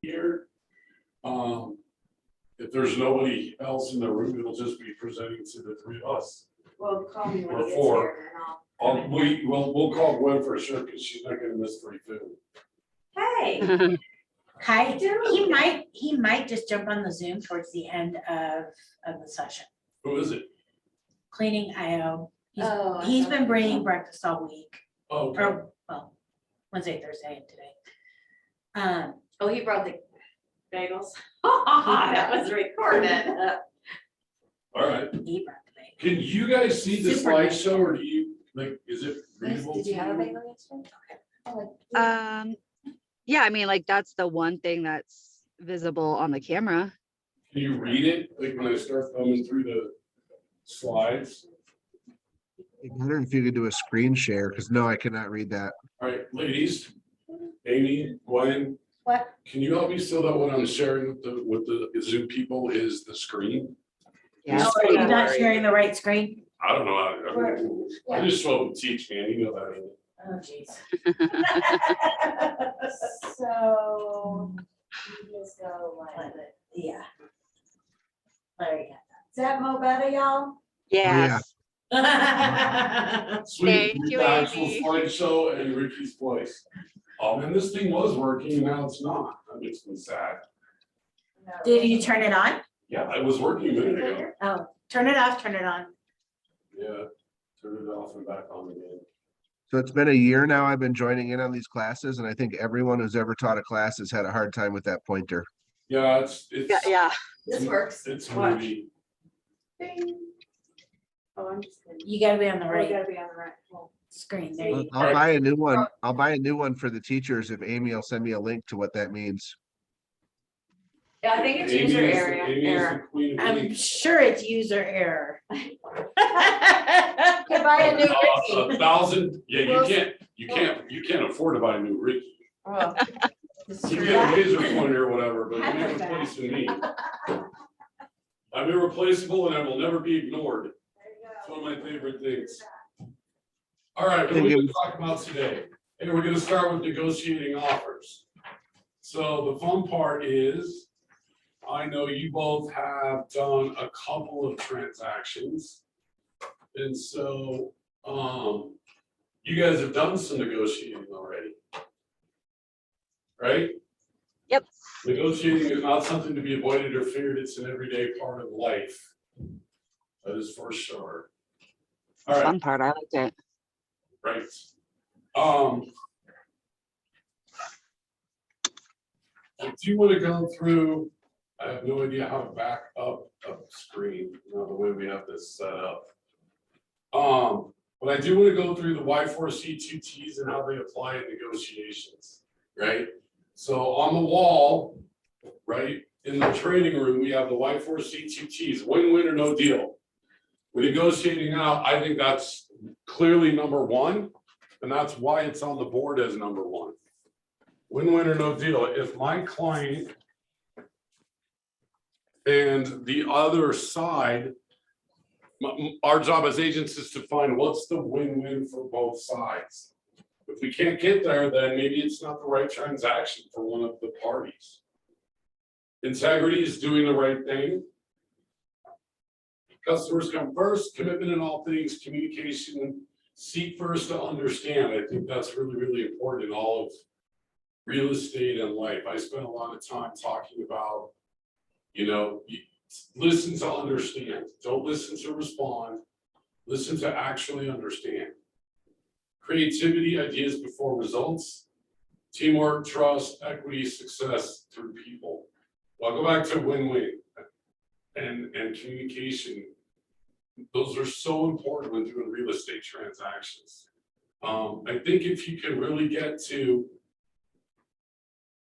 Here, if there's nobody else in the room, it'll just be presenting to the three of us. Well, call me when Or he gets four. here and I'll. We'll call Gwen for sure, because she's not gonna miss 3 food. Hey, Hi, Dude. he might just jump on the Zoom towards the end of the session. Who is it? Cleaning IO. Oh, I He's thought- been bringing breakfast all week, Oh, okay. or, well, Wednesday, Thursday, and today. Oh, he brought the bagels. That was recorded. All right. He brought the bag. Can you guys see the Super slideshow, or do you, like, is it readable? Did you to have a bagel yesterday? Yeah, I mean, like, that's the one thing that's visible on the camera. Can you read it, like, when I start thumbing through the slides? I wonder if you could do a screen share, because no, I cannot read that. All right, ladies, Amy, Gwen, What? can you help me so that what I'm sharing with the Zoom people is the screen? Yeah. Oh, are you not sharing the right screen? I don't know. I just show up and teach, man. You know that. ain't it? Oh, jeez. So, you just go like. Yeah. There you Is that Mo better, y'all? Yes. go. Sweet. Thank Read you, the actual Amy. slideshow and Ricky's voice. And this thing was working, now it's not. That makes me sad. Did you turn it on? Yeah, it was working a minute ago. Oh, turn it off, turn it on. Yeah, turn it off and back on again. So it's been a year now I've been joining in on these classes, and I think everyone who's ever taught a class has had a hard time with that pointer. Yeah, Yeah. This works. it's Watch. really, Ding. Oh, I'm just kidding. You gotta be on the Oh, you right gotta be on the right. Well, screen. There you go. I'll buy a new one. I'll buy a new one for the teachers if Amy will send me a link to what that means. Yeah, I think it's Amy user is the- area Amy is the error. queen of I'm Amy. sure it's user error. Could buy a new Ricky. 1,000, yeah, Well, you can't afford to buy a new Ricky. Well, it's You true. get a laser pointer or whatever, but you Have ain't it back. replacing me. I'm irreplaceable and I will never be ignored. It's one of my favorite things. All right, what are we gonna talk about today? And we're gonna start with negotiating offers. So the fun part is, I know you both have done a couple of transactions. And so, you guys have done some negotiating already. Right? Yep. Negotiating is not something to be avoided or feared, it's an everyday part of life. That is for sure. All right. Fun part, I liked it. Right. I do want to go through, I have no idea how to back up a screen, you know, the way we have this set up. But I do want to go through the Y4C2Ts and how they apply in negotiations, right? So on the wall, right, in the training room, we have the Y4C2Ts, win-win or no deal. We're negotiating out, I think that's clearly number one, and that's why it's on the board as number one. Win-win or no deal. If my client and the other side, our job as agents is to find what's the win-win for both sides. If we can't get there, then maybe it's not the right transaction for one of the parties. Integrity is doing the right thing. Customers come first, commitment in all things, communication, seek first to understand. I think that's really, really important in all of real estate and life. I spent a lot of time talking about, you know, listen to understand. Don't listen to respond. Listen to actually understand. Creativity, ideas before results. Teamwork, trust, equity, success through people. Well, I'll go back to win-win and communication. Those are so important when doing real estate transactions. I think if you can really get to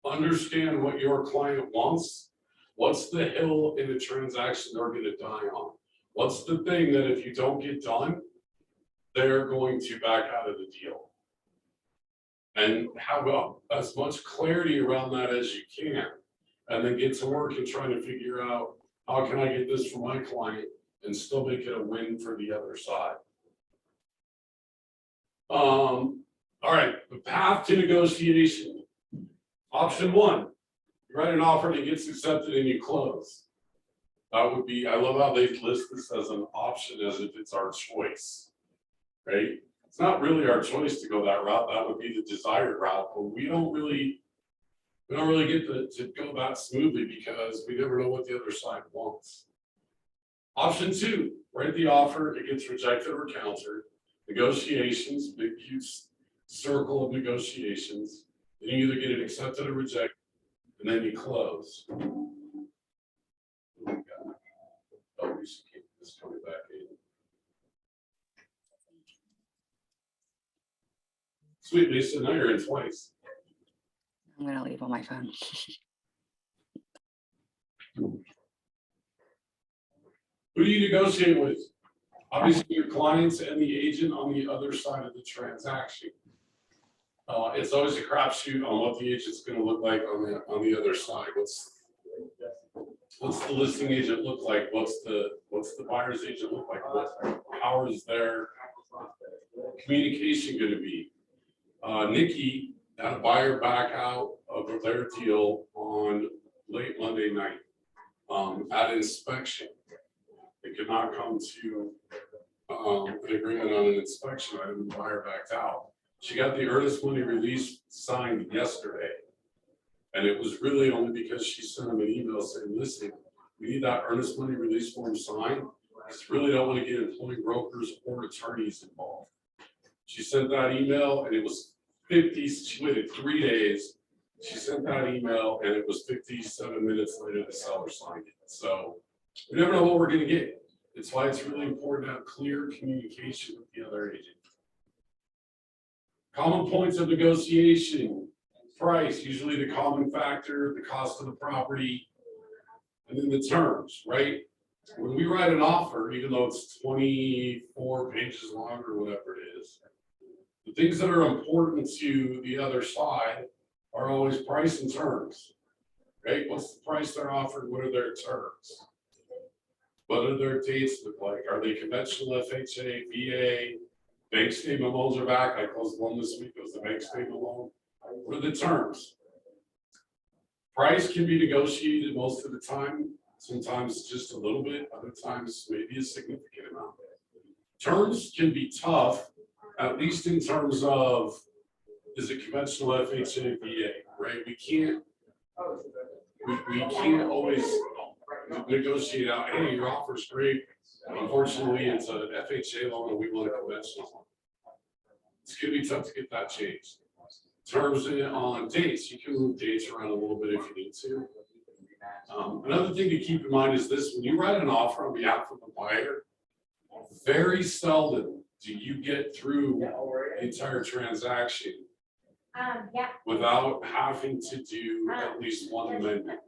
understand what your client wants, what's the hill in the transaction they're gonna die on? What's the thing that if you don't get done, they're going to back out of the deal? And have as much clarity around that as you can, and then get to work and trying to figure out, how can I get this for my client and still make it a win for the other side? All right, the path to negotiation. Option one, you write an offer and it gets accepted and you close. That would be, I love how they list this as an option as if it's our choice, right? It's not really our choice to go that route. That would be the desired route, but we don't really get to go that smoothly because we never know what the other side wants. Option two, write the offer, it gets rejected or countered. Negotiations, big huge circle of negotiations. Then you either get it accepted or rejected, and then you close. Oh my God. Oh, we should keep this coming back in. Sweet Lisa, now you're in twice. I'm gonna leave on my phone. Who do you negotiate with? Obviously, your clients and the agent on the other side of the transaction. It's always a crapshoot on what the agent's gonna look like on the other side. What's the listing agent look like? What's the buyer's agent look like? How is their communication gonna be? Nikki had a buyer back out of their deal on late Monday night at inspection. They could not come to an agreement on an inspection item, the buyer backed out. She got the earnest money release signed yesterday. And it was really only because she sent him an email saying, listen, we need that earnest money release form signed. I just really don't want to get employee brokers or attorneys involved. She sent that email and it was 50, she waited 3 days. She sent that email and it was 57 minutes later, the seller signed it. So we never know what we're gonna get. It's why it's really important to have clear communication with the other agent. Common points of negotiation, price, usually the common factor, the cost of the property, and then the terms, right? When we write an offer, even though it's 24 pages long or whatever it is, the things that are important to the other side are always price and terms, right? What's the price they're offering? What are their terms? What do their dates look like? Are they conventional FHA, VA? Bank statement loans are back. I closed one this week. It was the bank statement loan. What are the terms? Price can be negotiated most of the time. Sometimes just a little bit, other times maybe a significant amount. Terms can be tough, at least in terms of, is it conventional FHA, VA, right? We can't always negotiate out, hey, your offer's great. Unfortunately, it's an FHA loan and we want a conventional loan. It's gonna be tough to get that changed. Terms on dates, you can move dates around a little bit if you need to. Another thing to keep in mind is this: when you write an offer on behalf of the buyer, very seldom do you get through the entire transaction without having to do at least one amendment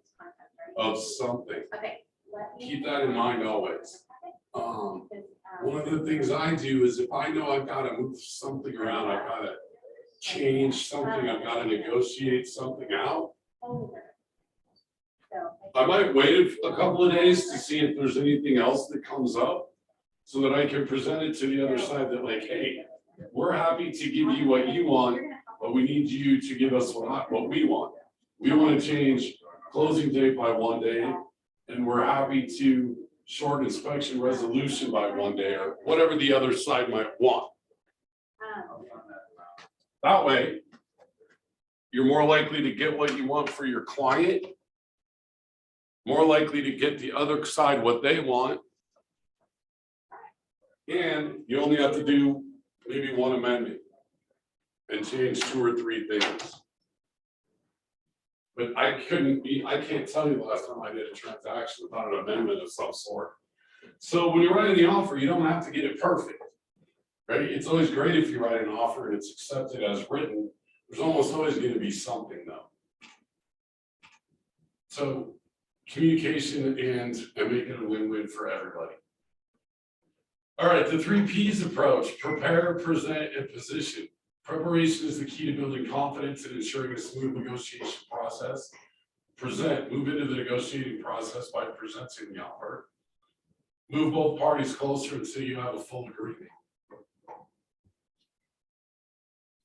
of something. Okay. Keep that in mind always. One of the things I do is if I know I've got to move something around, I've got to change something, I've got to negotiate something out, I might wait a couple of days to see if there's anything else that comes up so that I can present it to the other side that like, hey, we're happy to give you what you want, but we need you to give us what we want. We want to change closing date by 1 day, and we're happy to shorten inspection resolution by 1 day, or whatever the other side might want. That way, you're more likely to get what you want for your client, more likely to get the other side what they want, and you only have to do maybe one amendment and change 2 or 3 things. But I can't tell you the last time I did a transaction without an amendment of some sort. So when you're writing the offer, you don't have to get it perfect, right? It's always great if you write an offer and it's accepted as written. There's almost always going to be something though. So communication and make it a win-win for everybody. All right, the 3 Ps approach: prepare, present, and position. Preparation is the key to building confidence and ensuring a smooth negotiation process. Present, move into the negotiating process by presenting the offer. Move both parties closer until you have a full agreement.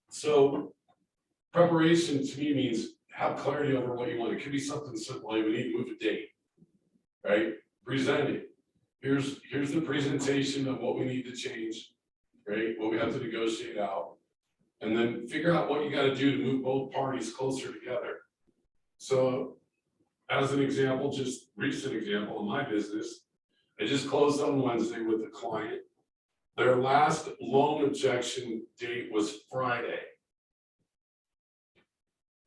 So preparation to me means have clarity over what you want. It could be something simple, like we need to move a date, right? Present it. Here's the presentation of what we need to change, right? What we have to negotiate out. And then figure out what you gotta do to move both parties closer together. So as an example, just recent example in my business, I just closed on Wednesday with a client. Their last loan objection date was Friday.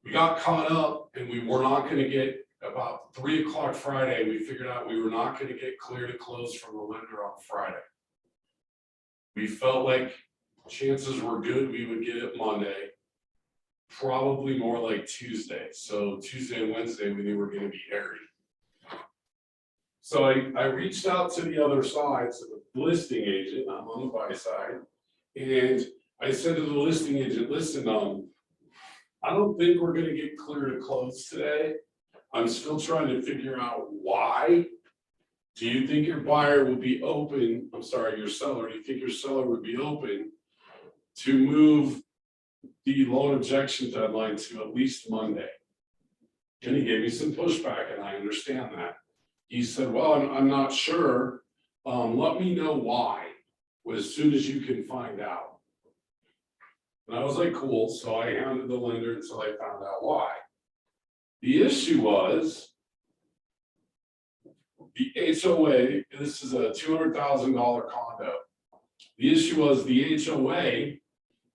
We got caught up and we were not gonna get, about 3 o'clock Friday, we figured out we were not gonna get clear to close from the lender on Friday. We felt like chances were good we would get it Monday, probably more like Tuesday. So Tuesday and Wednesday, we knew were gonna be hairy. So I reached out to the other side, to the listing agent, I'm on the buy side. And I said to the listing agent, listen, I don't think we're gonna get clear to close today. I'm still trying to figure out why. Do you think your buyer would be open, I'm sorry, your seller, do you think your seller would be open to move the loan objection deadline to at least Monday? And he gave me some pushback, and I understand that. He said, well, I'm not sure. Let me know why, as soon as you can find out. And I was like, cool. So I hounded the lender until I found out why. The issue was the HOA, this is a $200,000 condo. The issue was the HOA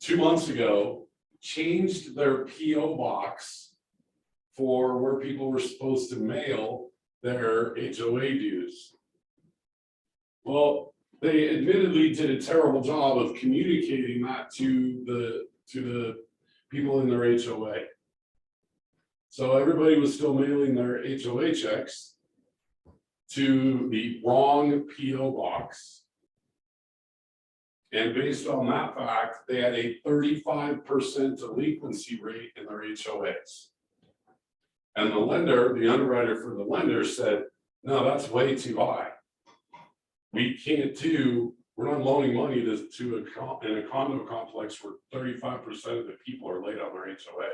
2 months ago changed their PO box for where people were supposed to mail their HOA dues. Well, they admittedly did a terrible job of communicating that to the people in their HOA. So everybody was still mailing their HOA checks to the wrong PO box. And based on that fact, they had a 35% delinquency rate in their HOAs. And the lender, the underwriter for the lender said, no, that's way too high. We can't do, we're not loaning money to in a condo complex where 35% of the people are late on their HOA.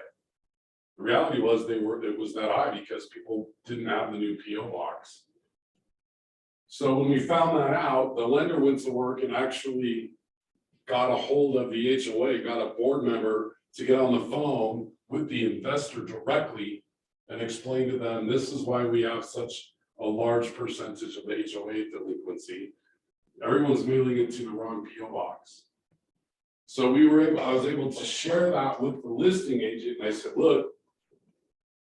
The reality was it was that high because people didn't have the new PO box. So when we found that out, the lender went to work and actually got a hold of the HOA, got a board member to get on the phone with the investor directly and explain to them, this is why we have such a large percentage of HOA delinquency. Everyone's mailing it to the wrong PO box. So I was able to share that with the listing agent, and I said, look,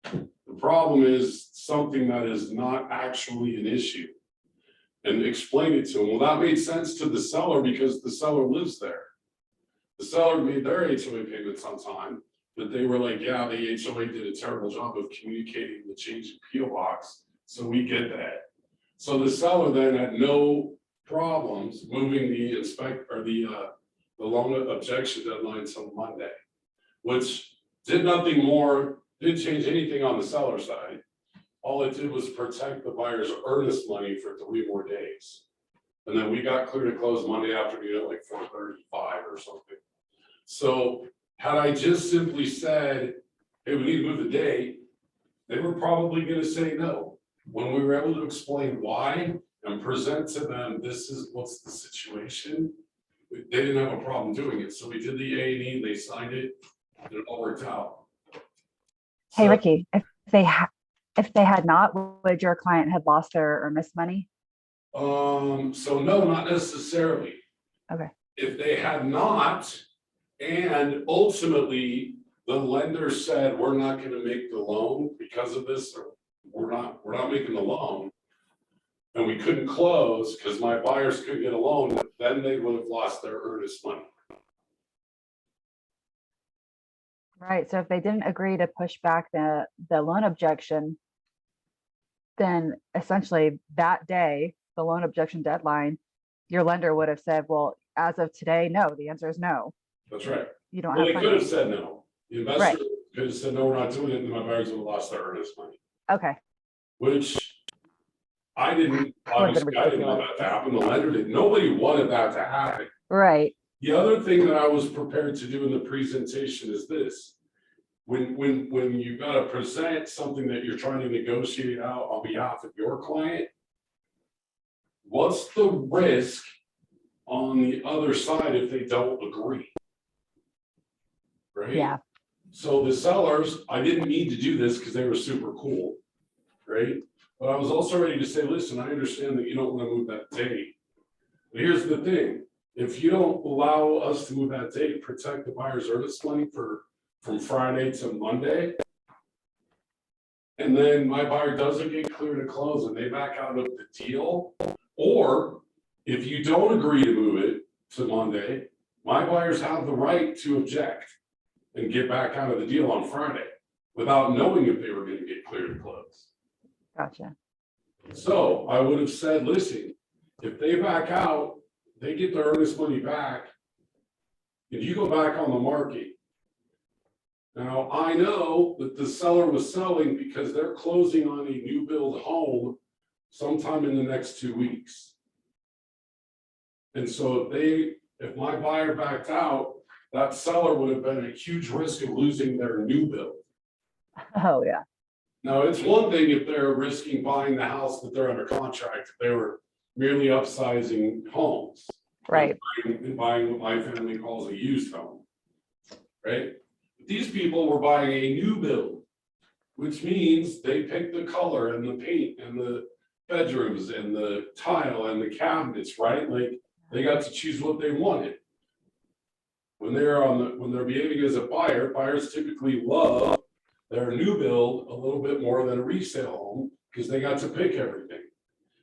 the problem is something that is not actually an issue. And explain it to him. Well, that made sense to the seller because the seller lives there. The seller made their HOA payments on time, but they were like, yeah, the HOA did a terrible job of communicating the change in PO box. So we get that. So the seller then had no problems moving the loan objection deadline till Monday, which did nothing more, didn't change anything on the seller side. All it did was protect the buyer's earnest money for 3 more days. And then we got clear to close Monday afternoon at like 4:35 or something. So had I just simply said, hey, we need to move the date, they were probably gonna say no. When we were able to explain why and present to them, this is what's the situation, they didn't have a problem doing it. So we did the A&E, they signed it, and it all worked out. Hey, So- Ricky, if they had not, would your client have lost their earnest money? So no, not necessarily. Okay. If they had not, and ultimately the lender said, we're not gonna make the loan because of this, or we're not making the loan. And we couldn't close because my buyers couldn't get a loan, then they would have lost their earnest money. Right, so if they didn't agree to push back the loan objection, then essentially that day, the loan objection deadline, your lender would have said, well, as of today, no, the answer is no. That's right. You don't Well, have they could have funding. said no. The investor could have said, no, we're not doing it, and my buyers would have lost their earnest money, Okay, which I didn't, That would've been obviously, I didn't want that to happen. The lender did. Nobody wanted that to happen. right, The other thing that I was prepared to do in the presentation is this. When you gotta present something that you're trying to negotiate out on behalf of your client, what's the risk on the other side if they don't agree? Right? Yeah, So the sellers, I didn't need to do this because they were super cool, right? But I was also ready to say, listen, I understand that you don't want to move that date. But here's the thing, if you don't allow us to move that date, protect the buyer's earnest money from Friday to Monday. And then my buyer doesn't get clear to close and they back out of the deal. Or if you don't agree to move it to Monday, my buyers have the right to object and get back out of the deal on Friday without knowing if they were going to get clear to close. gotcha. So I would have said, listen, if they back out, they get their earnest money back. If you go back on the market. Now, I know that the seller was selling because they're closing on a new build home sometime in the next 2 weeks. And so if my buyer backed out, that seller would have been at a huge risk of losing their new build. Oh, yeah. Now, it's one thing if they're risking buying the house that they're under contract, if they were merely upsizing homes. Right. And buying what my family calls a used home, right? But these people were buying a new build, which means they picked the color and the paint and the bedrooms and the tile and the cabinets, right? Like they got to choose what they wanted. When they're behaving as a buyer, buyers typically love their new build a little bit more than a resale home because they got to pick everything.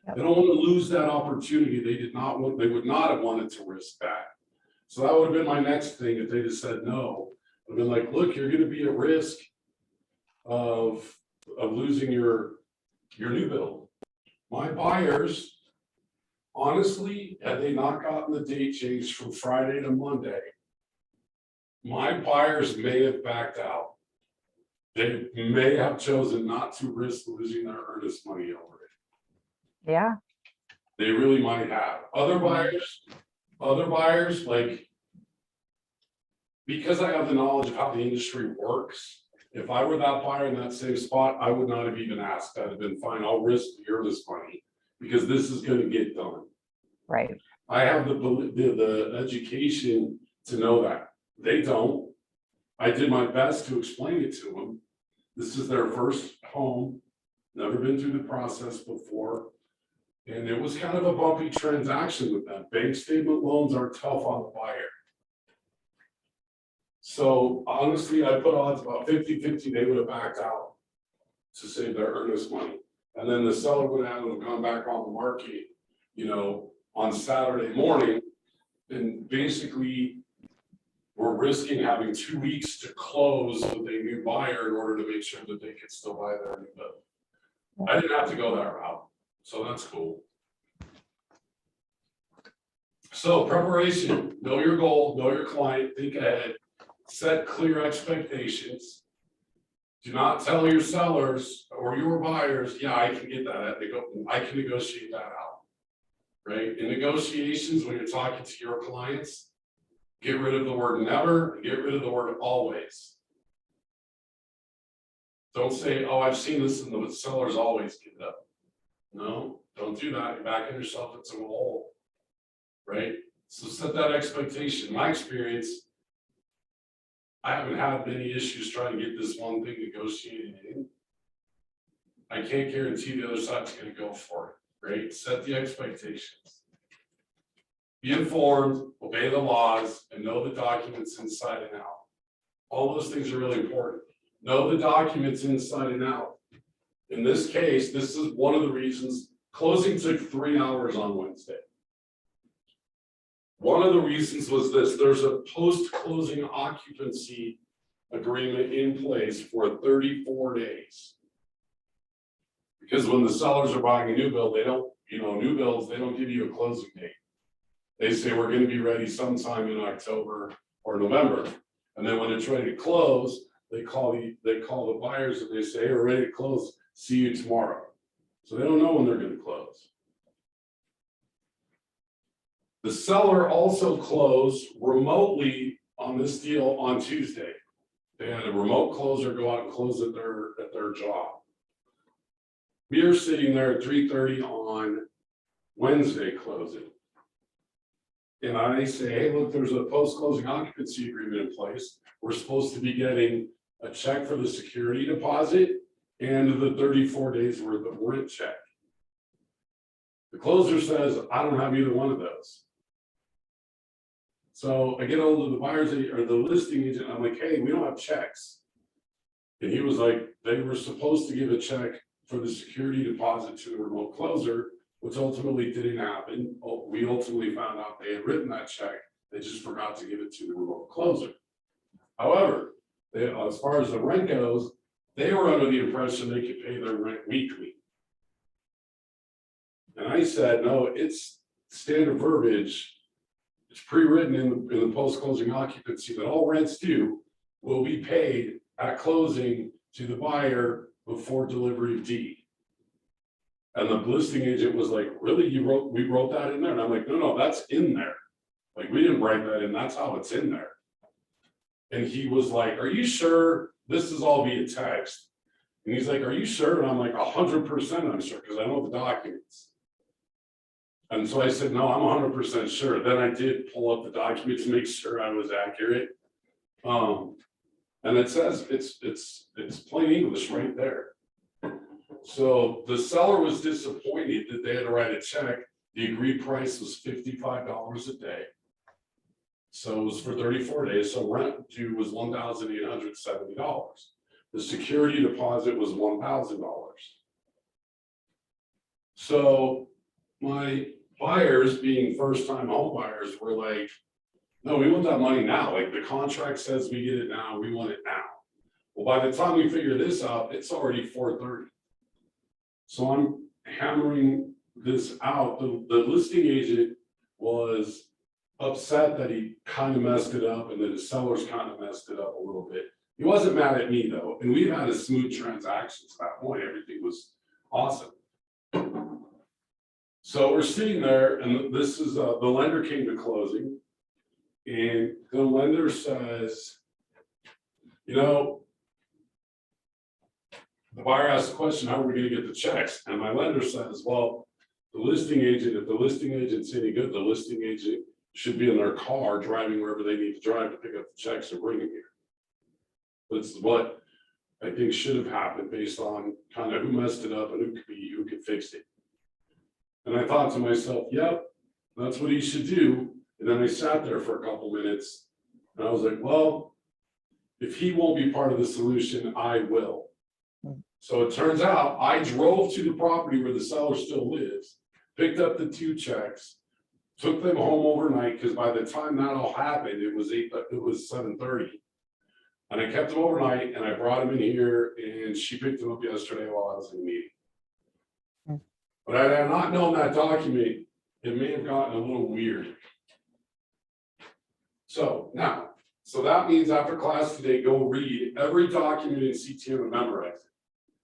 Yep. They don't want to lose that opportunity. They would not have wanted to risk that. So that would have been my next thing if they just said no. I've been like, look, you're going to be at risk of losing your new build. My buyers, honestly, had they not gotten the date changed from Friday to Monday, my buyers may have backed out. They may have chosen not to risk losing their earnest money over it. Yeah. They really might have. Other buyers, like, because I have the knowledge of how the industry works, if I were that buyer in that same spot, I would not have even asked. I'd have been fine. I'll risk the earnest money because this is going to get done. Right. I have the education to know that. They don't. I did my best to explain it to them. This is their first home, never been through the process before. And it was kind of a bumpy transaction with them. Bank statement loans are tough on the buyer. So honestly, I put odds about 50-50, they would have backed out to save their earnest money. And then the seller would have gone back on the market, on Saturday morning. And basically, we're risking having 2 weeks to close with a new buyer in order to make sure that they could still buy their new build. I didn't have to go that route, so that's cool. So preparation, know your goal, know your client, think ahead, set clear expectations. Do not tell your sellers or your buyers, yeah, I can get that, I can negotiate that out, right? In negotiations, when you're talking to your clients, get rid of the word never, and get rid of the word always. Don't say, oh, I've seen this and the sellers always get it up. No, don't do that. You're backing yourself into a hole, right? So set that expectation. My experience, I haven't had many issues trying to get this one thing negotiated in. I can't guarantee the other side's going to go for it, right? Set the expectations. Be informed, obey the laws, and know the documents inside and out. All those things are really important. Know the documents inside and out. In this case, this is one of the reasons closing took 3 hours on Wednesday. One of the reasons was this: there's a post-closing occupancy agreement in place for 34 days. Because when the sellers are buying a new build, they don't, new builds, they don't give you a closing date. They say we're going to be ready sometime in October or November. And then when it's ready to close, they call the buyers and they say, hey, we're ready to close. See you tomorrow. So they don't know when they're going to close. The seller also closed remotely on this deal on Tuesday. They had a remote closer go out and close at their job. We are sitting there at 3:30 on Wednesday closing. And I say, hey, look, there's a post-closing occupancy agreement in place. We're supposed to be getting a check for the security deposit and the 34 days worth of rent check. The closer says, I don't have either one of those. So I get hold of the buyer's or the listing agent. I'm like, hey, we don't have checks. And he was like, they were supposed to give a check for the security deposit to the remote closer, which ultimately didn't happen. We ultimately found out they had written that check. They just forgot to give it to the remote closer. However, as far as the rent goes, they were under the impression they could pay their rent weekly. And I said, no, it's standard verbiage. It's pre-written in the post-closing occupancy that all rents due will be paid at closing to the buyer before delivery of deed. And the listing agent was like, really, we wrote that in there? And I'm like, no, that's in there. Like, we didn't write that in, that's how it's in there. And he was like, are you sure? This is all via text. And he's like, are you sure? And I'm like, 100% I'm sure, because I know the documents. And so I said, no, I'm 100% sure. Then I did pull up the document to make sure I was accurate. And it says, it's plain English right there. So the seller was disappointed that they had to write a check. The agreed price was $55 a day. So it was for 34 days. So rent due was $1,870. The security deposit was $1,000. So my buyers, being first-time home buyers, were like, no, we want that money now. Like, the contract says we get it now, we want it now. Well, by the time we figure this out, it's already 4:30. So I'm hammering this out. The listing agent was upset that he kind of messed it up and that his sellers kind of messed it up a little bit. He wasn't mad at me though, and we've had a smooth transaction to that point. Everything was awesome. So we're sitting there, and this is the lender came to closing, and the lender says, you know, the buyer asked the question, how are we going to get the checks? And my lender says, well, the listing agent, if the listing agent's any good, the listing agent should be in their car driving wherever they need to drive to pick up the checks and bring them here. That's what I think should have happened based on kind of who messed it up and who could fix it. And I thought to myself, yep, that's what he should do. And then I sat there for a couple minutes and I was like, well, if he won't be part of the solution, I will. So it turns out I drove to the property where the seller still lives, picked up the 2 checks, took them home overnight, because by the time that all happened, it was 7:30. And I kept them overnight and I brought them in here, and she picked them up yesterday while I was in a meeting. But had I not known that document, it may have gotten a little weird. So now, so that means after class today, go read every document in CTM and memorize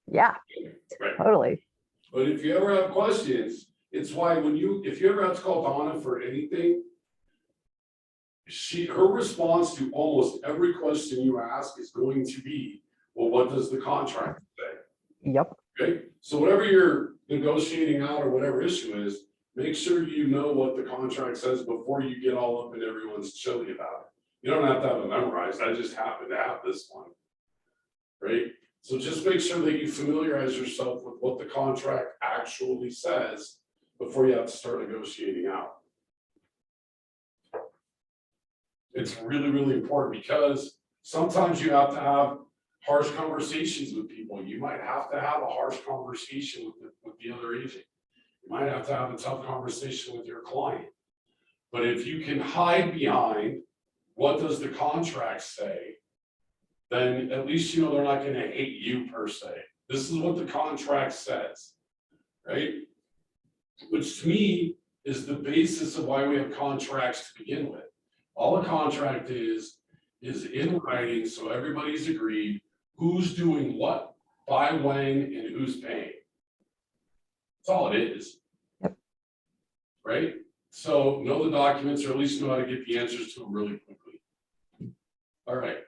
Yeah, it. Right. totally. But if you ever have questions, it's why if you ever have to call Donna for anything, her response to almost every question you ask is going to be, well, what does the contract say? Yep. Okay, so whatever you're negotiating out or whatever issue is, make sure you know what the contract says before you get all up in everyone's chili about it. You don't have to have it memorized. I just happen to have this one, right? So just make sure that you familiarize yourself with what the contract actually says before you have to start negotiating out. It's really, really important, because sometimes you have to have harsh conversations with people. You might have to have a harsh conversation with the other agent. You might have to have a tough conversation with your client. But if you can hide behind what does the contract say, then at least you know they're not going to hate you per se. This is what the contract says, right? Which to me is the basis of why we have contracts to begin with. All a contract is in writing, so everybody's agreed who's doing what, by when, and who's paying. That's all it is. Yep. Right? So know the documents, or at least know how to get the answers to them really quickly. All right.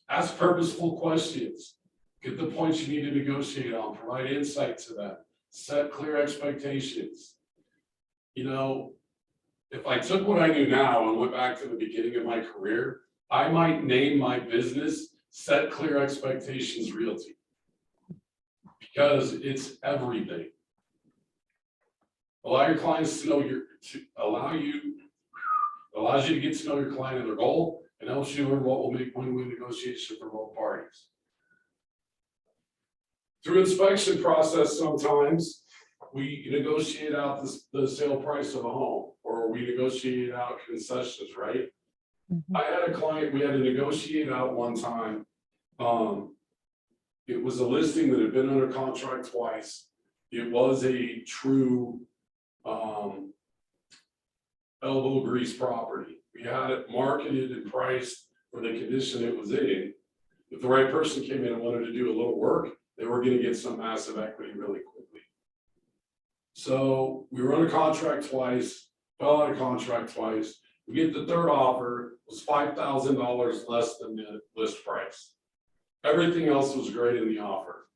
Ask purposeful questions. Get the points you need to negotiate on, provide insight to them, set clear expectations. You know, if I took what I knew now and went back to the beginning of my career, I might name my business Set Clear Expectations Realty. Because it's everything. Allow your clients to know allows you to get to know your client and their goal, and helps you learn what will make win-win negotiation for both parties. Through inspection process, sometimes we negotiate out the sale price of a home, or we negotiate out concessions, right? I had a client, we had to negotiate out one time. It was a listing that had been under contract twice. It was a true elbow grease property. We had it marketed and priced for the condition it was in. If the right person came in and wanted to do a little work, they were going to get some massive equity really quickly. So we were under contract twice, fell out of contract twice. We get the third offer, was $5,000 less than the list price. Everything else was great in the offer.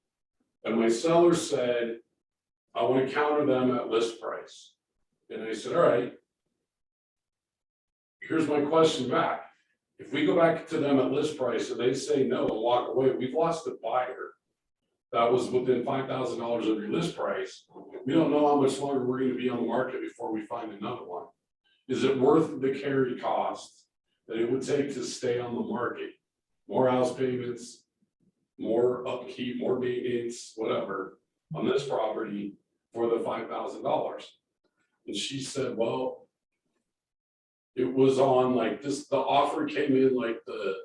And my seller said, I want to counter them at list price. And I said, all right, here's my question back. If we go back to them at list price and they say no and walk away, we've lost a buyer that was within $5,000 of your list price. We don't know how much longer we're going to be on the market before we find another one. Is it worth the carry cost that it would take to stay on the market? More house payments, more upkeep, more maintenance, whatever, on this property for the $5,000. And she said, well, it was on like this, the offer came in like the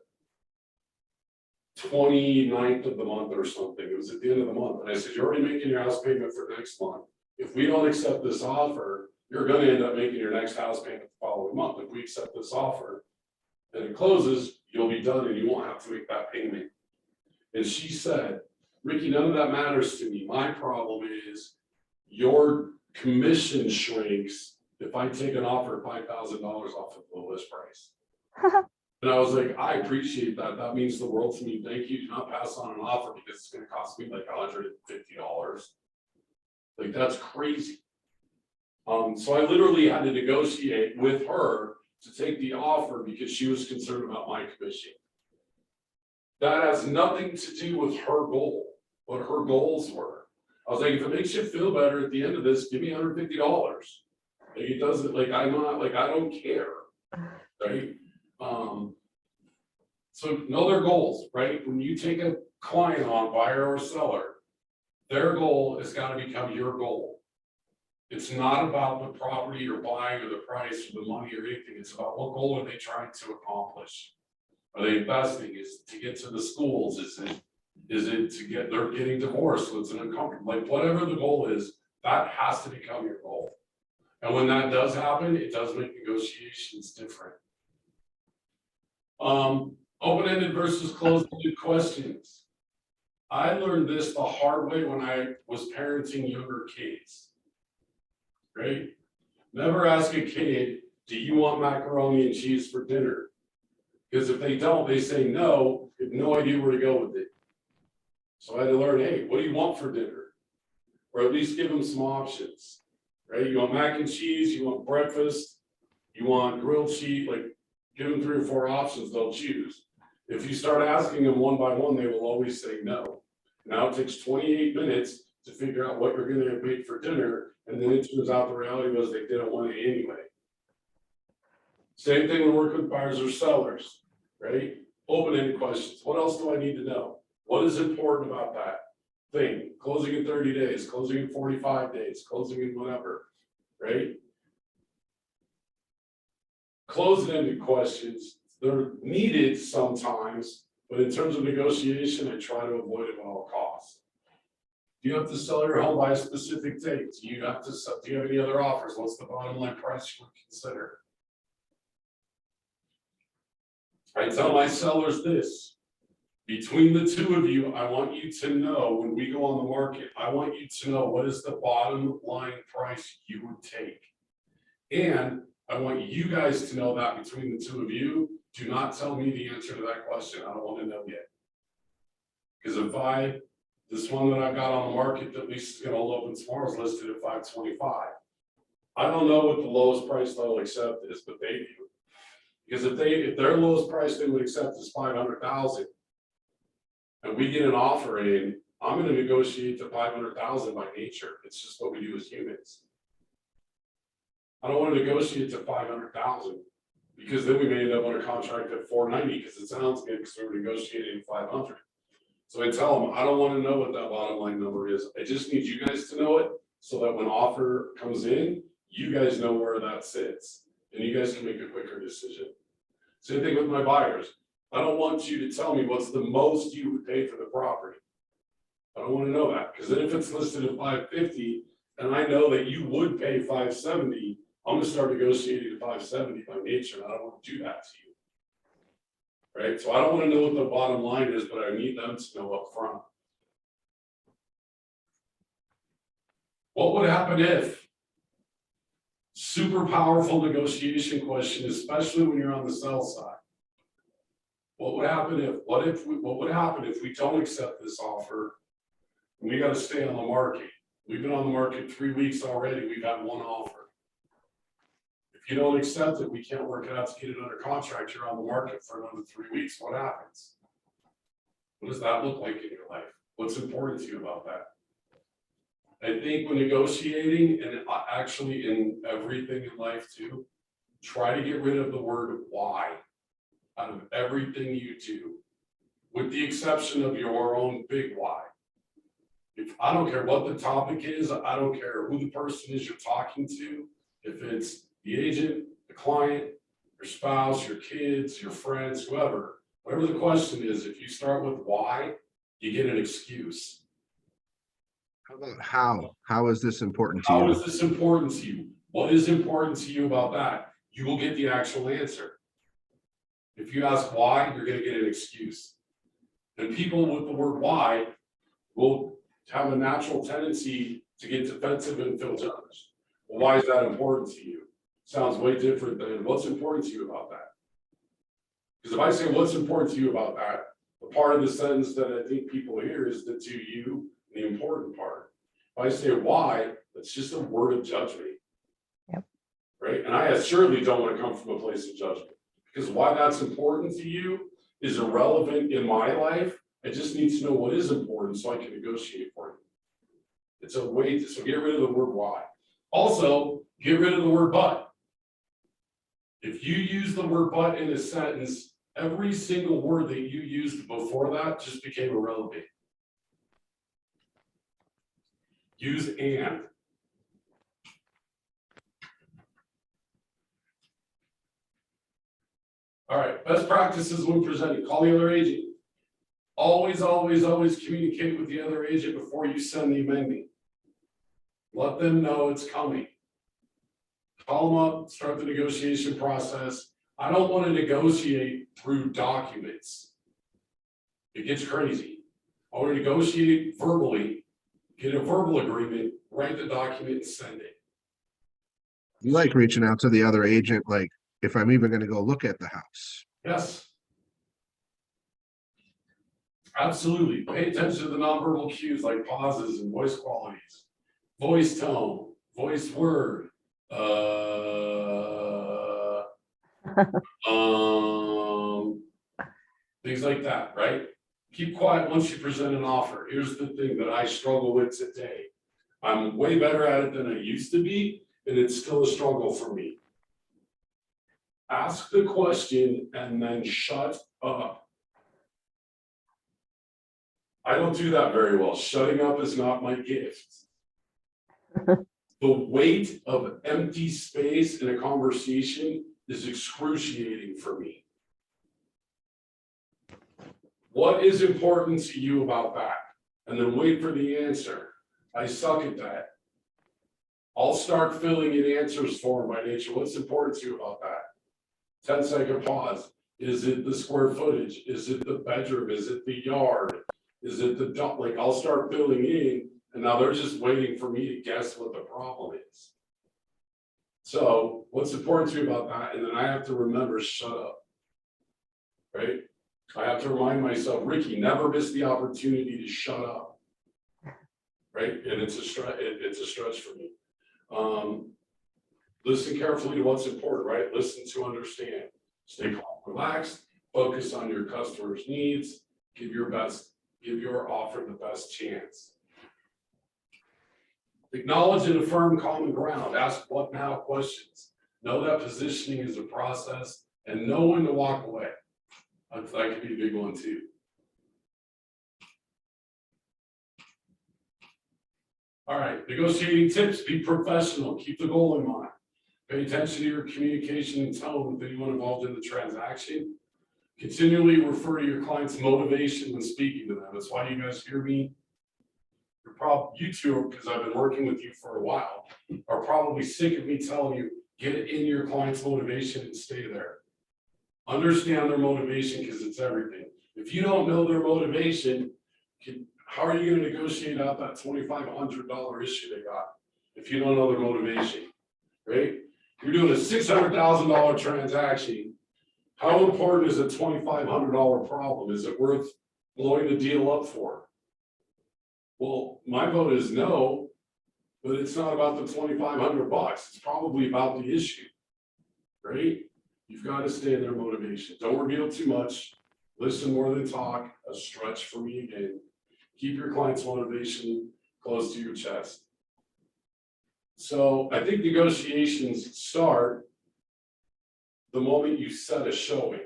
29th of the month or something. It was at the end of the month. And I said, you're already making your house payment for next month. If we don't accept this offer, you're going to end up making your next house payment the following month. If we accept this offer and it closes, you'll be done and you won't have to make that payment. And she said, Ricky, none of that matters to me. My problem is your commission shrinks if I take an offer of $5,000 off of the list price. And I was like, I appreciate that. That means the world to me. Thank you. Do not pass on an offer because it's going to cost me like $150. Like, that's crazy. So I literally had to negotiate with her to take the offer because she was concerned about my commission. That has nothing to do with her goal, what her goals were. I was like, if it makes you feel better at the end of this, give me $150. Like, it doesn't, like, I'm not, like, I don't care, right? So know their goals, right? When you take a client on, buyer or seller, their goal has got to become your goal. It's not about the property you're buying or the price or the money or anything. It's about what goal are they trying to accomplish? Are they investing? Is it to get to the schools? Is it to get, they're getting divorced, so it's an uncomfortable, like whatever the goal is, that has to become your goal. And when that does happen, it does make negotiations different. Open-ended versus closed-ended questions. I learned this the hard way when I was parenting younger kids. Right? Never ask a kid, do you want macaroni and cheese for dinner? Because if they don't, they say no, you have no idea where to go with it. So I had to learn, hey, what do you want for dinner? Or at least give them some options, right? You want mac and cheese, you want breakfast, you want grilled cheese, like give them 3 or 4 options, they'll choose. If you start asking them one by one, they will always say no. Now it takes 28 minutes to figure out what you're gonna make for dinner, and then it turns out the reality was they didn't want it anyway. Same thing when working with buyers or sellers, right? Open-ended questions. What else do I need to know? What is important about that thing? Closing in 30 days, closing in 45 days, closing in whatever, right? Closed-ended questions, they're needed sometimes, but in terms of negotiation, I try to avoid it at all costs. Do you have to sell your home by a specific date? Do you have any other offers? What's the bottom line price you would consider? I tell my sellers this, between the two of you, I want you to know when we go on the market, I want you to know what is the bottom line price you would take. And I want you guys to know that between the two of you, do not tell me the answer to that question. I don't want to know yet. Because this one that I got on the market that least is gonna open tomorrow is listed at 525. I don't know what the lowest price they'll accept is, but they do. Because if their lowest price they would accept is 500,000. And we get an offer in, I'm gonna negotiate to 500,000 by nature. It's just what we do as humans. I don't wanna negotiate to 500,000 because then we may end up on a contract at 490 because it sounds good because we're negotiating 500. So I tell them, I don't wanna know what that bottom line number is. I just need you guys to know it so that when offer comes in, you guys know where that sits and you guys can make a quicker decision. Same thing with my buyers. I don't want you to tell me what's the most you would pay for the property. I don't wanna know that, because then if it's listed at 550 and I know that you would pay 570, I'm gonna start negotiating to 570 by nature, and I don't wanna do that to you. Right, so I don't wanna know what the bottom line is, but I need them to know up front. What would happen if? Super powerful negotiation question, especially when you're on the sell side. What would happen if, what would happen if we don't accept this offer? And we gotta stay on the market. We've been on the market 3 weeks already, we've had one offer. If you don't accept it, we can't work it out to get it under contract, you're on the market for another 3 weeks, what happens? What does that look like in your life? What's important to you about that? I think when negotiating, and actually in everything in life too, try to get rid of the word why out of everything you do, with the exception of your own big why. If I don't care what the topic is, I don't care who the person is you're talking to, if it's the agent, the client, your spouse, your kids, your friends, whoever, whatever the question is, if you start with why, you get an excuse. How about how? How is this important to How you? is this important to you? What is important to you about that? You will get the actual answer. If you ask why, you're gonna get an excuse. And people with the word why will have a natural tendency to get defensive and feel judged. Well, why is that important to you? Sounds way different than what's important to you about that. Because if I say what's important to you about that, the part of the sentence that I think people hear is the to you, the important part. If I say why, that's just a word of judgment. Yep. Right? And I surely don't want to come from a place of judgment, because why that's important to you is irrelevant in my life. I just need to know what is important so I can negotiate for you. It's a way to, so get rid of the word why. Also, get rid of the word but. If you use the word but in a sentence, every single word that you used before that just became irrelevant. Use and. All right, best practices when presenting, call the other agent. Always, always, always communicate with the other agent before you send the amendment. Let them know it's coming. Call them up, start the negotiation process. I don't want to negotiate through documents. It gets crazy. I want to negotiate verbally, get a verbal agreement, write the document and send it. You like reaching out to the other agent, like if I'm even gonna go look at the house. Yes. Absolutely. Pay attention to the nonverbal cues like pauses and voice qualities, voice tone, voice word, things like that, right? Keep quiet once you present an offer. Here's the thing that I struggle with today. I'm way better at it than I used to be, and it's still a struggle for me. Ask the question and then shut up. I don't do that very well. Shutting up is not my gift. The weight of empty space in a conversation is excruciating for me. What is important to you about that? And then wait for the answer. I suck at that. I'll start filling in answers for them by nature. What's important to you about that? 10-second pause. Is it the square footage? Is it the bedroom? Is it the yard? Is it the dump? Like, I'll start filling in, and now they're just waiting for me to guess what the problem is. So what's important to you about that? And then I have to remember, shut up. Right? I have to remind myself, Ricky, never miss the opportunity to shut up. Right? And it's a stretch for me. Listen carefully to what's important, right? Listen to understand. Stay calm, relaxed, focus on your customer's needs, give your offer the best chance. Acknowledge and affirm common ground, ask what now questions. Know that positioning is a process and know when to walk away. That could be a big one too. All right, negotiating tips, be professional, keep the goal in mind. Pay attention to your communication and tone with anyone involved in the transaction. Continually refer to your client's motivation when speaking to them. That's why you guys hear me. You two, because I've been working with you for a while, are probably sick of me telling you, get it in your client's motivation and stay there. Understand their motivation because it's everything. If you don't know their motivation, how are you going to negotiate out that $2,500 issue they got if you don't know their motivation, right? You're doing a $600,000 transaction. How important is a $2,500 problem? Is it worth blowing the deal up for? Well, my vote is no, but it's not about the $2,500. It's probably about the issue, right? You've got to stay in their motivation. Don't reveal too much. Listen more than talk. A stretch for me again. Keep your client's motivation close to your chest. So I think negotiations start the moment you set a showing.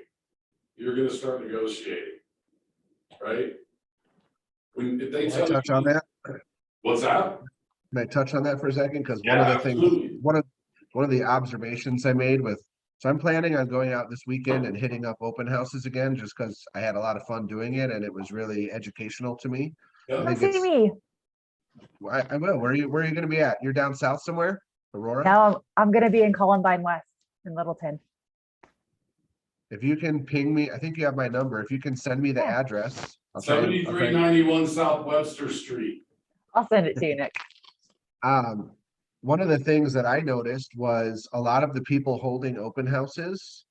You're going to start negotiating, right? If they Can I tell touch you, on that? what's that? Can I touch on that for a second? Because Yeah, one of the things, absolutely. one of the observations I made so I'm planning on going out this weekend and hitting up open houses again, just because I had a lot of fun doing it and it was really educational to me. Yeah. I Come think see it's, me. I will. Where are you gonna be at? You're down south somewhere, Aurora? Now I'm gonna be in Columbine West in Littleton. If you can ping me, I think you have my number. If you can send me the Yeah. address, I'll try and, 7391 South Webster Street. I'll send it to you, Nick. one of the things that I noticed was a lot of the people holding open houses,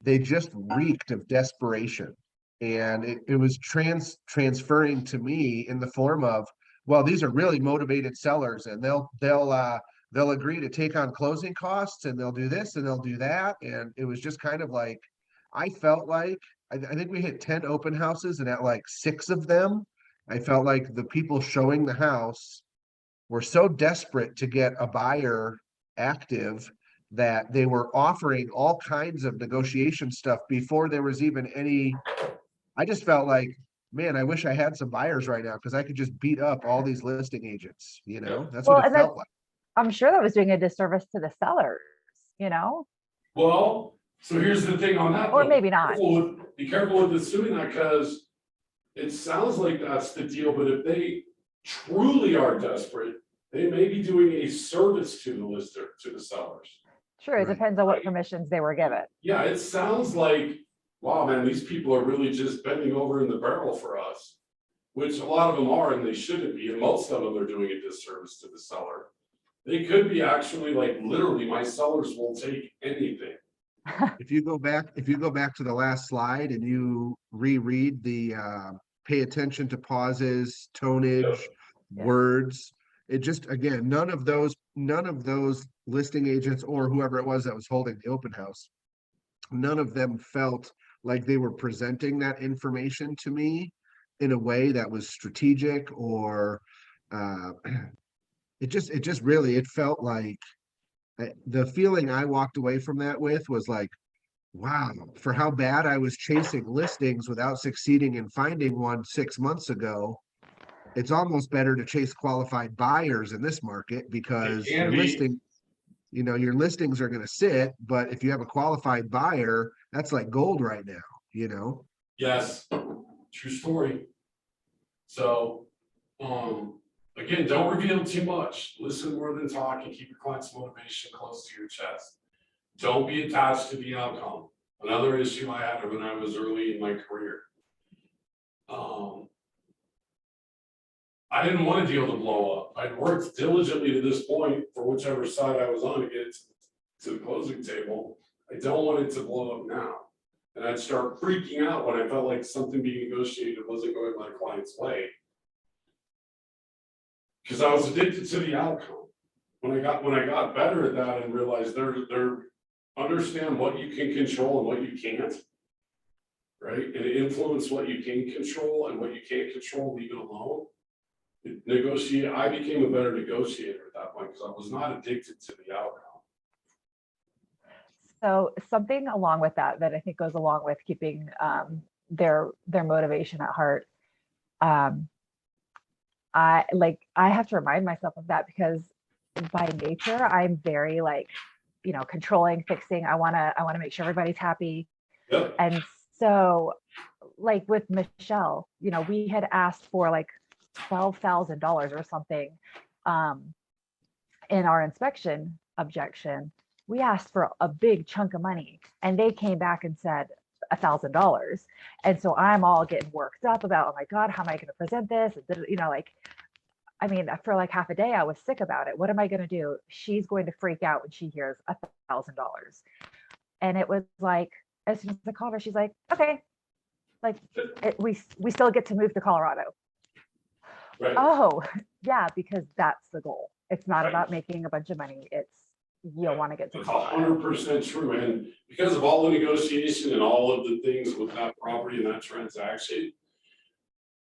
they just reeked of desperation. And it was transferring to me in the form of, well, these are really motivated sellers and they'll agree to take on closing costs and they'll do this and they'll do that. And it was just kind of like, I felt like, I think we hit 10 open houses and at like 6 of them, I felt like the people showing the house were so desperate to get a buyer active that they were offering all kinds of negotiation stuff before there was even any. I just felt like, man, I wish I had some buyers right now because I could just beat up all these listing agents, That's Well, what it and felt like. I'm sure that was doing a disservice to the sellers, Well, so here's the thing on that. or though. maybe not. Be careful with assuming that because it sounds like that's the deal, but if they truly are desperate, they may be doing a service to the lister, to the sellers. Sure, it Right. depends on what Right. permissions they were given. Yeah, it sounds like, wow, man, these people are really just bending over in the barrel for us, which a lot of them are, and they shouldn't be, and most of them are doing a disservice to the seller. They could be actually like, literally, my sellers will take anything. If you go back to the last slide and you reread the pay attention to pauses, tonnage, Yeah. words, it just, again, none of those listing agents or whoever it was that was holding the open house, none of them felt like they were presenting that information to me in a way that was strategic or it just really, it felt like the feeling I walked away from that with was like, wow, for how bad I was chasing listings without succeeding in finding one 6 months ago, it's almost better to chase qualified buyers in this market because It can your be. your listings are going to sit, but if you have a qualified buyer, that's like gold right now, Yes, true story. So, again, don't reveal too much. Listen more than talk and keep your client's motivation close to your chest. Don't be attached to the outcome. Another issue I had when I was early in my career. I didn't want a deal to blow up. I'd worked diligently to this point for whichever side I was on to get it to the closing table. I don't want it to blow up now. And I'd start freaking out when I felt like something being negotiated wasn't going my client's way. Because I was addicted to the outcome. When I got better at that and realized they're understand what you can control and what you can't. Right? And influence what you can control and what you can't control, leave it alone. I became a better negotiator at that point because I was not addicted to the outcome. So something along with that I think goes along with keeping their motivation at heart. I have to remind myself of that because by nature I'm very controlling, fixing. I want to make sure everybody's happy. Yep. And so like with Michelle, we had asked for like $12,000 or something in our inspection objection. We asked for a big chunk of money and they came back and said $1,000. And so I'm all getting worked up about, oh my God, how am I going to present this? For like half a day, I was sick about it. What am I going to do? She's going to freak out when she hears $1,000. And it was like, as soon as I called her, she's like, okay, we still get to move to Colorado. Right. Oh, yeah, because that's the goal. It's not Right. about making a bunch of money. It's you'll want to get to It's Colorado. 100% true. And because of all the negotiation and all of the things with that property and that transaction,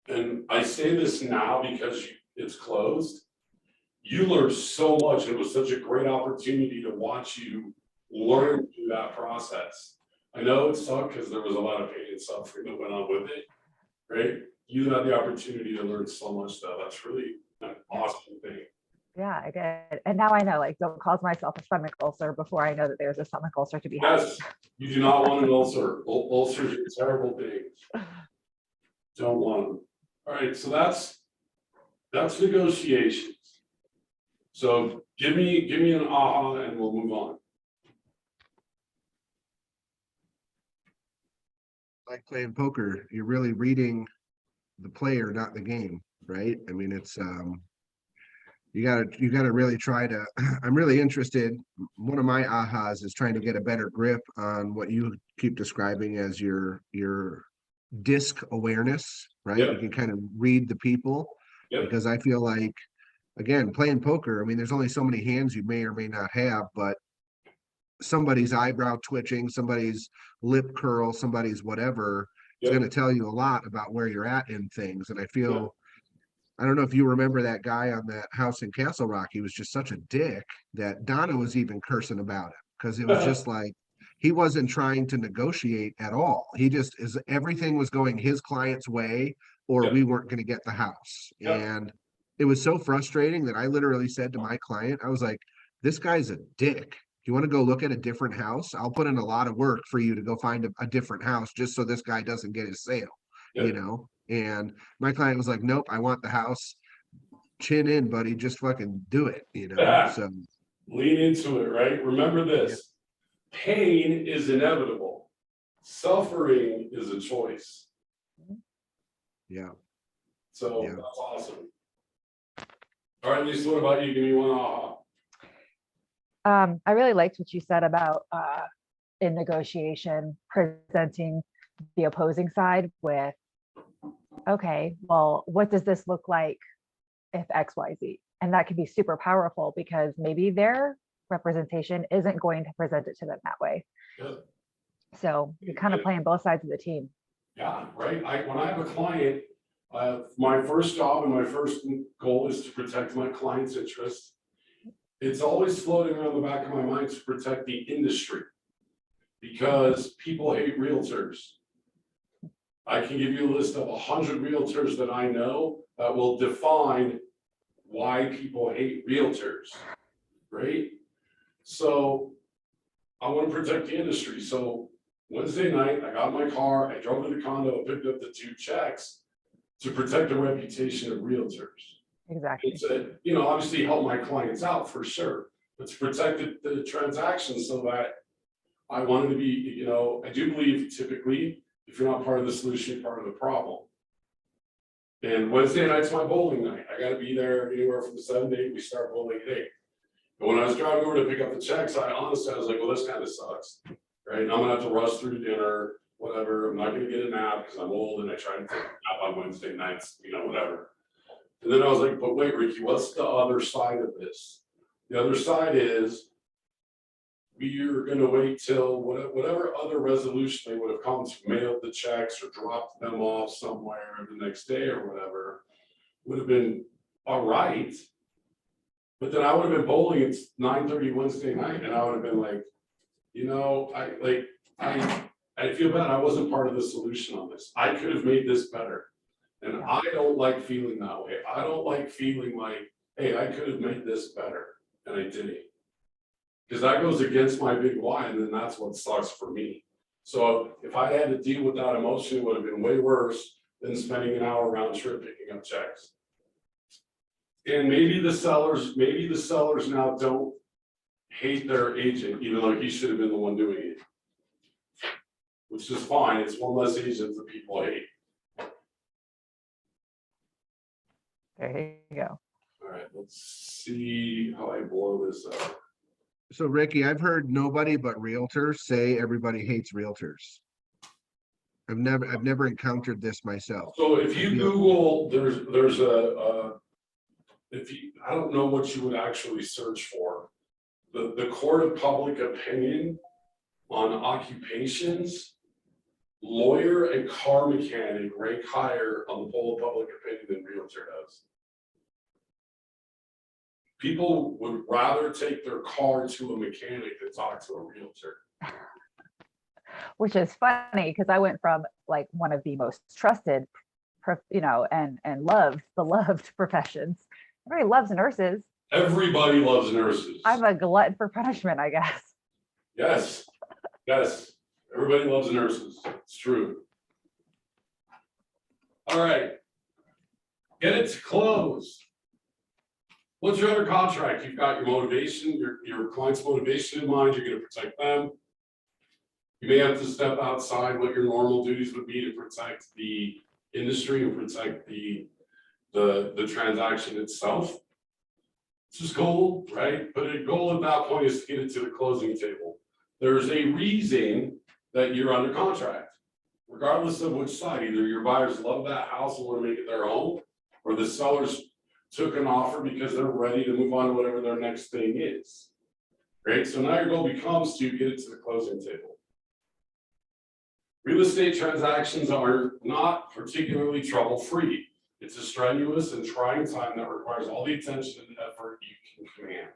and I say this now because it's closed, you learned so much. It was such a great opportunity to watch you learn through that process. I know it sucked because there was a lot of pain and suffering that went on with it, right? You had the opportunity to learn so much stuff. That's really an awesome thing. Yeah, I did. And now I know, don't cause myself a stomach ulcer before I know that there's a stomach ulcer to be had. Yes, you do not want an ulcer. Ulcers are terrible things. Don't want them. All right, so that's negotiations. So give me an aha and we'll move on. Like playing poker, you're really reading the player, not the game, right? I mean, it's you gotta really try to. I'm really interested. One of my ahas is trying to get a better grip on what you keep describing as your disc awareness, right? Yep. You can kind of read the people. Yep. Because I feel like, again, playing poker, I mean, there's only so many hands you may or may not have, but somebody's eyebrow twitching, somebody's lip curl, somebody's whatever, is Yep. going to tell you a lot about where you're at in things. And I feel, I don't know if you remember that guy on that house in Castle Rock. He was just such a dick that Donna was even cursing about it because it was just like, he wasn't trying to negotiate at all. He just everything was going his client's way or Yep. we weren't going to get the house. Yep. And it was so frustrating that I literally said to my client, I was like, this guy's a dick. You want to go look at a different house? I'll put in a lot of work for you to go find a different house just so this guy doesn't get his sale, Yep. And my client was like, nope, I want the house. Chin in, buddy, just fucking do it, So Lean into it, right? Remember this. Pain is inevitable. Suffering is a choice. yeah. So Yeah. that's awesome. All right, Lisa, what about you? Give me one aha. I really liked what you said about in negotiation presenting the opposing side with, okay, well, what does this look like if XYZ? And that can be super powerful because maybe their representation isn't going to present it to them that way. Good. So you're kind of playing both sides of the team. Yeah, right. When I have a client, my first job and my first goal is to protect my client's interest. It's always floating around the back of my mind to protect the industry because people hate realtors. I can give you a list of 100 realtors that I know that will define why people hate realtors, right? So I want to protect the industry. So Wednesday night, I got in my car, I drove to the condo, picked up the 2 checks to protect the reputation of realtors. Exactly. It's obviously help my clients out for sure, but to protect the transaction so that I wanted to be, I do believe typically, if you're not part of the solution, you're part of the problem. And Wednesday night's my bowling night. I gotta be there anywhere from 7 to 8. We start bowling at 8. And when I was driving over to pick up the checks, I honestly, I was like, well, this kind of sucks, right? And I'm gonna have to rush through dinner, whatever, I'm not gonna get a nap because I'm old and I try to take a nap on Wednesday nights, you know, whatever. And then I was like, but wait, Ricky, what's the other side of this? The other side is we're gonna wait till whatever other resolution they would have come to, mailed the checks or dropped them off somewhere the next day or whatever, would have been all right. But then I would have been bowling at 9:30 Wednesday night and I would have been like, you know, I feel bad, I wasn't part of the solution on this. I could have made this better. And I don't like feeling that way. I don't like feeling like, hey, I could have made this better and I didn't. Because that goes against my big why, and then that's what sucks for me. So if I had to deal with that emotion, it would have been way worse than spending an hour round trip picking up checks. And maybe the sellers now don't hate their agent, even though he should have been the one doing it. Which is fine, it's one less agent that people hate. There you go. All right, let's see how I blow this up. So Ricky, I've heard nobody but realtors say everybody hates realtors. I've never encountered this myself. So if you Google, there's a I don't know what you would actually search for. The court of public opinion on occupations, lawyer and car mechanic rank higher on the poll of public opinion than realtor does. People would rather take their car to a mechanic than talk to a realtor. Which is funny because I went from like one of the most trusted, and loved professions. Everybody loves nurses. Everybody loves nurses. I'm a glutton for punishment, I guess. Yes, yes, everybody loves nurses, it's true. All right. Get it to close. What's your other contract? You've got your motivation, your client's motivation in mind, you're gonna protect them. You may have to step outside what your normal duties would be to protect the industry and protect the transaction itself. This is goal, right? But a goal at that point is to get it to the closing table. There's a reason that you're under contract, regardless of which side. Either your buyers love that house and want to make it their home, or the sellers took an offer because they're ready to move on to whatever their next thing is. Right? So now your goal becomes to get it to the closing table. Real estate transactions are not particularly trouble-free. It's a strenuous and trying time that requires all the attention and effort you can command.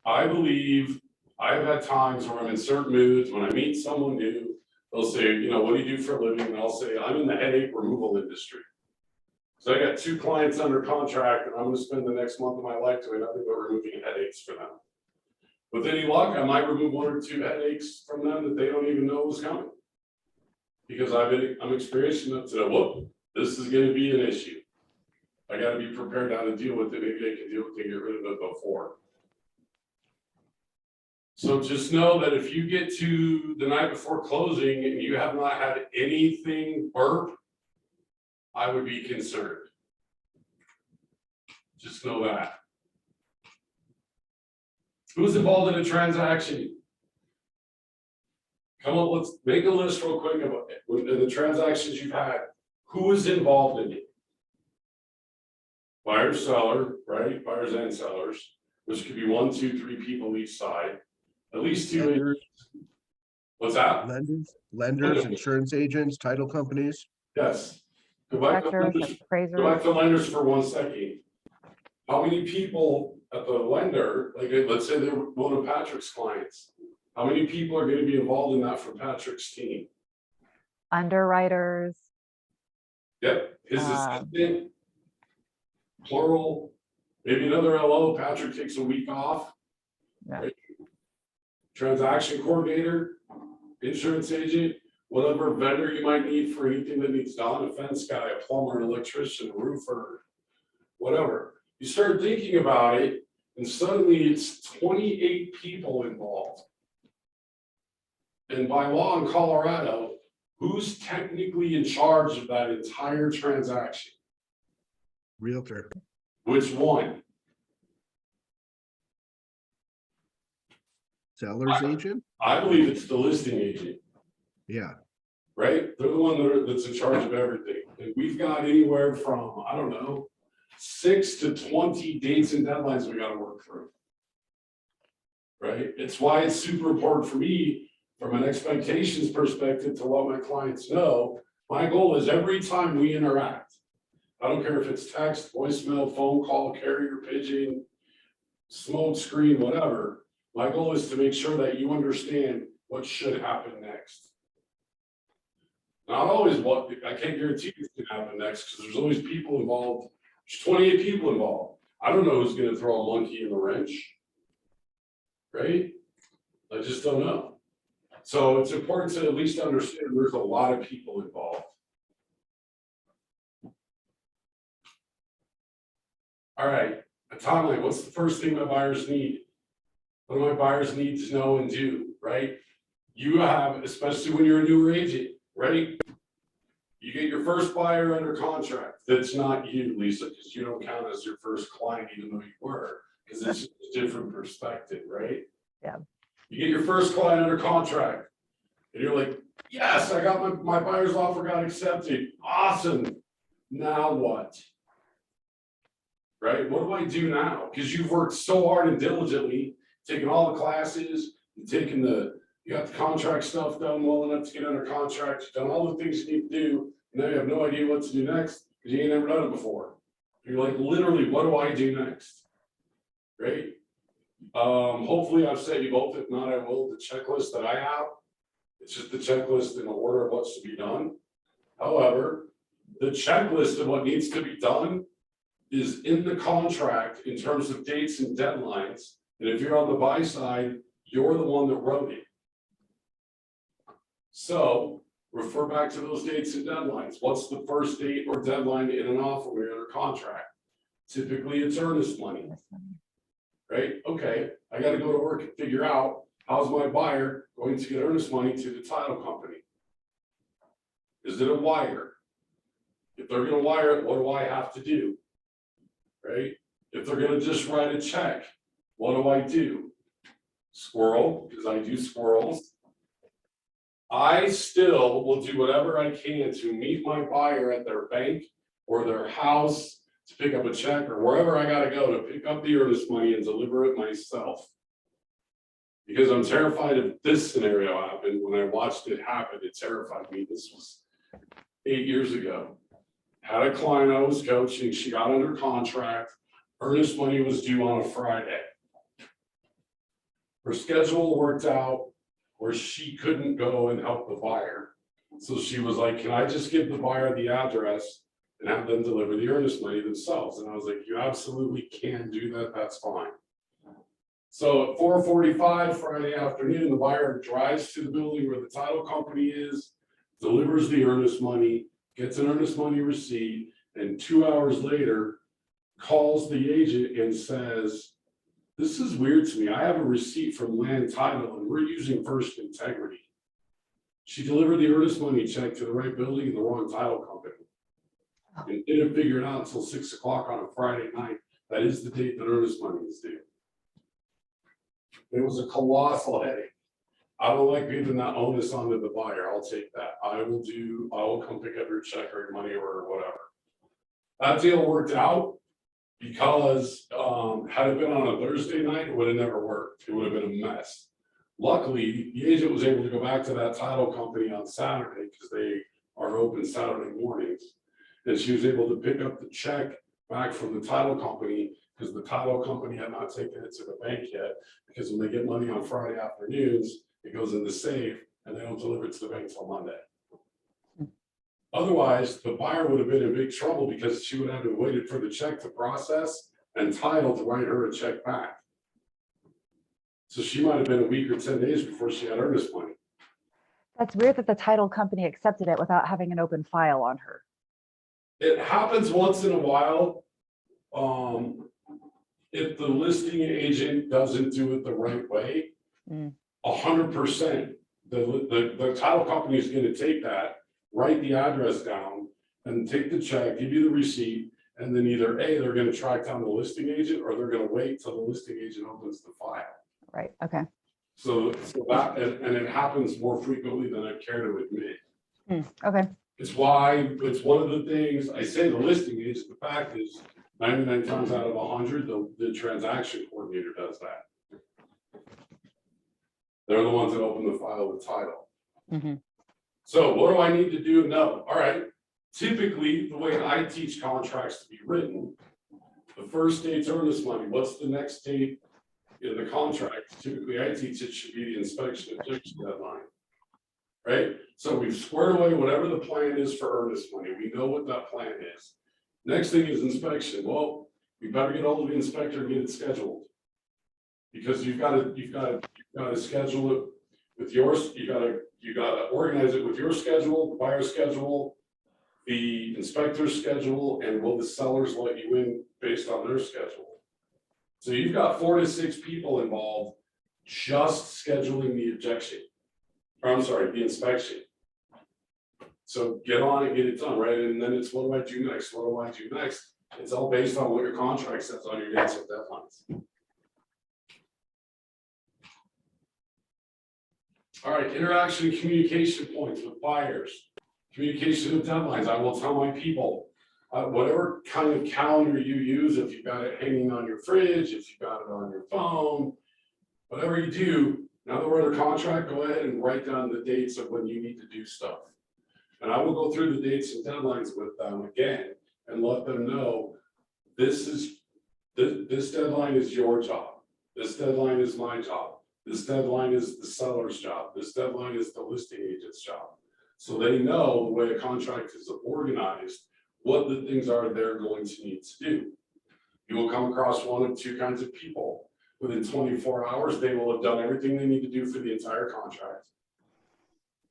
I believe I've had times where I'm in certain moods, when I meet someone new, they'll say, you know, what do you do for a living? And I'll say, I'm in the headache removal industry. So I got 2 clients under contract and I'm gonna spend the next month of my life doing nothing but removing headaches for them. With any luck, I might remove 1 or 2 headaches from them that they don't even know was coming. Because I'm experienced enough to know, whoop, this is gonna be an issue. I gotta be prepared how to deal with it. Maybe I can deal with it, get rid of it before. So just know that if you get to the night before closing and you have not had anything burp, I would be concerned. Just know that. Who's involved in a transaction? Come on, let's make a list real quick of the transactions you've had. Who is involved in it? Buyer, seller, right? Buyers and sellers, which could be 1, 2, 3 people each side. At least 2 Lenders. What's that? Lenders, insurance agents, title companies. Yes. Go back Inspectors, to appraisers. lenders for 1 second. How many people at the lender, like let's say they're one of Patrick's clients, how many people are going to be involved in that from Patrick's team? Underwriters. Yep, his assistant, plural, maybe another LO, Patrick takes a week off. Yeah. Right? Transaction coordinator, insurance agent, whatever vendor you might need for anything that needs done, a fence guy, a plumber, an electrician, a roofer, whatever. You start thinking about it and suddenly it's 28 people involved. And by law in Colorado, who's technically in charge of that entire transaction? Realtor. Which one? seller's agent? I believe it's the listing agent, Yeah, right? They're the one that's in charge of everything. And we've got anywhere from, I don't know, 6 to 20 dates and deadlines we gotta work through. Right? It's why it's super important for me, from an expectations perspective, to let my clients know. My goal is every time we interact, I don't care if it's text, voicemail, phone call, carrier pigeon, smoke screen, whatever. My goal is to make sure that you understand what should happen next. Not always what, I can't guarantee what's gonna happen next, because there's always people involved. There's 28 people involved. I don't know who's gonna throw a monkey in the wrench. Right? I just don't know. So it's important to at least understand there's a lot of people involved. All right, a timeline. What's the first thing my buyers need? What do my buyers need to know and do, right? You have, especially when you're a newer agent, right? You get your first buyer under contract. That's not you, Lisa, because you don't count as your first client, even though you were, because it's just a different perspective, right? Yeah. You get your first client under contract, and you're like, yes, I got my buyer's offer got accepted. Awesome. Now what? Right? What do I do now? Because you've worked so hard and diligently, taking all the classes, you got the contract stuff done well enough to get under contract, you've done all the things you need to do, and now you have no idea what to do next, because you ain't never done it before. You're like, literally, what do I do next? Right? Hopefully I've set you both, if not, I will, the checklist that I have. It's just the checklist in order of what's to be done. However, the checklist of what needs to be done is in the contract in terms of dates and deadlines. And if you're on the buy side, you're the one that wrote it. So refer back to those dates and deadlines. What's the first date or deadline in an offer when you're under contract? Typically, it's earnest money, right? Okay, I gotta go to work and figure out how's my buyer going to get earnest money to the title company? Is it a wire? If they're gonna wire it, what do I have to do? Right? If they're gonna just write a check, what do I do? Squirrel, because I do squirrels. I still will do whatever I can to meet my buyer at their bank or their house to pick up a check or wherever I gotta go to pick up the earnest money and deliver it myself. Because I'm terrified of this scenario happened. When I watched it happen, it terrified me. This was 8 years ago. Had a client I was coaching, she got under contract, earnest money was due on a Friday. Her schedule worked out where she couldn't go and help the buyer. So she was like, can I just give the buyer the address and have them deliver the earnest money themselves? And I was like, you absolutely can do that, that's fine. So at 4:45 Friday afternoon, the buyer drives to the building where the title company is, delivers the earnest money, gets an earnest money receipt, and 2 hours later, calls the agent and says, this is weird to me. I have a receipt from Land Title and we're using First Integrity. She delivered the earnest money check to the right building and the wrong title company. And didn't figure it out until 6 o'clock on a Friday night. That is the date that earnest money is due. It was a colossal headache. I don't like giving that onus onto the buyer. I'll take that. I will come pick up your check or your money or whatever. That deal worked out because had it been on a Thursday night, it would have never worked. It would have been a mess. Luckily, the agent was able to go back to that title company on Saturday because they are open Saturday mornings. And she was able to pick up the check back from the title company because the title company had not taken it to the bank yet. Because when they get money on Friday afternoons, it goes in the safe and they don't deliver it to the bank till Monday. Otherwise, the buyer would have been in big trouble because she would have to waited for the check to process and title to write her a check back. So she might have been a week or 10 days before she had earnest money. That's weird that the title company accepted it without having an open file on her. It happens once in a while. If the listing agent doesn't do it the right way, 100%, the title company is going to take that, write the address down, and take the check, give you the receipt, and then either A, they're going to track down the listing agent, or they're going to wait till the listing agent opens the file. Right, okay. So that, and it happens more frequently than I care to admit. Okay, It's why, it's one of the things, I say the listing agent, the fact is 99 times out of 100, the transaction coordinator does that. They're the ones that open the file with title. Mhm. So what do I need to do? No, all right. Typically, the way I teach contracts to be written, the first date's earnest money. What's the next date in the contract? Typically, I teach it should be the inspection objection deadline. Right? So we've squared away whatever the plan is for earnest money. We know what that plan is. Next thing is inspection. Well, we better get hold of the inspector and get it scheduled. Because you've got to schedule it with yours, you gotta organize it with your schedule, the buyer's schedule, the inspector's schedule, and will the sellers let you in based on their schedule? So you've got 4 to 6 people involved just scheduling the objection. Or I'm sorry, the inspection. So get on it, get it done, right? And then it's what do I do next? What do I do next? It's all based on what your contract says on your dates and deadlines. All right, interaction and communication points with buyers, communication with deadlines. I will tell my people, whatever kind of calendar you use, if you've got it hanging on your fridge, if you've got it on your phone, whatever you do, now that we're under contract, go ahead and write down the dates of when you need to do stuff. And I will go through the dates and deadlines with them again and let them know this deadline is your job. This deadline is my job. This deadline is the seller's job. This deadline is the listing agent's job. So they know the way a contract is organized, what the things are they're going to need to do. You will come across one of two kinds of people. Within 24 hours, they will have done everything they need to do for the entire contract.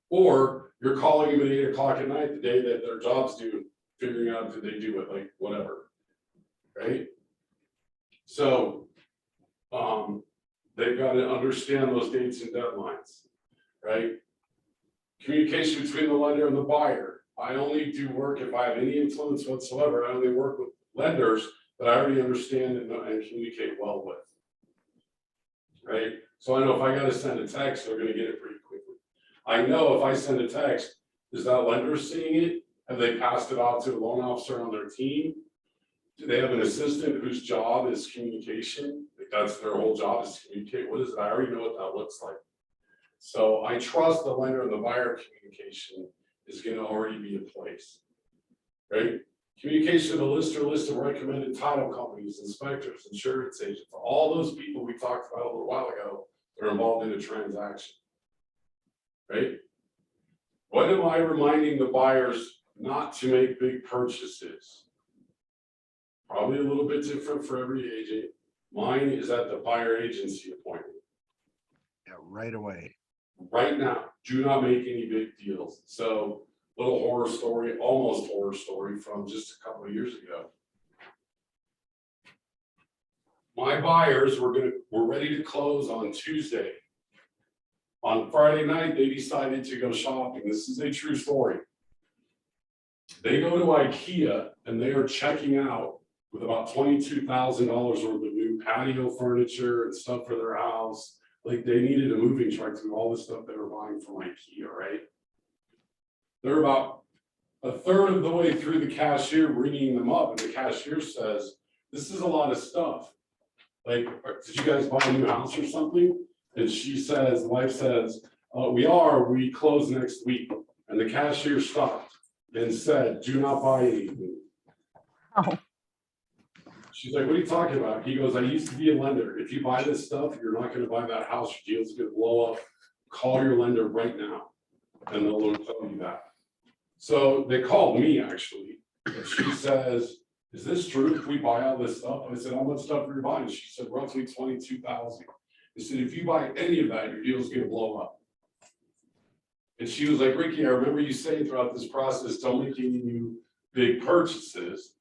Or you're calling them at 8 o'clock at night, the day that their job's due, figuring out did they do it, like whatever, right? So, they've got to understand those dates and deadlines, right? Communication between the lender and the buyer. I only do work if I have any influence whatsoever. I only work with lenders that I already understand and communicate well with, right? So I know if I got to send a text, they're going to get it pretty quickly. I know if I send a text, is that lender seeing it? Have they passed it off to a loan officer on their team? Do they have an assistant whose job is communication? Like that's their whole job is to communicate. What is it? I already know what that looks like. So I trust the lender and the buyer communication is going to already be in place, right? Communication to list of recommended title companies, inspectors, insurance agents, all those people we talked about a little while ago that are involved in a transaction, right? When am I reminding the buyers not to make big purchases? Probably a little bit different for every agent. Mine is at the buyer agency appointment. Yeah, right away. Right now, do not make any big deals. So little horror story, almost horror story from just a couple of years ago. My buyers were ready to close on Tuesday. On Friday night, they decided to go shopping. This is a true story. They go to IKEA and they are checking out with about $22,000 worth of new patio furniture and stuff for their house. Like they needed a moving truck to all the stuff they were buying from IKEA, right? They're about a third of the way through the cashier ringing them up, and the cashier says, "This is a lot of stuff. Like, did you guys buy a new house or something?" And she says, the wife says, we close next week. And the cashier stopped and said, "Do not buy anything." Oh. She's like, "What are you talking about?" He goes, "I used to be a lender. If you buy this stuff, you're not going to buy that house. Your deal's going to blow up. Call your lender right now, and they'll tell you that." So they called me actually, and she says, "Is this true? If we buy all this stuff?" I said, "How much stuff are you buying?" She said, "Roughly 22,000. I said, "If you buy any of that, your deal's going to blow up." And she was like, "Ricky, I remember you saying throughout this process, don't make any new big purchases."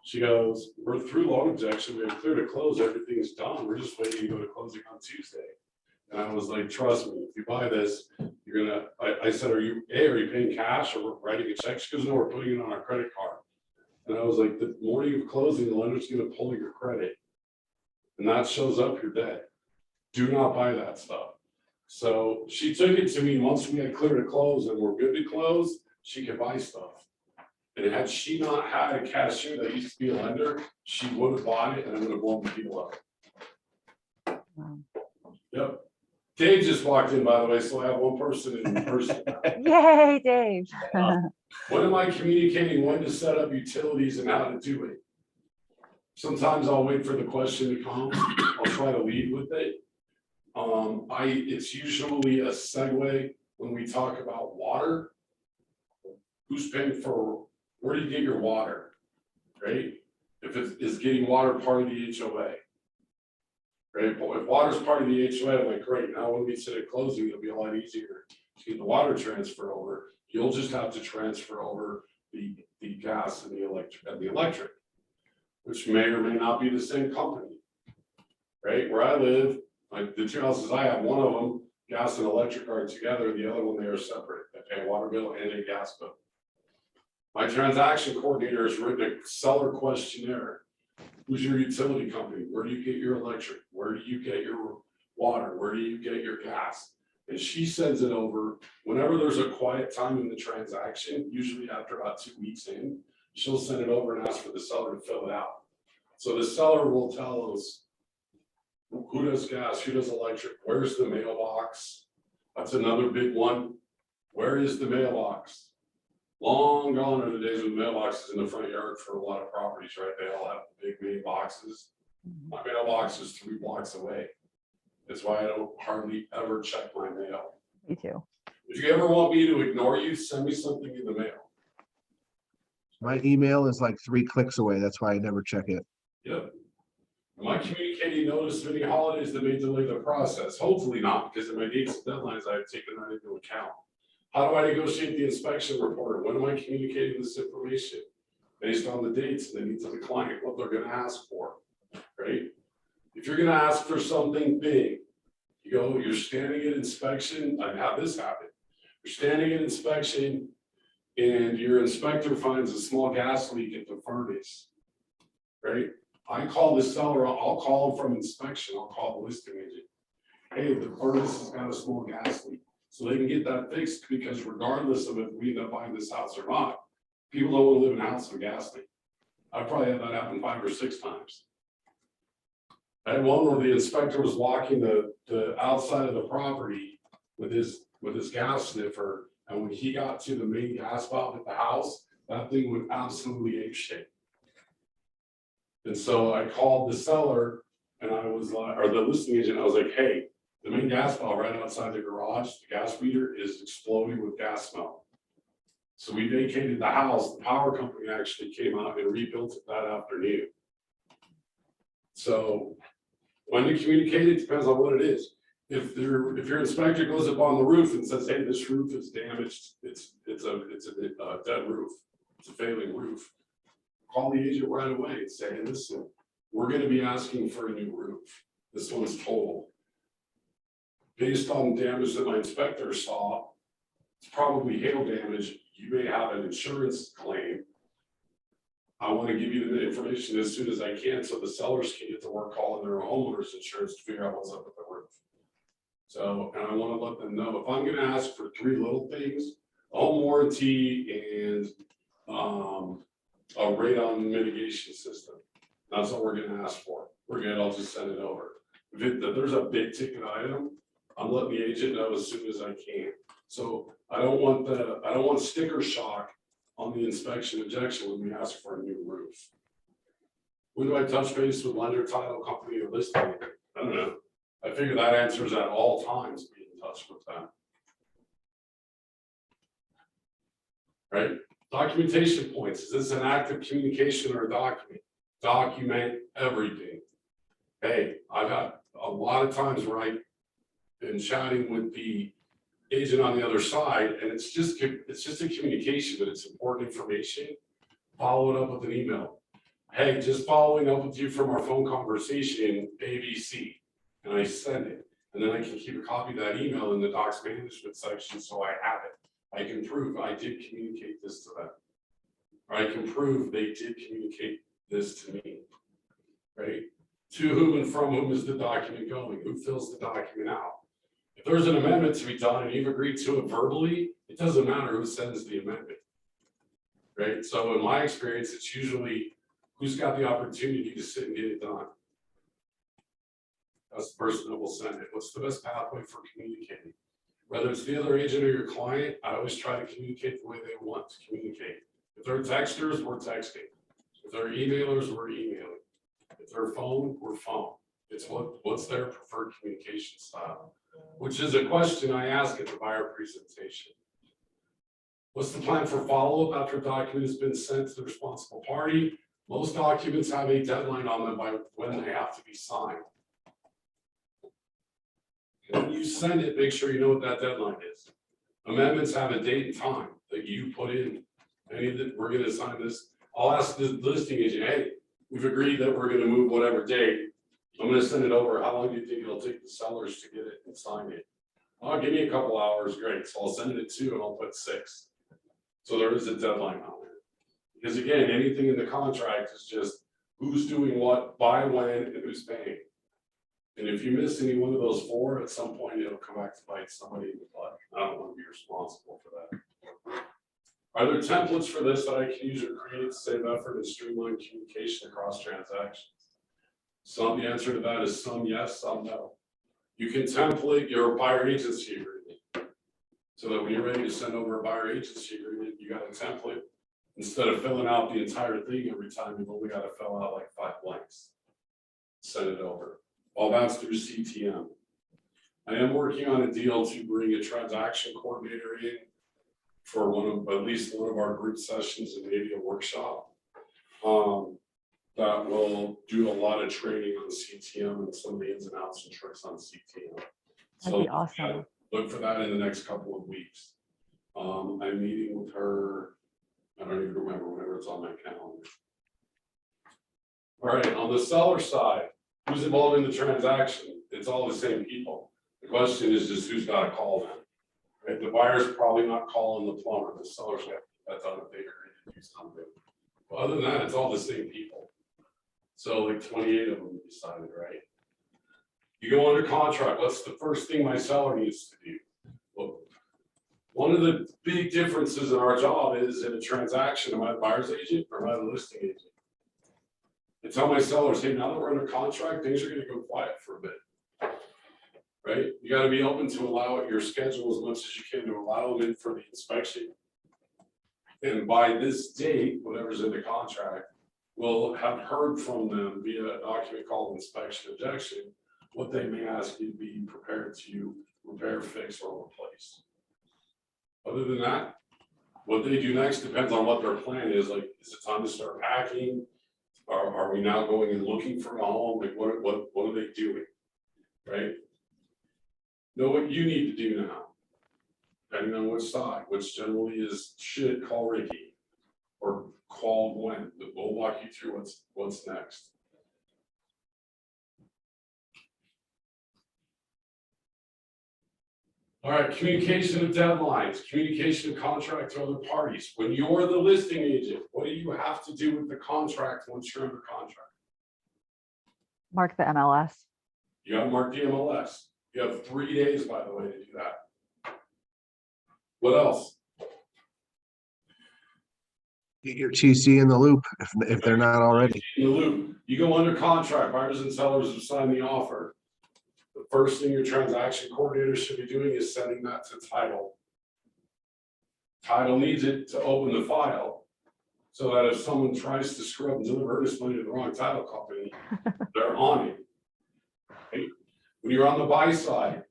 She goes, "We're through loan objection. We have clear to close. Everything's done. We're just waiting to go to closing on Tuesday." And I was like, "Trust me, if you buy this, you're gonna," I said, are you paying cash or we're writing a check?" She goes, "No, we're putting it on our credit card." And I was like, "The morning of closing, the lender's gonna pull your credit. And that shows up, you're dead. Do not buy that stuff." So she took it to me, once we had cleared to close and we're good to close, she could buy stuff. And had she not had a cashier that used to be a lender, she would have bought it and it would have blown the people up. Wow. Yep. Dave just walked in, by the way, so I have one person in person. Yay, Dave. When am I communicating when to set up utilities and how to do it? Sometimes I'll wait for the question to come. I'll try to lead with it. It's usually a segue when we talk about water. Who's paying for, where do you get your water, right? If is getting water part of the HOA. Right, but if water's part of the HOA, I'm like, great, now when we sit at closing, it'll be a lot easier to get the water transfer over. You'll just have to transfer over the gas and the electric, which may or may not be the same company. Right, where I live, like the two houses I have, one of them, gas and electric are together, the other one, they are separate. They pay a water bill and a gas bill. My transaction coordinator has written a seller questionnaire. Who's your utility company? Where do you get your electric? Where do you get your water? Where do you get your gas? And she sends it over whenever there's a quiet time in the transaction, usually after about 2 weeks in, she'll send it over and ask for the seller to fill it out. So the seller will tell us who does gas, who does electric, where's the mailbox? That's another big one. Where is the mailbox? Long gone are the days when mailboxes in the front yard for a lot of properties, right? They all have big mailboxes. My mailbox is 3 blocks away. That's why I don't hardly ever check my mail. Me too. If you ever want me to ignore you, send me something in the mail. My email is like 3 clicks away. That's why I never check it. Yep. Am I communicating notice of any holidays that may delay the process? Hopefully not, because in my dates and deadlines, I've taken that into account. How do I negotiate the inspection report? When am I communicating this information? Based on the dates and the needs of the client, what they're gonna ask for, right? If you're gonna ask for something big, you're standing at inspection, I've had this happen. You're standing at inspection and your inspector finds a small gas leak at the furnace, right? I call the seller, I'll call them from inspection, I'll call the listing agent. Hey, the furnace has got a small gas leak. So they can get that fixed, because regardless of if we end up buying this house or not, people don't want to live in a house with a gas leak. I probably had that happen 5 or 6 times. I had one where the inspector was walking the outside of the property with his gas sniffer, and when he got to the main gas valve at the house, that thing went absolutely apeshit. And so I called the seller and I was like, or the listing agent, I was like, hey, the main gas valve right outside the garage, the gas meter is exploding with gas smell. So we vacated the house. The power company actually came out and rebuilt it that afternoon. So when to communicate, it depends on what it is. If your inspector goes up on the roof and says, hey, this roof is damaged, it's a dead roof, it's a failing roof, call the agent right away and say, hey, listen, we're gonna be asking for a new roof. This one's total. Based on damage that my inspector saw, it's probably hail damage. You may have an insurance claim. I want to give you the information as soon as I can so the sellers can get to work calling their homeowners insurance to figure out what's up with the roof. So, and I want to let them know if I'm going to ask for 3 little things, a home warranty and a radon mitigation system. That's what we're going to ask for. We're good. I'll just send it over. If there's a big ticket item, I'm letting the agent know as soon as I can. So I don't want sticker shock on the inspection objection when we ask for a new roof. When do I touch base with lender, title company, or listing? I don't know. I figure that answers at all times, be in touch with them. Right? Documentation points. Is this an active communication or a document? Document everything. Hey, I've had a lot of times where I've been chatting with the agent on the other side, and it's just a communication, but it's important information. Follow it up with an email. Hey, just following up with you from our phone conversation, ABC, and I send it. And then I can keep a copy of that email in the docs management section so I have it. I can prove I did communicate this to them. Or I can prove they did communicate this to me, right? To whom and from whom is the document going? Who fills the document out? If there's an amendment to be done and you've agreed to it verbally, it doesn't matter who sends the amendment. Right, so in my experience, it's usually who's got the opportunity to sit and get it done. That's the person that will send it. What's the best pathway for communicating? Whether it's the other agent or your client, I always try to communicate the way they want to communicate. If they're texters, we're texting. If they're emailers, we're emailing. If they're phone, we're phone. It's what's their preferred communication style, which is a question I ask at the buyer presentation. What's the plan for follow-up after a document has been sent to the responsible party? Most documents have a deadline on them by when they have to be signed. When you send it, make sure you know what that deadline is. Amendments have a date and time that you put in. Any that we're gonna sign this, I'll ask the listing agent, hey, we've agreed that we're gonna move whatever date. I'm gonna send it over. How long do you think it'll take the sellers to get it and sign it? Oh, give me a couple hours, great. So I'll send it at 2 and I'll put 6. So there is a deadline on there. Because again, anything in the contract is just who's doing what, by when, and who's paying. And if you miss any one of those 4, at some point it'll come back to bite somebody in the butt. I don't want to be responsible for that. Are there templates for this that I can use or create to save effort and streamline communication across transactions? Some, the answer to that is some yes, some no. You can template your buyer agency agreement so that when you're ready to send over a buyer agency agreement, you got a template. Instead of filling out the entire thing every time, you've only got to fill out like 5 blanks. Send it over. All that's through CTM. I am working on a deal to bring a transaction coordinator in for at least one of our group sessions and maybe a workshop. That will do a lot of training on CTM and some of the ins and outs and tricks on CTM. That'd be awesome. Look for that in the next couple of weeks. I'm meeting with her. I don't even remember whenever it's on my calendar. All right, on the seller side, who's involved in the transaction? It's all the same people. The question is just who's got to call them. Right? The buyer's probably not calling the plumber. The seller's got that's on a bigger to do something. But other than that, it's all the same people. So like 28 of them decided, right? You go under contract. What's the first thing my seller needs to do? Well, one of the big differences in our job is in a transaction, am I the buyer's agent or am I the listing agent? I tell my sellers, hey, now that we're under contract, things are going to go quiet for a bit. Right? You got to be open to allow your schedule as much as you can to allow them in for the inspection. And by this date, whatever's in the contract, we'll have heard from them via a document called inspection objection, what they may ask you to be prepared to repair, fix, or replace. Other than that, what they do next depends on what their plan is. Like, is it time to start packing? Are we now going and looking for a home? Like, what are they doing? Right? Know what you need to do now, depending on which side, which generally is should call Ricky or call Gwen. We'll walk you through what's next. All right, communication of deadlines, communication of contract to other parties. When you're the listing agent, what do you have to do with the contract once you're under contract? Mark the MLS. You got to mark the MLS. You have 3 days, by the way, to do that. What else? Get your TC in the loop if they're not already. In the loop, you go under contract, buyers and sellers have signed the offer. The first thing your transaction coordinator should be doing is sending that to title. Title needs it to open the file so that if someone tries to screw up and deliver earnest money to the wrong title company, they're on it. Right? When you're on the buy side,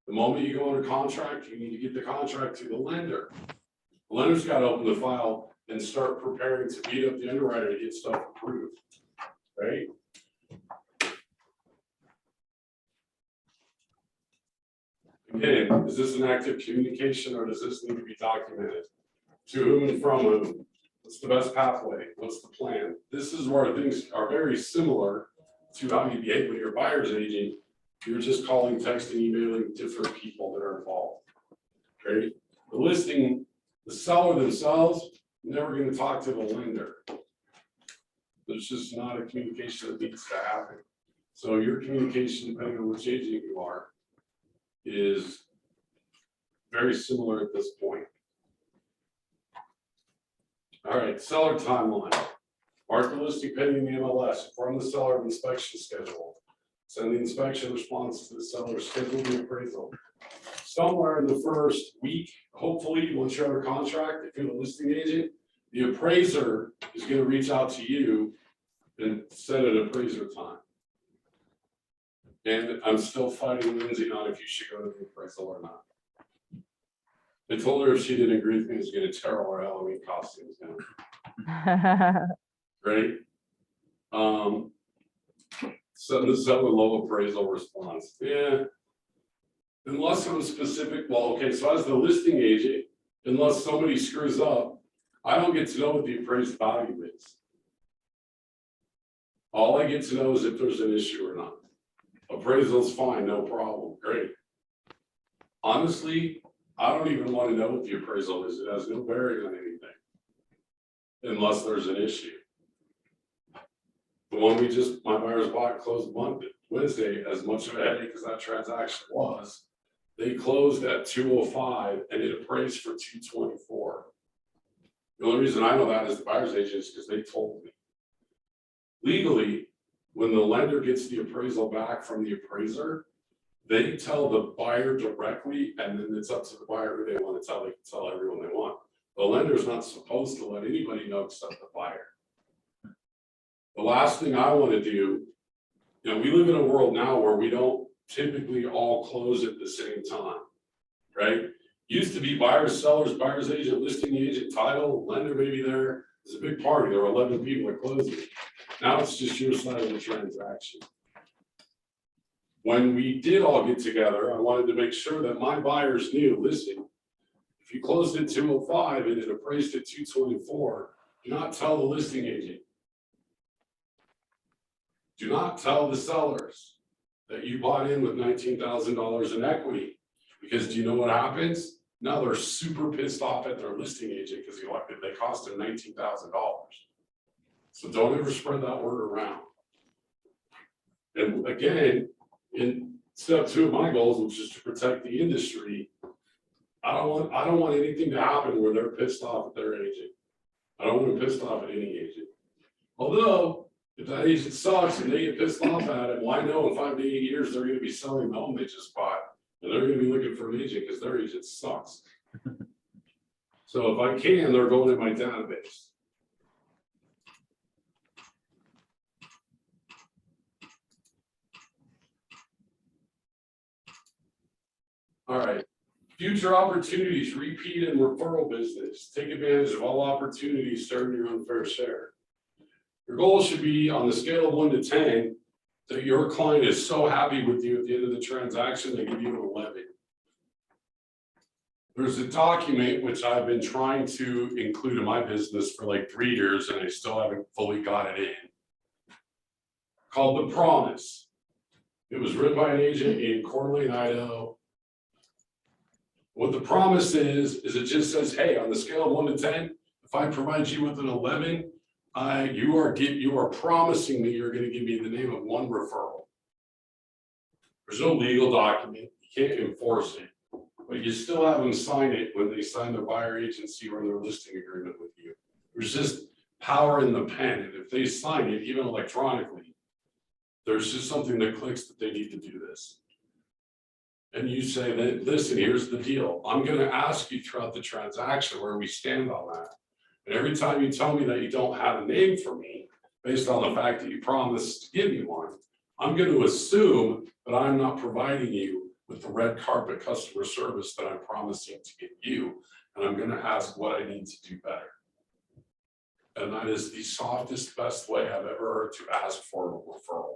the moment you go under contract, you need to get the contract to the lender. The lender's got to open the file and start preparing to beat up the underwriter to get stuff approved, right? Again, is this an active communication or does this need to be documented? To whom and from whom? What's the best pathway? What's the plan? This is where things are very similar to how you behave when you're a buyer's agent. You're just calling, texting, emailing different people that are involved, right? The listing, the seller themselves, never going to talk to the lender. There's just not a communication that needs to happen. So your communication, depending on which agent you are, is very similar at this point. All right, seller timeline. Mark the listing pending the MLS, inform the seller of inspection schedule. Send the inspection response to the seller, schedule the appraisal. Somewhere in the first week, hopefully, once you're under contract, if you're the listing agent, the appraiser is gonna reach out to you and set an appraiser time. And I'm still fighting Lindsay on if you should go to the appraisal or not. I told her if she didn't agree with me, it's gonna tear all our Halloween costumes down, right? So the seller low appraisal response, yeah. Unless I'm specific, well, okay, so as the listing agent, unless somebody screws up, I don't get to know what the appraised value is. All I get to know is if there's an issue or not. Appraisal's fine, no problem, great. Honestly, I don't even want to know what the appraisal is, it has no bearing on anything. Unless there's an issue. The one my buyers bought closed Wednesday, as much of a headache as that transaction was, they closed at 205 and it appraised for 224. The only reason I know that as the buyer's agent is because they told me. Legally, when the lender gets the appraisal back from the appraiser, they tell the buyer directly, and then it's up to the buyer who they want to tell. They can tell everyone they want. The lender's not supposed to let anybody know except the buyer. The last thing I want to do, we live in a world now where we don't typically all close at the same time, right? Used to be buyers, sellers, buyer's agent, listing agent, title, lender maybe there. It's a big party. There were 11 people that closed it. Now it's just your side of the transaction. When we did all get together, I wanted to make sure that my buyers knew, listen, if you closed at 205 and it appraised at 224, do not tell the listing agent. Do not tell the sellers that you bought in with $19,000 in equity, because do you know what happens? Now they're super pissed off at their listing agent because they cost them $19,000. So don't ever spread that word around. And again, in step 2 of my goals, which is to protect the industry, I don't want anything to happen where they're pissed off at their agent. I don't want them pissed off at any agent. Although, if that agent sucks and they get pissed off at it, well, I know in 5 to 8 years they're going to be selling the home they just bought, and they're going to be looking for an agent because their agent sucks. So if I can, they're going in my database. All right, future opportunities, repeat and referral business. Take advantage of all opportunities, serve your unfair share. Your goal should be on the scale of 1 to 10 that your client is so happy with you at the end of the transaction, they give you an 11. There's a document which I've been trying to include in my business for like 3 years and I still haven't fully got it in, called The Promise. It was written by an agent in Coeur d'Alene, Idaho. What the promise is it just says, hey, on the scale of 1 to 10, if I provide you with an 11, you are promising me you're going to give me the name of 1 referral. There's no legal document, you can't enforce it, but you still have them sign it when they sign the buyer agency or their listing agreement with you. There's just power in the pen, and if they sign it, even electronically, there's just something that clicks that they need to do this. And you say that, listen, here's the deal. I'm going to ask you throughout the transaction where we stand on that. And every time you tell me that you don't have a name for me, based on the fact that you promised to give me one, I'm going to assume that I'm not providing you with the red carpet customer service that I'm promising to give you. And I'm going to ask what I need to do better. And that is the softest, best way I've ever heard to ask for a referral.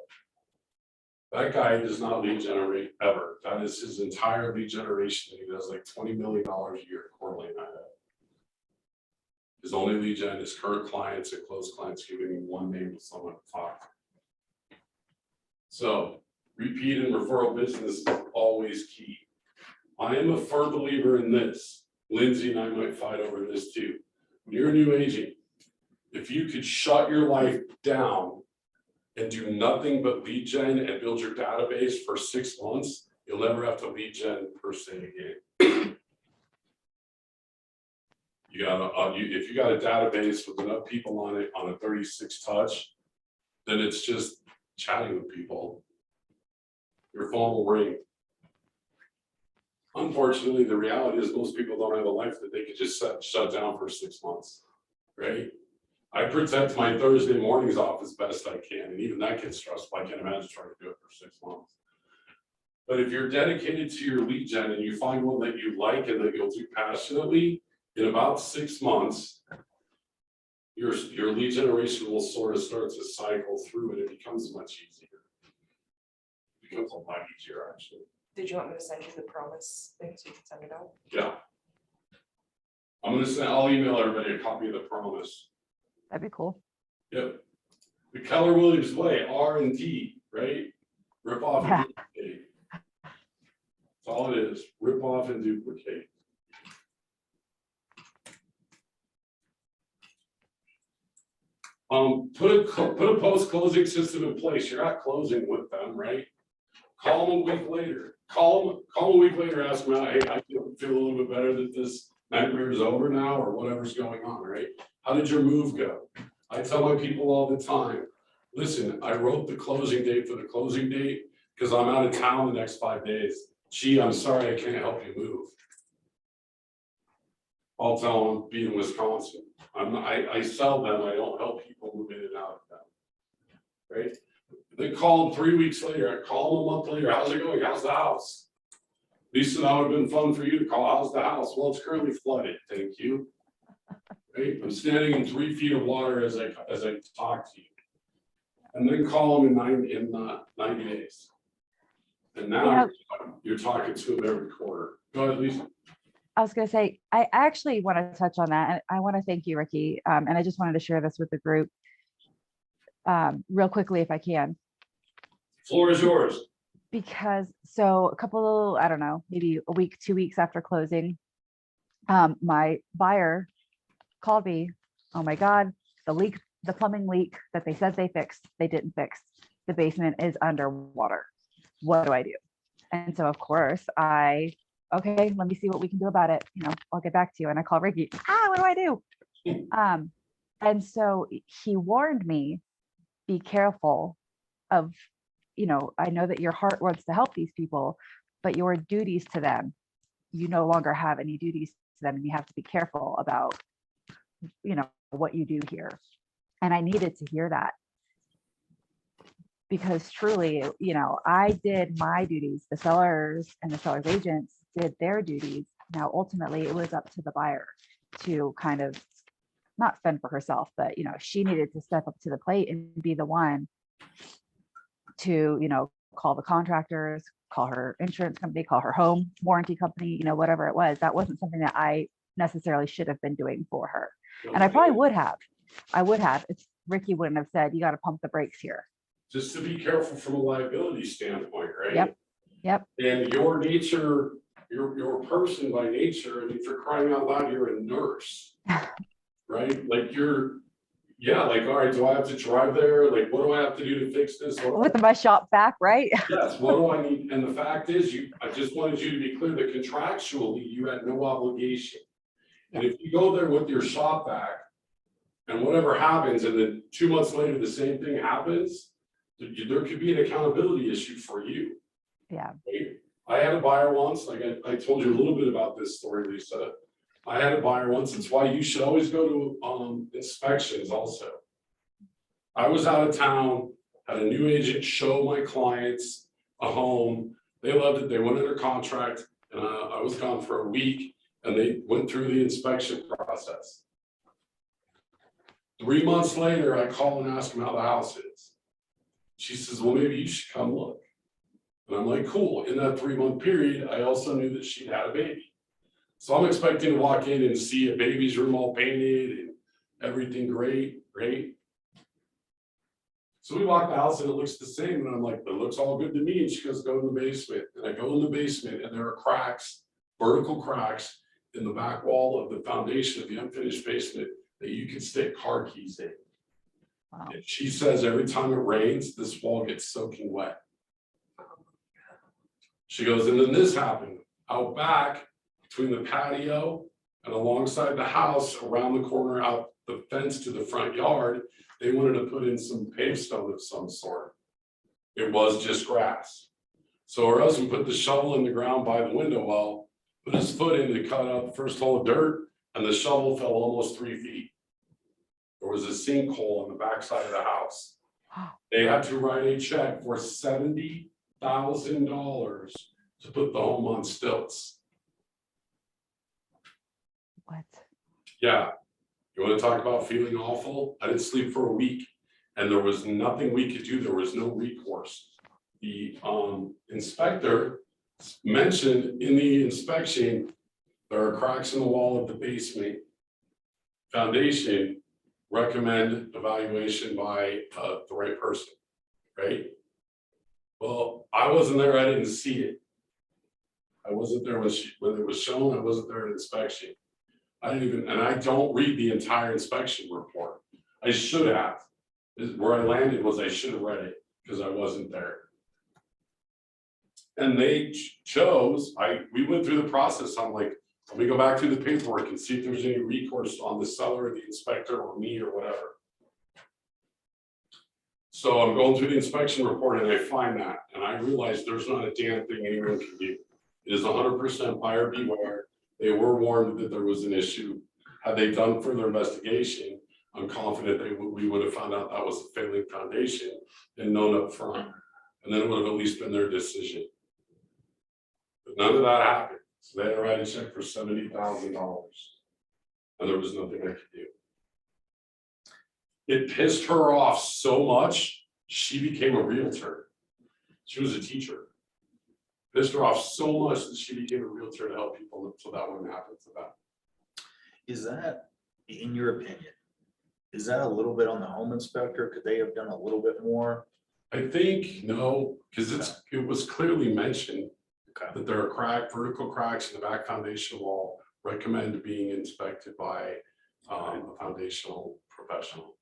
That guy does not lead generate ever. That is his entire lead generation. He does like $20 million a year at Coeur d'Alene, Idaho. His only lead gen is current clients and closed clients giving him 1 name to someone to talk to. So repeat and referral business is always key. I am a firm believer in this. Lindsay and I might fight over this too. When you're a new agent, if you could shut your life down and do nothing but lead gen and build your database for 6 months You'll never have to lead gen per se again. You got if you got a database with enough people on it on a 36 touch, then it's just chatting with people. Your phone will ring. Unfortunately, the reality is most people don't have a life that they could just shut down for 6 months, right? I protect my Thursday mornings off as best I can, and even that gets stressful. I can't imagine trying to do it for 6 months. But if you're dedicated to your lead gen and you find one that you like and that you'll do passionately, in about 6 months, your lead generation will sort of start to cycle through and it becomes much easier. It becomes a lot easier, actually. Did you want me to send you the promise thing so you can send it out? Yeah. I'll email everybody a copy of the promise. That'd be cool. Yep. The Keller Williams way, R&D, right? Rip off and Yeah. duplicate. That's all it is. Rip off and duplicate. Put a post-closing system in place. You're not closing with them, right? Call them a week later. Call them a week later, ask them, hey, I feel a little bit better that this nightmare is over now, or whatever's going on, right? How did your move go? I tell my people all the time, listen, I wrote the closing date for the closing date because I'm out of town the next 5 days. Gee, I'm sorry, I can't help you move. I'll tell them, be in Wisconsin. I sell them, I don't help people move in and out of them. Right? They call them 3 weeks later, I call them a month later, how's it going? How's the house? Lisa, that would have been fun for you to call, how's the house? Well, it's currently flooded, thank you. Right? I'm standing in 3 feet of water as I talk to you. And then call them in 90 days. And now you're talking to them every quarter. Go ahead, Lisa. I was going to say, I actually want to touch on that. And I want to thank you, Ricky. And I just wanted to share this with the group real quickly, if I can. Floor is yours. Because so a couple, I don't know, maybe a week, 2 weeks after closing, my buyer called me. Oh my God, the plumbing leak that they said they fixed, they didn't fix. The basement is underwater. What do I do? And so of course okay, let me see what we can do about it. I'll get back to you. And I call Ricky, what do I do? And so he warned me, be careful of, I know that your heart wants to help these people, but your duties to them, you no longer have any duties to them, and you have to be careful about, what you do here. And I needed to hear that. Because truly, I did my duties, the sellers and the sellers agents did their duties. Now, ultimately, it was up to the buyer to kind of not fend for herself, but, she needed to step up to the plate and be the one to, call the contractors, call her insurance company, call her home warranty company, whatever it was. That wasn't something that I necessarily should have been doing for her. And I probably would have. It's Ricky wouldn't have said, you got to pump the brakes here. Just to be careful from a liability standpoint, right? Yep. And your nature, your person by nature, and if you're crying out loud, you're a nurse, right? Like all right, do I have to drive there? Like, what do I have to do to fix this? With my shop back, right? Yes, what do I need? And the fact is, I just wanted you to be clear that contractually, you had no obligation. And if you go there with your shop back, and whatever happens, and then 2 months later, the same thing happens, there could be an accountability issue for you. Yeah. Right? I had a buyer once, like I told you a little bit about this story, Lisa. I had a buyer once. It's why you should always go to inspections also. I was out of town, had a new agent show my clients a home. They loved it. They went under contract, and I was gone for a week, and they went through the inspection process. 3 months later, I call and ask them how the house is. She says, well, maybe you should come look. And I'm like, cool. In that 3 month period, I also knew that she'd had a baby. So I'm expecting to walk in and see a baby's room all painted and everything great, right? So we walk the house and it looks the same. And I'm like, it looks all good to me. And she goes, go in the basement. And I go in the basement and there are cracks, vertical cracks in the back wall of the foundation of the unfinished basement that you can stick car keys in. Wow. And she says every time it rains, this wall gets soaking wet. She goes, and then this happened out back between the patio and alongside the house, around the corner, out the fence to the front yard, they wanted to put in some pavestone of some sort. It was just grass. So her husband put the shovel in the ground by the window well, put his foot in to cut out the first hole of dirt, and the shovel fell almost 3 feet. There was a sinkhole on the backside of the house. They had to write a check for $70,000 to put the home on stilts. What? Yeah, you wanna talk about feeling awful? I didn't sleep for a week and there was nothing we could do. There was no recourse. The inspector mentioned in the inspection, there are cracks in the wall of the basement. Foundation recommend evaluation by the right person, right? Well, I wasn't there, I didn't see it. I wasn't there when it was shown, I wasn't there at inspection. I didn't even, and I don't read the entire inspection report. I should have. Where I landed was I should have read it because I wasn't there. And they chose, we went through the process. I'm like, let me go back through the paperwork and see if there's any recourse on the seller or the inspector or me or whatever. So I'm going through the inspection report and I find that, and I realize there's not a damn thing anyone can do. It is 100% buyer beware. They were warned that there was an issue. Had they done further investigation, I'm confident we would have found out that was a failing foundation and known up front. And then it would have at least been their decision. But none of that happened. So they had to write a check for $70,000. And there was nothing I could do. It pissed her off so much, she became a realtor. She was a teacher. Pissed her off so much that she became a realtor to help people so that wouldn't happen to them. Is that, in your opinion, is that a little bit on the home inspector? Could they have done a little bit more? I think no, because it was clearly mentioned that there are vertical cracks in the back foundation wall. Recommend being inspected by a foundational professional.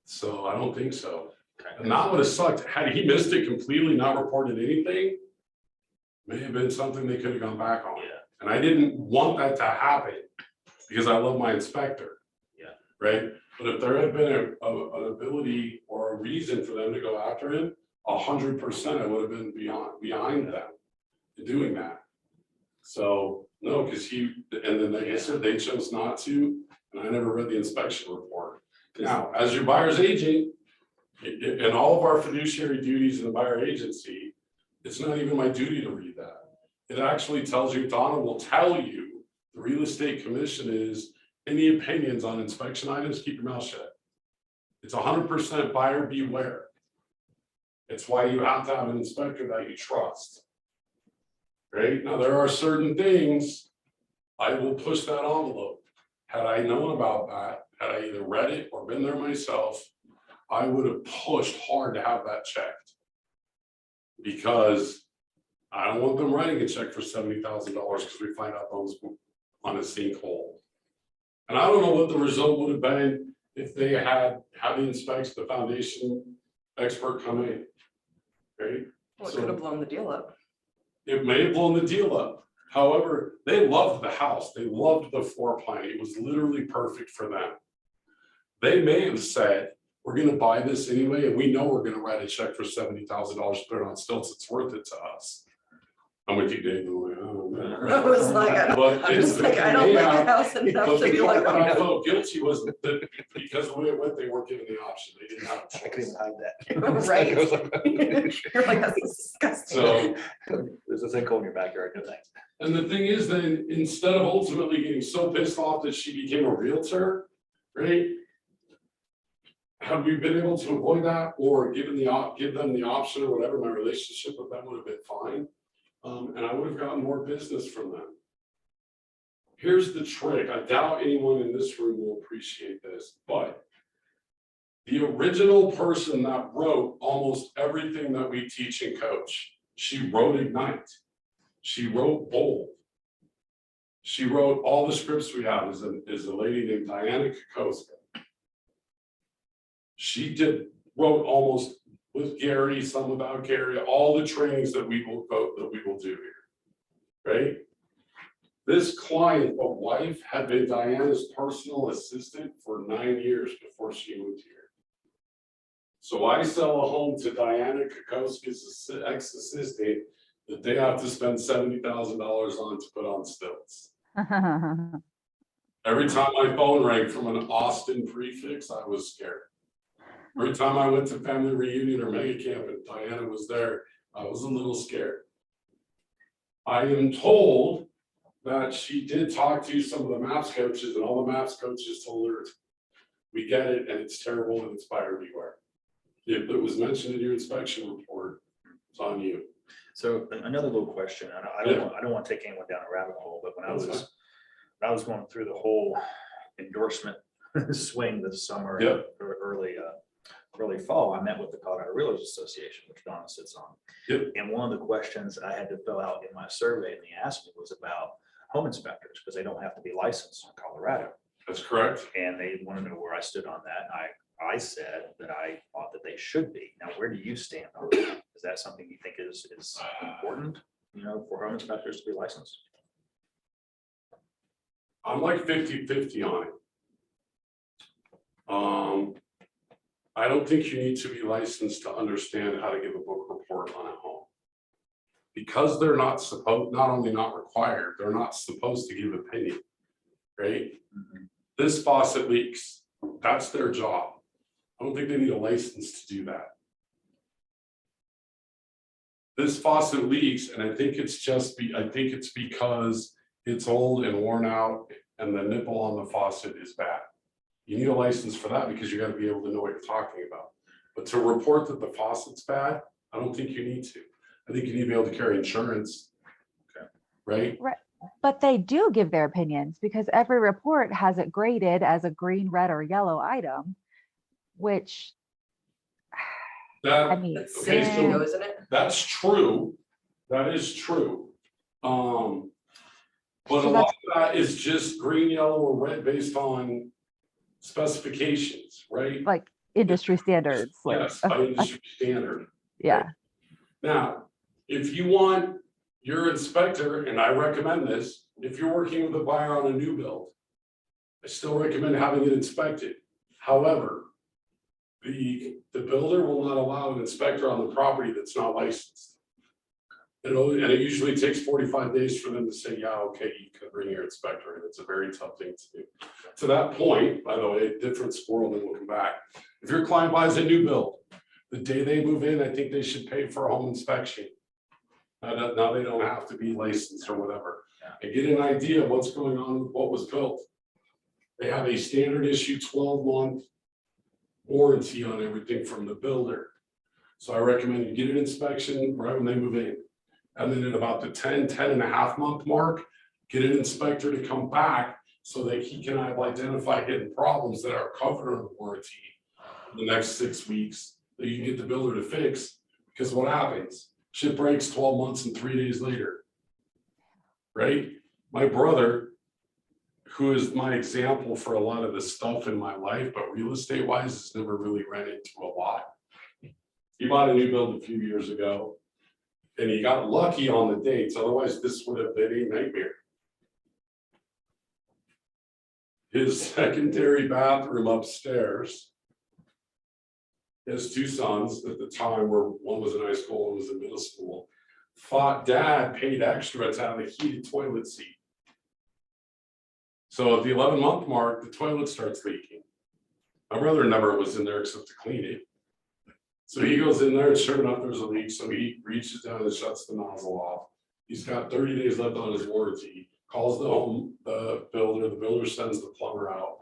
So I don't think so. And that would have sucked. Had he missed it completely, not reported anything, may have been something they could have gone back on. Yeah. And I didn't want that to happen because I love my inspector. Yeah. Right. But if there had been an ability or a reason for them to go after him, 100% I would have been behind them in doing that. So no, because and then like I said, they chose not to, and I never read the inspection report. Now, as your buyer's agent, in all of our fiduciary duties in the buyer agency, it's not even my duty to read that. It actually tells you, Donna will tell you, the real estate commission is, any opinions on inspection items, keep your mouth shut. It's 100% buyer beware. It's why you have to have an inspector that you trust. Right? Now, there are certain things, I will push that envelope. Had I known about that, had I either read it or been there myself, I would have pushed hard to have that checked. Because I don't want them writing a check for $70,000 because we find out those on a sinkhole. And I don't know what the result would have been if they had the foundation expert come in, right? Well, it So- could have blown the deal up. It may have blown the deal up. However, they loved the house. They loved the floor plan. It was literally perfect for them. They may have said, we're gonna buy this anyway, and we know we're gonna write a check for $70,000 to put it on stilts. It's worth it to us. I'm with you, Dave. I was like, But I'm it's- just like, I don't like yeah. the house enough But to be the like, part oh, I no. felt guilty was that because the way it went, they weren't given the option. They didn't have a I couldn't even choice. hide that. Right. I was like, You're like, that's disgusting. So, there's a sinkhole in your backyard, no thanks. and the thing is then, instead of ultimately getting so pissed off that she became a realtor, right? Had we been able to avoid that or give them the option or whatever, my relationship with them would have been fine. And I would have gotten more business from them. Here's the trick. I doubt anyone in this room will appreciate this, but the original person that wrote almost everything that we teach and coach, she wrote Ignite. She wrote Bold. She wrote all the scripts we have is a lady named Diana Kokoska. She wrote almost with Gary, some about Gary, all the trainings that we will go, that we will do here. Right? This client, a wife, had been Diana's personal assistant for 9 years before she moved here. So I sell a home to Diana Kokoski's ex-assistant that they have to spend $70,000 on to put on stilts. Every time my phone rang from an Austin prefix, I was scared. Every time I went to family reunion or mega camp and Diana was there, I was a little scared. I am told that she did talk to some of the MAPS coaches, and all the MAPS coaches told her, we get it and it's terrible and it's buyer beware. If it was mentioned in your inspection report, it's on you. So another little question, and I don't want to take anyone down a rabbit hole, but when I was going through the whole endorsement swing this summer, Yep. or early fall, I met with the Colorado Realtors Association, which Donna sits on. Yep. And one of the questions I had to fill out in my survey, and they asked me, was about home inspectors, because they don't have to be licensed in Colorado. That's correct. And they want to know where I stood on that. I said that I thought that they should be. Now, where do you stand on that? Is that something you think is important, for home inspectors to be licensed? I'm like 50-50 on it. I don't think you need to be licensed to understand how to give a book report on a home. Because they're not only not required, they're not supposed to give opinion, right? This faucet leaks, that's their job. I don't think they need a license to do that. This faucet leaks, and I think it's because it's old and worn out and the nipple on the faucet is bad. You need a license for that because you got to be able to know what you're talking about. But to report that the faucet's bad, I don't think you need to. I think you need to be able to carry insurance. Okay. Right? But they do give their opinions because every report has it graded as a green, red, or yellow item, which, I mean, That's Okay, safety, so- though, isn't it? That's true. That is true. But So a lot of that is just green, yellow, or red based on specifications, right? like industry standards, like, Yes, by industry standard. yeah. Now, if you want your inspector, and I recommend this, if you're working with a buyer on a new build, I still recommend having it inspected. However, the builder will not allow an inspector on the property that's not licensed. And it usually takes 45 days for them to say, yeah, okay, you can bring your inspector in. It's a very tough thing to do. To that point, by the way, different squirrel, then we'll come back. If your client buys a new build, the day they move in, I think they should pay for a home inspection. Now they don't have to be licensed or whatever. And get an idea of what's going on with what was built. They have a standard issue 12-month warranty on everything from the builder. So I recommend you get an inspection right when they move in. And then at about the 10.5 month mark, get an inspector to come back so that he can identify hidden problems that are covered under warranty in the next 6 weeks that you can get the builder to fix. Because what happens? Shit breaks 12 months and 3 days later. Right? My brother, who is my example for a lot of the stuff in my life, but real estate wise, has never really ran into a lot. He bought a new build a few years ago. And he got lucky on the dates, otherwise this would have been a nightmare. His secondary bathroom upstairs. His two sons at the time one was in high school, one was in middle school. Thought dad paid extra to have a heated toilet seat. So at the 11-month mark, the toilet starts leaking. My brother never was in there except to clean it. So he goes in there and sure enough, there's a leak. So he reaches down and shuts the nozzle off. He's got 30 days left on his warranty, calls the builder sends the plumber out.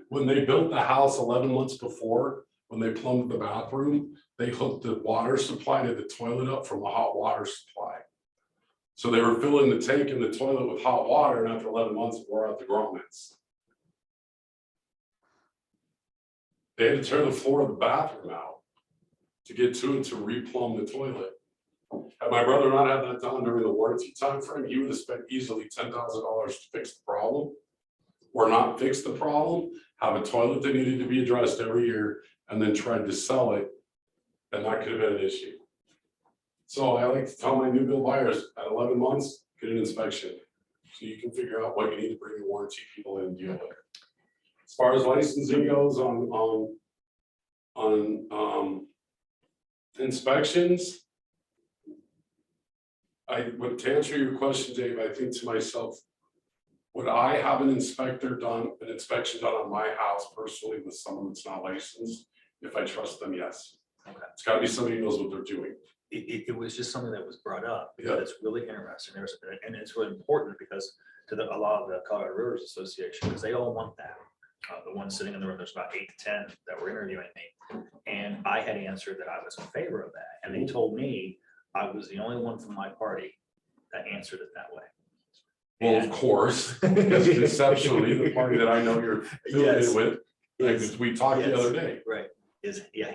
When they built the house 11 months before, when they plumbed the bathroom, they hooked the water supply to the toilet up from a hot water supply. So they were filling the tank in the toilet with hot water, and after 11 months, it wore out the grommets. They had to tear the floor of the bathroom out to get to it to replumb the toilet. Had my brother not had that done during the warranty time frame, he would have spent easily $10,000 to fix the problem, or not fix the problem, have a toilet that needed to be addressed every year, and then tried to sell it and that could have been an issue. So I like to tell my new build buyers, at 11 months, get an inspection. So you can figure out what you need to bring your warranty people in and deal with. As far as licensing goes on inspections, to answer your question, Dave, I think to myself, would I have an inspection done on my house personally with someone that's not licensed? If I trust them, yes. Okay. It's gotta be somebody who knows what they're doing. It was just something that was brought up, Yeah. because it's really interesting. And it's really important because to a lot of the Colorado Rivers Association, because they all want that. The one sitting in the room, there's about 8 to 10 that were interviewing me. And I had answered that I was in favor of that. And they told me I was the only one from my party that answered it that way. Well, of course, because conceptually, the party that I know you're affiliated Yes. with, like Is- we talked the yes. other day. Right,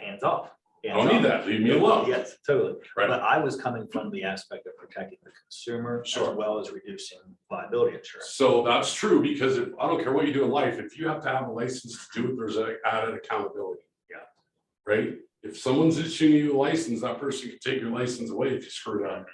hands off. I don't need that, leave me alone. Yes, totally. Right. But I was coming from the aspect of protecting the consumer as Sure. well as reducing liability insurance. So that's true, because if, I don't care what you do in life, if you have to have a license to do it, there's an added accountability. Yeah. Right? If someone's issuing you a license, that person can take your license away if you screw it up.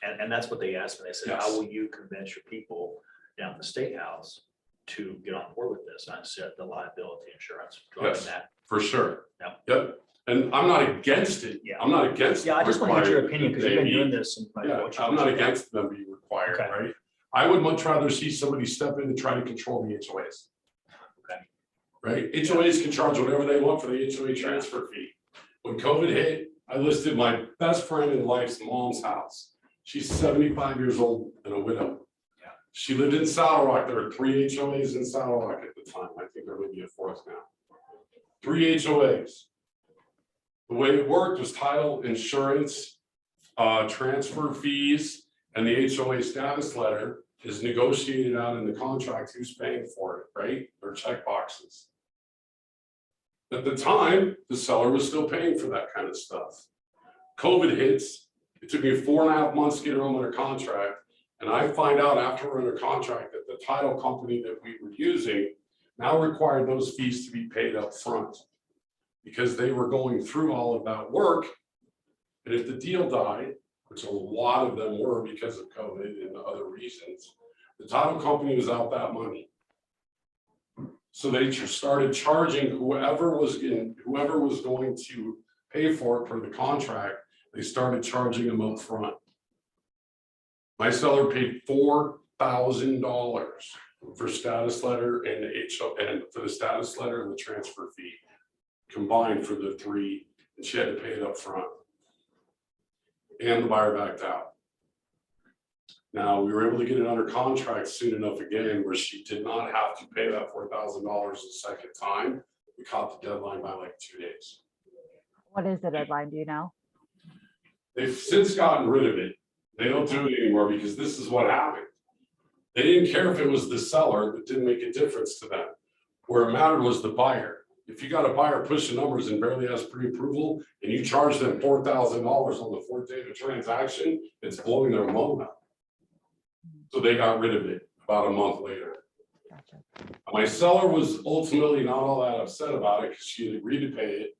And that's what they asked me. They said, Yes. how will you convince your people down at the State House to get on board with this? And I said, the liability insurance, driving Yes. that. For sure. Yeah. Yep. And I'm not against it. Yeah. I'm not against. Yeah, I just want to get your opinion because you've been Maybe. doing this. And like, Yeah, what you- I'm not against them being required, Okay. right? I would much rather see somebody step in and try to control the HOAs. Okay. Right? HOAs can charge whatever they want for the HOA transfer fee. When COVID hit, I listed my best friend in life's mom's house. She's 75 years old and a widow. Yeah. She lived in Saddle Rock. There were 3 HOAs in Saddle Rock at the time. I think there may be a 4th now. 3 HOAs. The way it worked was title, insurance, transfer fees, and the HOA status letter is negotiated out in the contract, who's paying for it, right? Or check boxes. At the time, the seller was still paying for that kind of stuff. COVID hits, it took me 4.5 months to get her home under contract. And I find out after we're under contract that the title company that we were using now required those fees to be paid up front, because they were going through all of that work. And if the deal died, which a lot of them were because of COVID and other reasons, the title company was out that money. So they started charging whoever was going to pay for it for the contract, they started charging them up front. My seller paid $4,000 for status letter and the HO and for the status letter and the transfer fee combined for the 3, and she had to pay it up front. And the buyer backed out. Now, we were able to get it under contract soon enough again, where she did not have to pay that $4,000 a second time. We caught the deadline by like 2 days. What is the deadline? Do you know? They've since gotten rid of it. They don't do it anymore because this is what happened. They didn't care if it was the seller, it didn't make a difference to them. Where it mattered was the buyer. If you got a buyer pushing numbers and barely has pre-approval and you charge them $4,000 on the 4th day of a transaction, it's blowing their loan up. So they got rid of it about a month later. Gotcha. My seller was ultimately not all that upset about it because she had agreed to pay it.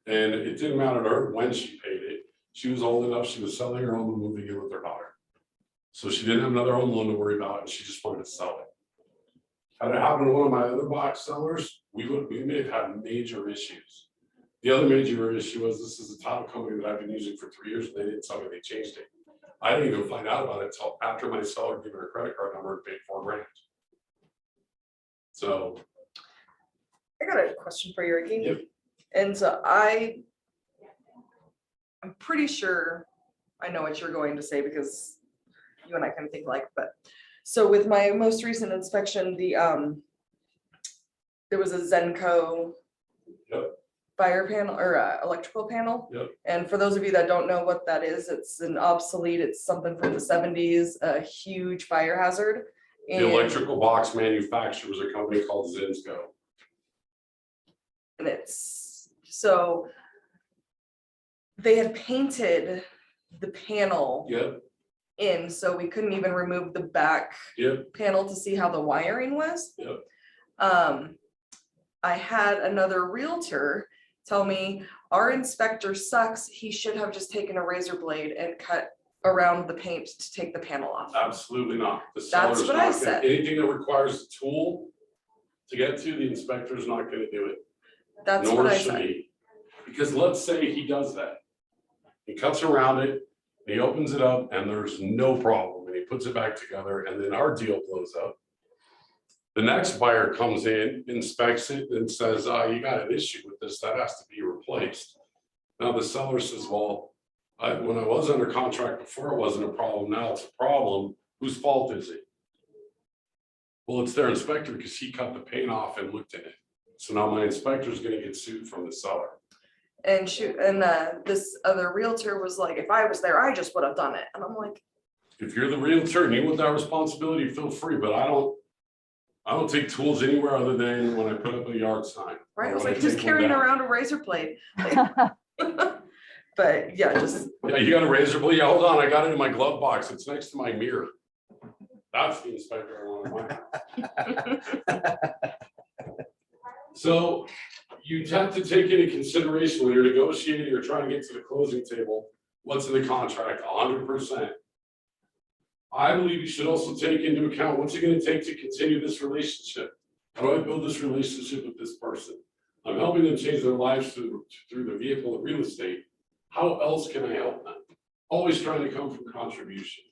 And it didn't matter to her when she paid it. She was old enough, she was selling her home and moving in with her daughter. So she didn't have another home loan to worry about and she just wanted to sell it. Had it happened to one of my other box sellers, we may have had major issues. The other major issue was this is a title company that I've been using for 3 years and they didn't tell me they changed it. I didn't even find out about it until after my seller gave her a credit card number and paid $4,000. So. I got a question for you, Ricky. Yep. And so I'm pretty sure I know what you're going to say because you and I kind of think alike, but so with my most recent inspection, there was a Zenco Yep. fire panel or electrical panel. Yep. And for those of you that don't know what that is, it's an obsolete, it's something from the 70s, a huge fire hazard. The And- electrical box manufacturer was a company called Zinsco. And it's, so they had painted the panel Yep, in, so we couldn't even remove the back yep, panel to see how the wiring was. yep. I had another realtor tell me, our inspector sucks, he should have just taken a razor blade and cut around the paint to take the panel off. Absolutely not. The That's seller's what I not gonna, said. anything that requires a tool to get to, the inspector's not gonna do it. That's what Nor I should said. he. Because let's say he does that. He cuts around it, he opens it up, and there's no problem, and he puts it back together, and then our deal blows up. The next buyer comes in, inspects it, and says, you got an issue with this, that has to be replaced. Now the seller says, well, when I was under contract before, it wasn't a problem, now it's a problem, whose fault is it? Well, it's their inspector because he cut the paint off and looked at it. So now my inspector's gonna get sued from the seller. And this other realtor was like, if I was there, I just would have done it. And I'm like, If you're the realtor and you want that responsibility, feel free, but I don't take tools anywhere other than when I put up a yard sign. right, I or was when like, just take one carrying down. around a razor blade. But yeah, just, Yeah, you got a razor blade? Yeah, hold on, I got it in my glove box. It's next to my mirror. That's the inspector I want in my house. So you have to take into consideration when you're negotiating or trying to get to the closing table, what's in the contract, 100%. I believe you should also take into account, what's it gonna take to continue this relationship? How do I build this relationship with this person? I'm helping them change their lives through the vehicle of real estate. How else can I help them? Always trying to come from contribution.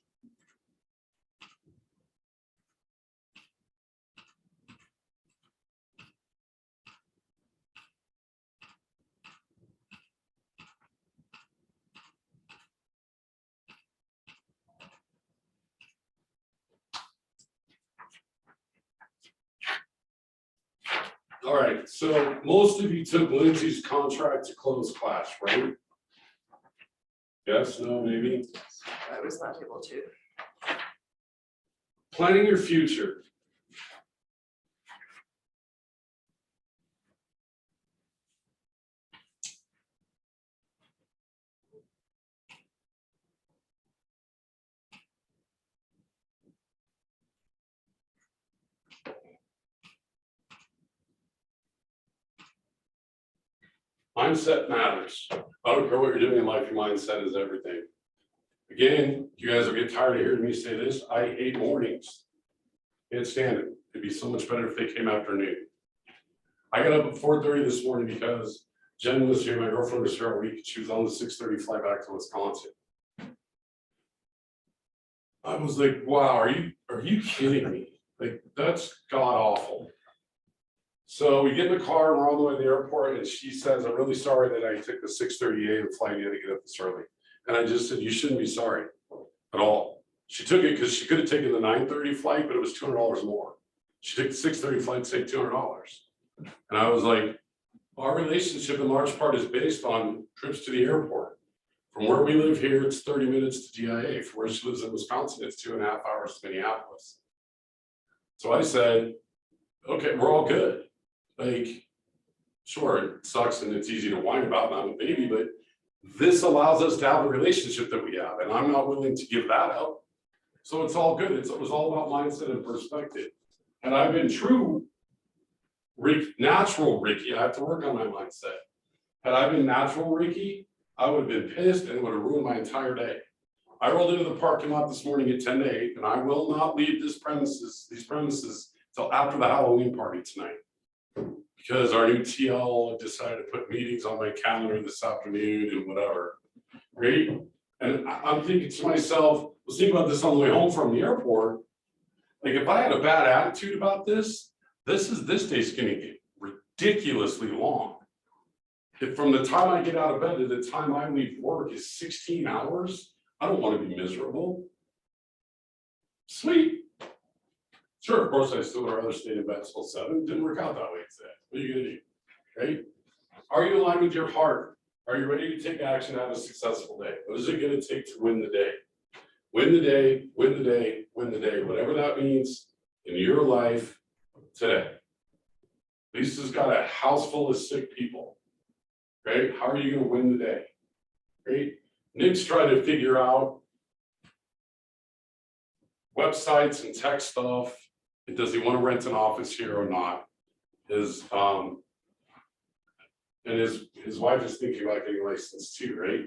All right, so most of you took Lindsay's contract to close class, right? Yes, no, maybe? I was not able to. Planning your future. Mindset matters. I don't care what you're doing in life, your mindset is everything. Again, you guys will get tired of hearing me say this. I hate mornings. Can't stand it. It'd be so much better if they came afternoon. I got up at 4:30 this morning because Jen was here, my girlfriend was here all week. She was on the 6:30 flight back to Wisconsin. I was like, wow, are you kidding me? Like, that's god awful. So we get in the car and we're on the way to the airport and she says, I'm really sorry that I took the 6:30 a.m. flight, you had to get up this early. And I just said, you shouldn't be sorry at all. She took it because she could have taken the 9:30 flight, but it was $200 more. She took the 6:30 flight, saved $200. And I was like, our relationship in large part is based on trips to the airport. From where we live here, it's 30 minutes to GIA. From where she lives in Wisconsin, it's 2.5 hours to Minneapolis. So I said, okay, we're all good. Like, sure, it sucks and it's easy to whine about, and I'm a baby, but this allows us to have a relationship that we have, and I'm not willing to give that up. So it's all good. It was all about mindset and perspective. And I've been true, natural Ricky. I have to work on my mindset. Had I been natural Ricky, I would have been pissed and it would have ruined my entire day. I rolled into the parking lot this morning at 10 to 8, and I will not leave these premises till after the Halloween party tonight. Because our new TL decided to put meetings on my calendar this afternoon and whatever, right? And I'm thinking to myself, I was thinking about this on the way home from the airport. Like, if I had a bad attitude about this day's gonna get ridiculously long. If from the time I get out of bed to the time I leave work is 16 hours, I don't want to be miserable. Sweet. Sure, of course, I still would rather stay in bed till 7. Didn't work out that way today. What are you gonna do? Right? Are you aligned with your heart? Are you ready to take action to have a successful day? What is it gonna take to win the day? Win the day, win the day, win the day, whatever that means in your life today. Lisa's got a house full of sick people. Right? How are you gonna win the day? Right? Nick's trying to figure out websites and tech stuff. Does he want to rent an office here or not? And his wife is thinking about getting licensed too, right?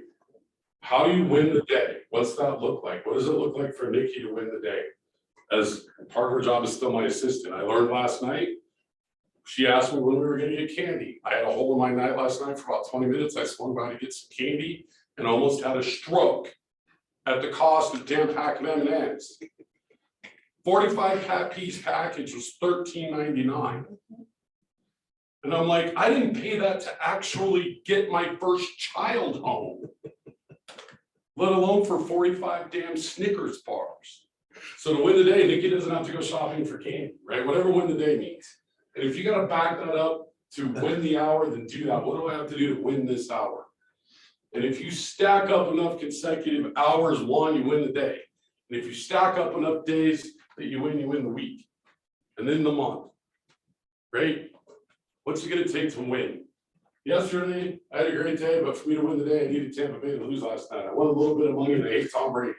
How do you win the day? What's that look like? What does it look like for Nikki to win the day? As part of her job is still my assistant. I learned last night. She asked me when we were gonna get candy. I had a hole in my night last night for about 20 minutes. I swung by to get some candy and almost had a stroke at the cost of damn pack of M&Ms. 45 piece package was $13.99. And I'm like, I didn't pay that to actually get my first child home. Let alone for 45 damn Snickers bars. So to win the day, Nikki doesn't have to go shopping for candy, right? Whatever win the day means. And if you gotta back that up to win the hour, then do that. What do I have to do to win this hour? And if you stack up enough consecutive hours won, you win the day. And if you stack up enough days that you win the week. And then the month. Right? What's it gonna take to win? Yesterday, I had a great day, but for me to win the day, I needed Tampa Bay to lose last night. I won a little bit of money and I hate Tom Brady.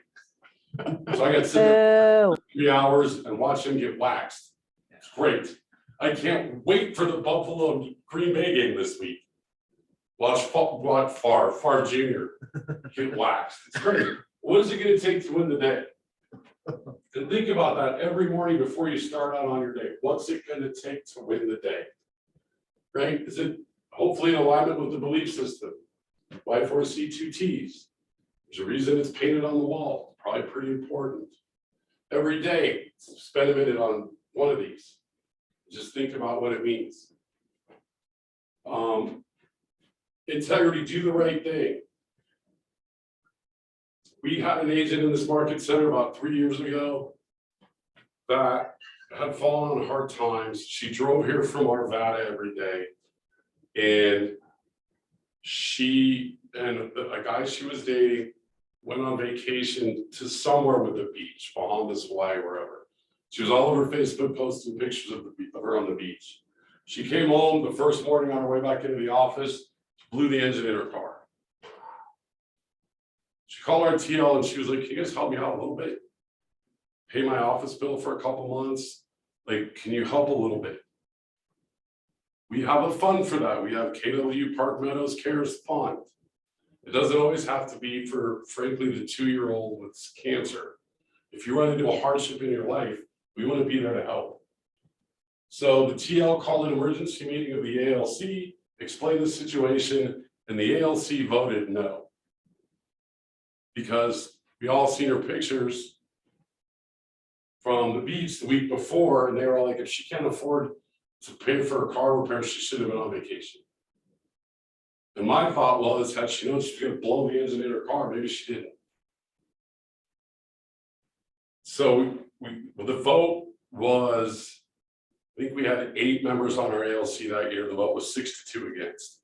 So I got to sit there Boo. for 3 hours and watch him get waxed. It's great. I can't wait for the Buffalo Green Bay game this week. Watch Favre Jr. get waxed. It's great. What is it gonna take to win the day? And think about that every morning before you start out on your day. What's it gonna take to win the day? Right? Is it hopefully in alignment with the belief system? Y4C2Ts. There's a reason it's painted on the wall. Probably pretty important. Every day, spend a minute on one of these. Just think about what it means. Integrity, do the right thing. We had an agent in this market center about 3 years ago that had fallen on hard times. She drove here from Arvada every day. And she and a guy she was dating went on vacation to somewhere with the beach, Bahamas, Hawaii, wherever. She was all over Facebook posting pictures of her on the beach. She came home the first morning on her way back into the office, blew the engine in her car. She called our TL and she was like, can you guys help me out a little bit? Pay my office bill for a couple months. Like, can you help a little bit? We have a fund for that. We have KW Park Meadows Cares Fund. It doesn't always have to be for, frankly, the 2-year-old with cancer. If you run into a hardship in your life, we want to be there to help. So the TL called an emergency meeting of the ALC, explained the situation, and the ALC voted no. Because we all seen her pictures from the beach the week before, and they were all like, if she can't afford to pay for her car repair, she should have been on vacation. And my thought was, had she known she was gonna blow the engine in her car, maybe she didn't. So the vote was, I think we had 8 members on our ALC that year. The vote was 6-2 against.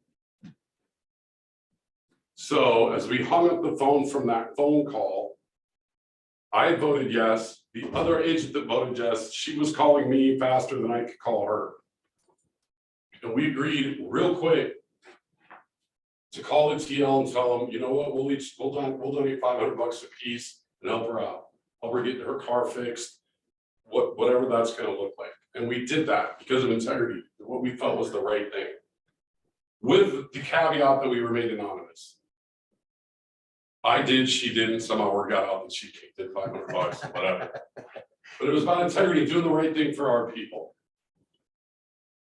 So as we hung up the phone from that phone call, I voted yes. The other agent that voted yes, she was calling me faster than I could call her. And we agreed real quick to call the TL and tell them, you know what, we'll donate $500 a piece and help her out. Help her get her car fixed, whatever that's gonna look like. And we did that because of integrity, what we felt was the right thing. With the caveat that we remained anonymous. I did, she didn't, somehow word got out that she kicked in $500, whatever. But it was about integrity, doing the right thing for our people.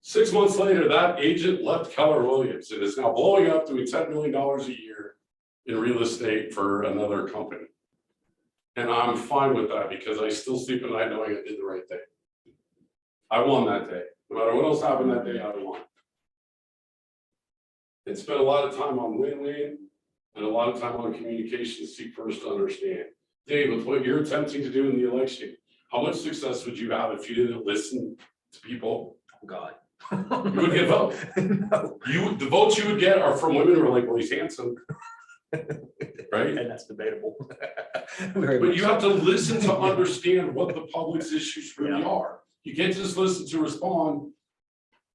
6 months later, that agent left Keller Williams and is now blowing up, doing $10 million a year in real estate for another company. And I'm fine with that because I still sleep at night knowing I did the right thing. I won that day. No matter what else happened that day, I won. And spent a lot of time on win-win and a lot of time on communication, seek first to understand. Dave, with what you're attempting to do in the election, how much success would you have if you didn't listen to people? Oh, God. You wouldn't get a vote. No. The votes you would get are from women who are like, well, he's handsome. Right? And that's debatable. But you have to listen to understand what the public's issues really are. You can't just listen to respond,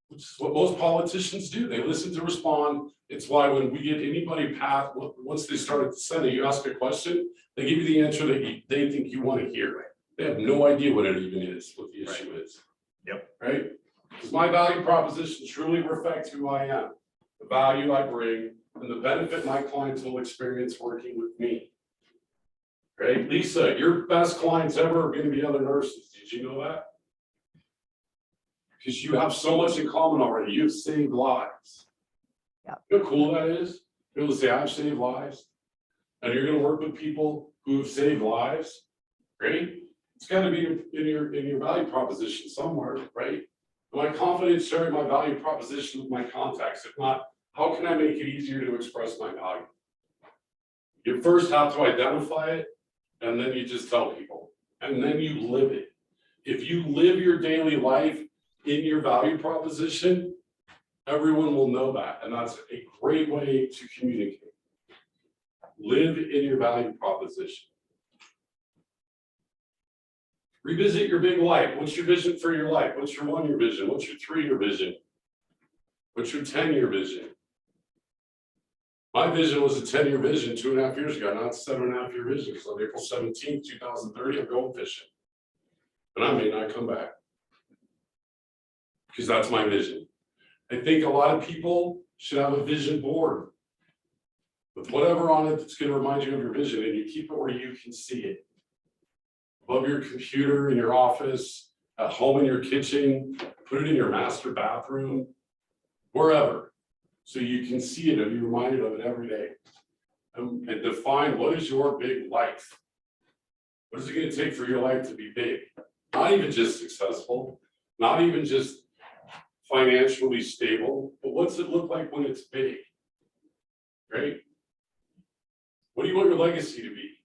which is what most politicians do. They listen to respond. It's why when we get anybody passed, once they start at the Senate, you ask a question, they give you the answer that they think you want to hear. They have no idea what it even is, what the issue is. Yep. Right? Because my value proposition truly reflects who I am. the value I bring, and the benefit my clients will experience working with me. Right, Lisa, your best clients ever are gonna be other nurses, did you know that? Because you have so much in common already, you've saved lives. Yep. You know how cool that is, be able to say, I've saved lives, and you're gonna work with people who have saved lives, right? It's gotta be in your value proposition somewhere, right? Am I confident sharing my value proposition with my contacts? If not, how can I make it easier to express my value? You first have to identify it, and then you just tell people, and then you live it. If you live your daily life in your value proposition, everyone will know that, and that's a great way to communicate. Live in your value proposition. Revisit your big life. What's your vision for your life? What's your 1-year vision? What's your 3-year vision? What's your 10-year vision? My vision was a 10-year vision 2.5 years ago. Now it's a 7.5-year vision. So on April 17th, 2030, I'm going fishing. And I may not come back. Because that's my vision. I think a lot of people should have a vision board with whatever on it that's going to remind you of your vision, and you keep it where you can see it. Above your computer, in your office, at home in your kitchen, put it in your master bathroom, wherever. So you can see it and be reminded of it every day. And define what is your big life? What is it going to take for your life to be big? Not even just successful, not even just financially stable, but what's it look like when it's big? Right? What do you want your legacy to be?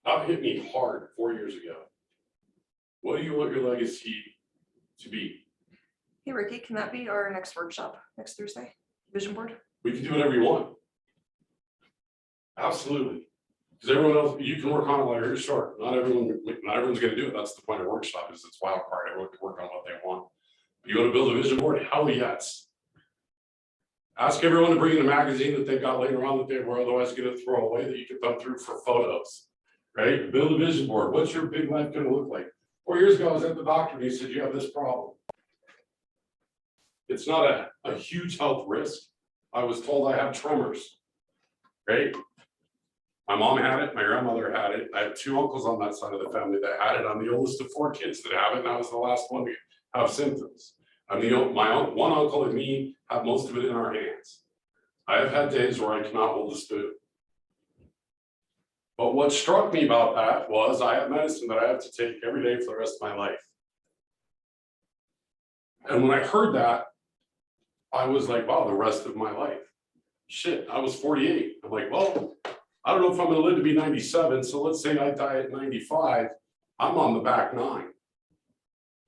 That hit me hard 4 years ago. What do you want your legacy to be? Hey, Ricky, can that be our next workshop next Thursday? Vision board? We can do whatever you want. Absolutely. Because everyone else, you can work on it like you're short. Not everyone's gonna do it. That's the point of workshop, is it's wild card. Everyone can work on what they want. You want to build a vision board? Hell yes. Ask everyone to bring in a magazine that they've got laying around that they were otherwise gonna throw away, that you can thumb through for photos. Right? Build a vision board. What's your big life gonna look like? 4 years ago, I was at the doctor and he said, you have this problem. It's not a huge health risk. I was told I have tremors. Right? My mom had it, my grandmother had it. I have 2 uncles on that side of the family that had it. I'm the oldest of 4 kids that have it, and I was the last one to have symptoms. One uncle and me have most of it in our hands. I have had days where I cannot hold a spoon. But what struck me about that was I have medicine that I have to take every day for the rest of my life. And when I heard that, I was like, wow, the rest of my life. Shit, I was 48. I'm like, well, I don't know if I'm gonna live to be 97, so let's say I die at 95, I'm on the back 9.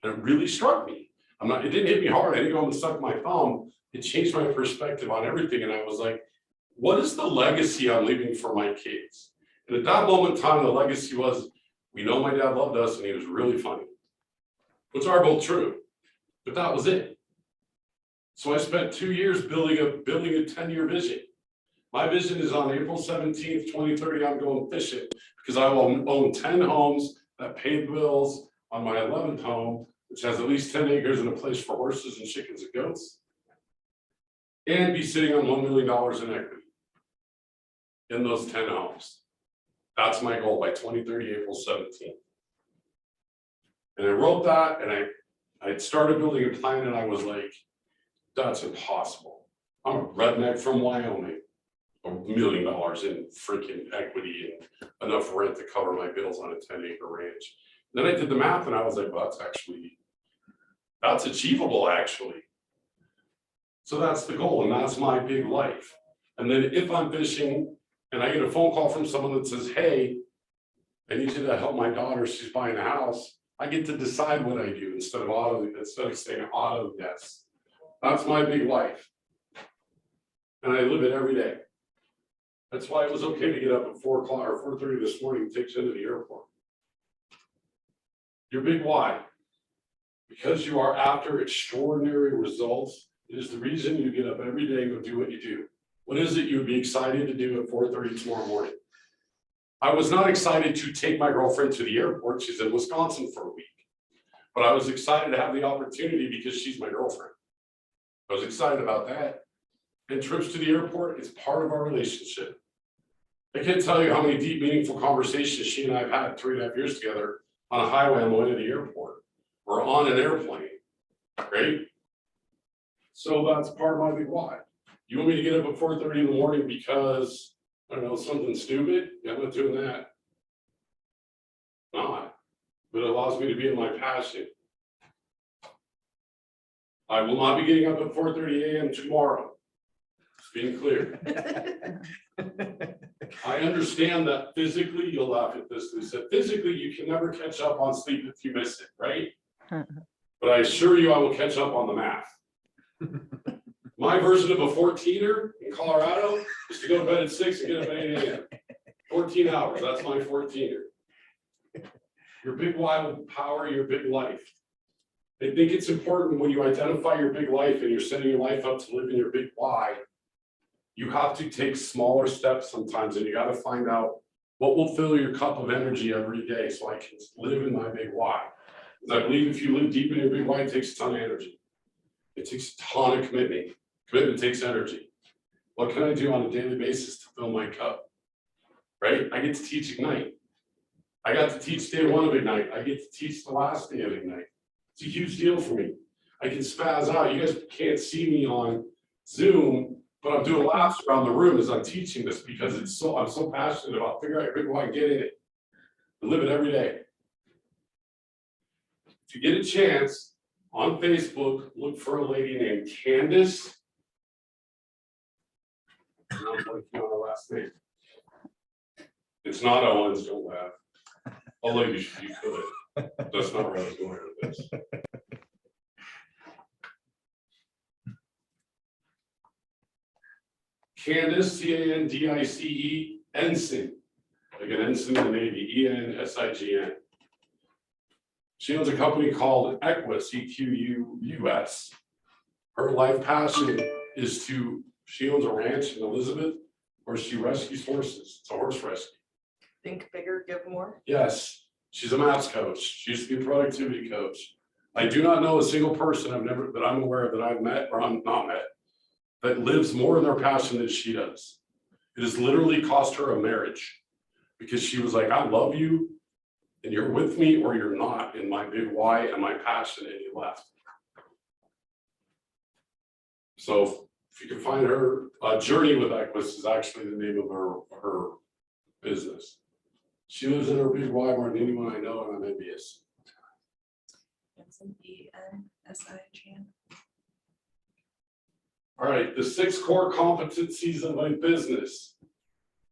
And it really struck me. It didn't hit me hard, I didn't go home and suck my thumb. It changed my perspective on everything, and I was like, what is the legacy I'm leaving for my kids? And at that moment in time, the legacy was, we know my dad loved us and he was really funny. Which are both true, but that was it. So I spent 2 years building a 10-year vision. My vision is on April 17th, 2030, I'm going fishing because I will own 10 homes that pay the bills on my 11th home, which has at least 10 acres and a place for horses and chickens and goats, and be sitting on $1 million in equity in those 10 homes. That's my goal by 2030, April 17th. And I wrote that and I started building a plan and I was like, that's impossible. I'm a redneck from Wyoming. $1 million in freaking equity and enough rent to cover my bills on a 10-acre ranch. Then I did the math and I was like, well, that's achievable actually. So that's the goal and that's my big life. And then if I'm fishing and I get a phone call from someone that says, hey, I need you to help my daughter, she's buying a house, I get to decide what I do instead of saying auto yes. That's my big life. And I live it every day. That's why it was okay to get up at 4 o'clock or 4:30 this morning and take you into the airport. Your big why. Because you are after extraordinary results, it is the reason you get up every day and go do what you do. What is it you'd be excited to do at 4:30 tomorrow morning? I was not excited to take my girlfriend to the airport. She's in Wisconsin for a week. But I was excited to have the opportunity because she's my girlfriend. I was excited about that. and trips to the airport is part of our relationship. I can't tell you how many deep, meaningful conversations she and I have had 3.5 years together on a highway on the way to the airport or on an airplane, right? So that's part of my big why. You want me to get up at 4:30 in the morning because, I don't know, something stupid? Yeah, I'm not doing that. Not, but it allows me to be in my passion. I will not be getting up at 4:30 AM tomorrow. Just being clear. I understand that physically, you'll laugh at this, Lisa, physically, you can never catch up on sleep if you miss it, right? But I assure you, I will catch up on the math. My version of a 14er in Colorado is to go to bed at 6 and get up at 8 AM. 14 hours, that's my 14er. Your big why will power your big life. I think it's important when you identify your big life and you're setting your life up to live in your big why, you have to take smaller steps sometimes, and you got to find out what will fill your cup of energy every day so I can live in my big why. Because I believe if you live deep in your big why, it takes a ton of energy. It takes a ton of commitment. Commitment takes energy. What can I do on a daily basis to fill my cup? Right? I get to teach Ignite. I got to teach day 1 of Ignite. I get to teach the last day of Ignite. It's a huge deal for me. I can spaz out. You guys can't see me on Zoom, but I'm doing laps around the room as I'm teaching this because I'm so passionate about figuring out your big why and getting it and live it every day. If you get a chance on Facebook, look for a lady named Candace. And I'm blanking on her last name. It's not Owens, don't laugh. Although you could. That's not where I was going with this. Candace, Candice, Ensign, like an ensign in the Navy, Ensign. She owns a company called Equus, EQUUS. Her life passion is she owns a ranch in Elizabeth where she rescues horses. It's a horse rescue. Think bigger, give more. Yes, she's a maths coach. She used to be a productivity coach. I do not know a single person that I'm aware of that I've met or I'm not met that lives more in their passion than she does. It has literally cost her a marriage because she was like, I love you and you're with me or you're not in my big why and my passion, and you left. So if you can find her, Journey with Equus is actually the name of her business. She lives in her big why more than anyone I know, and I'm envious. ENSIGN. All right, the 6 core competencies of my business.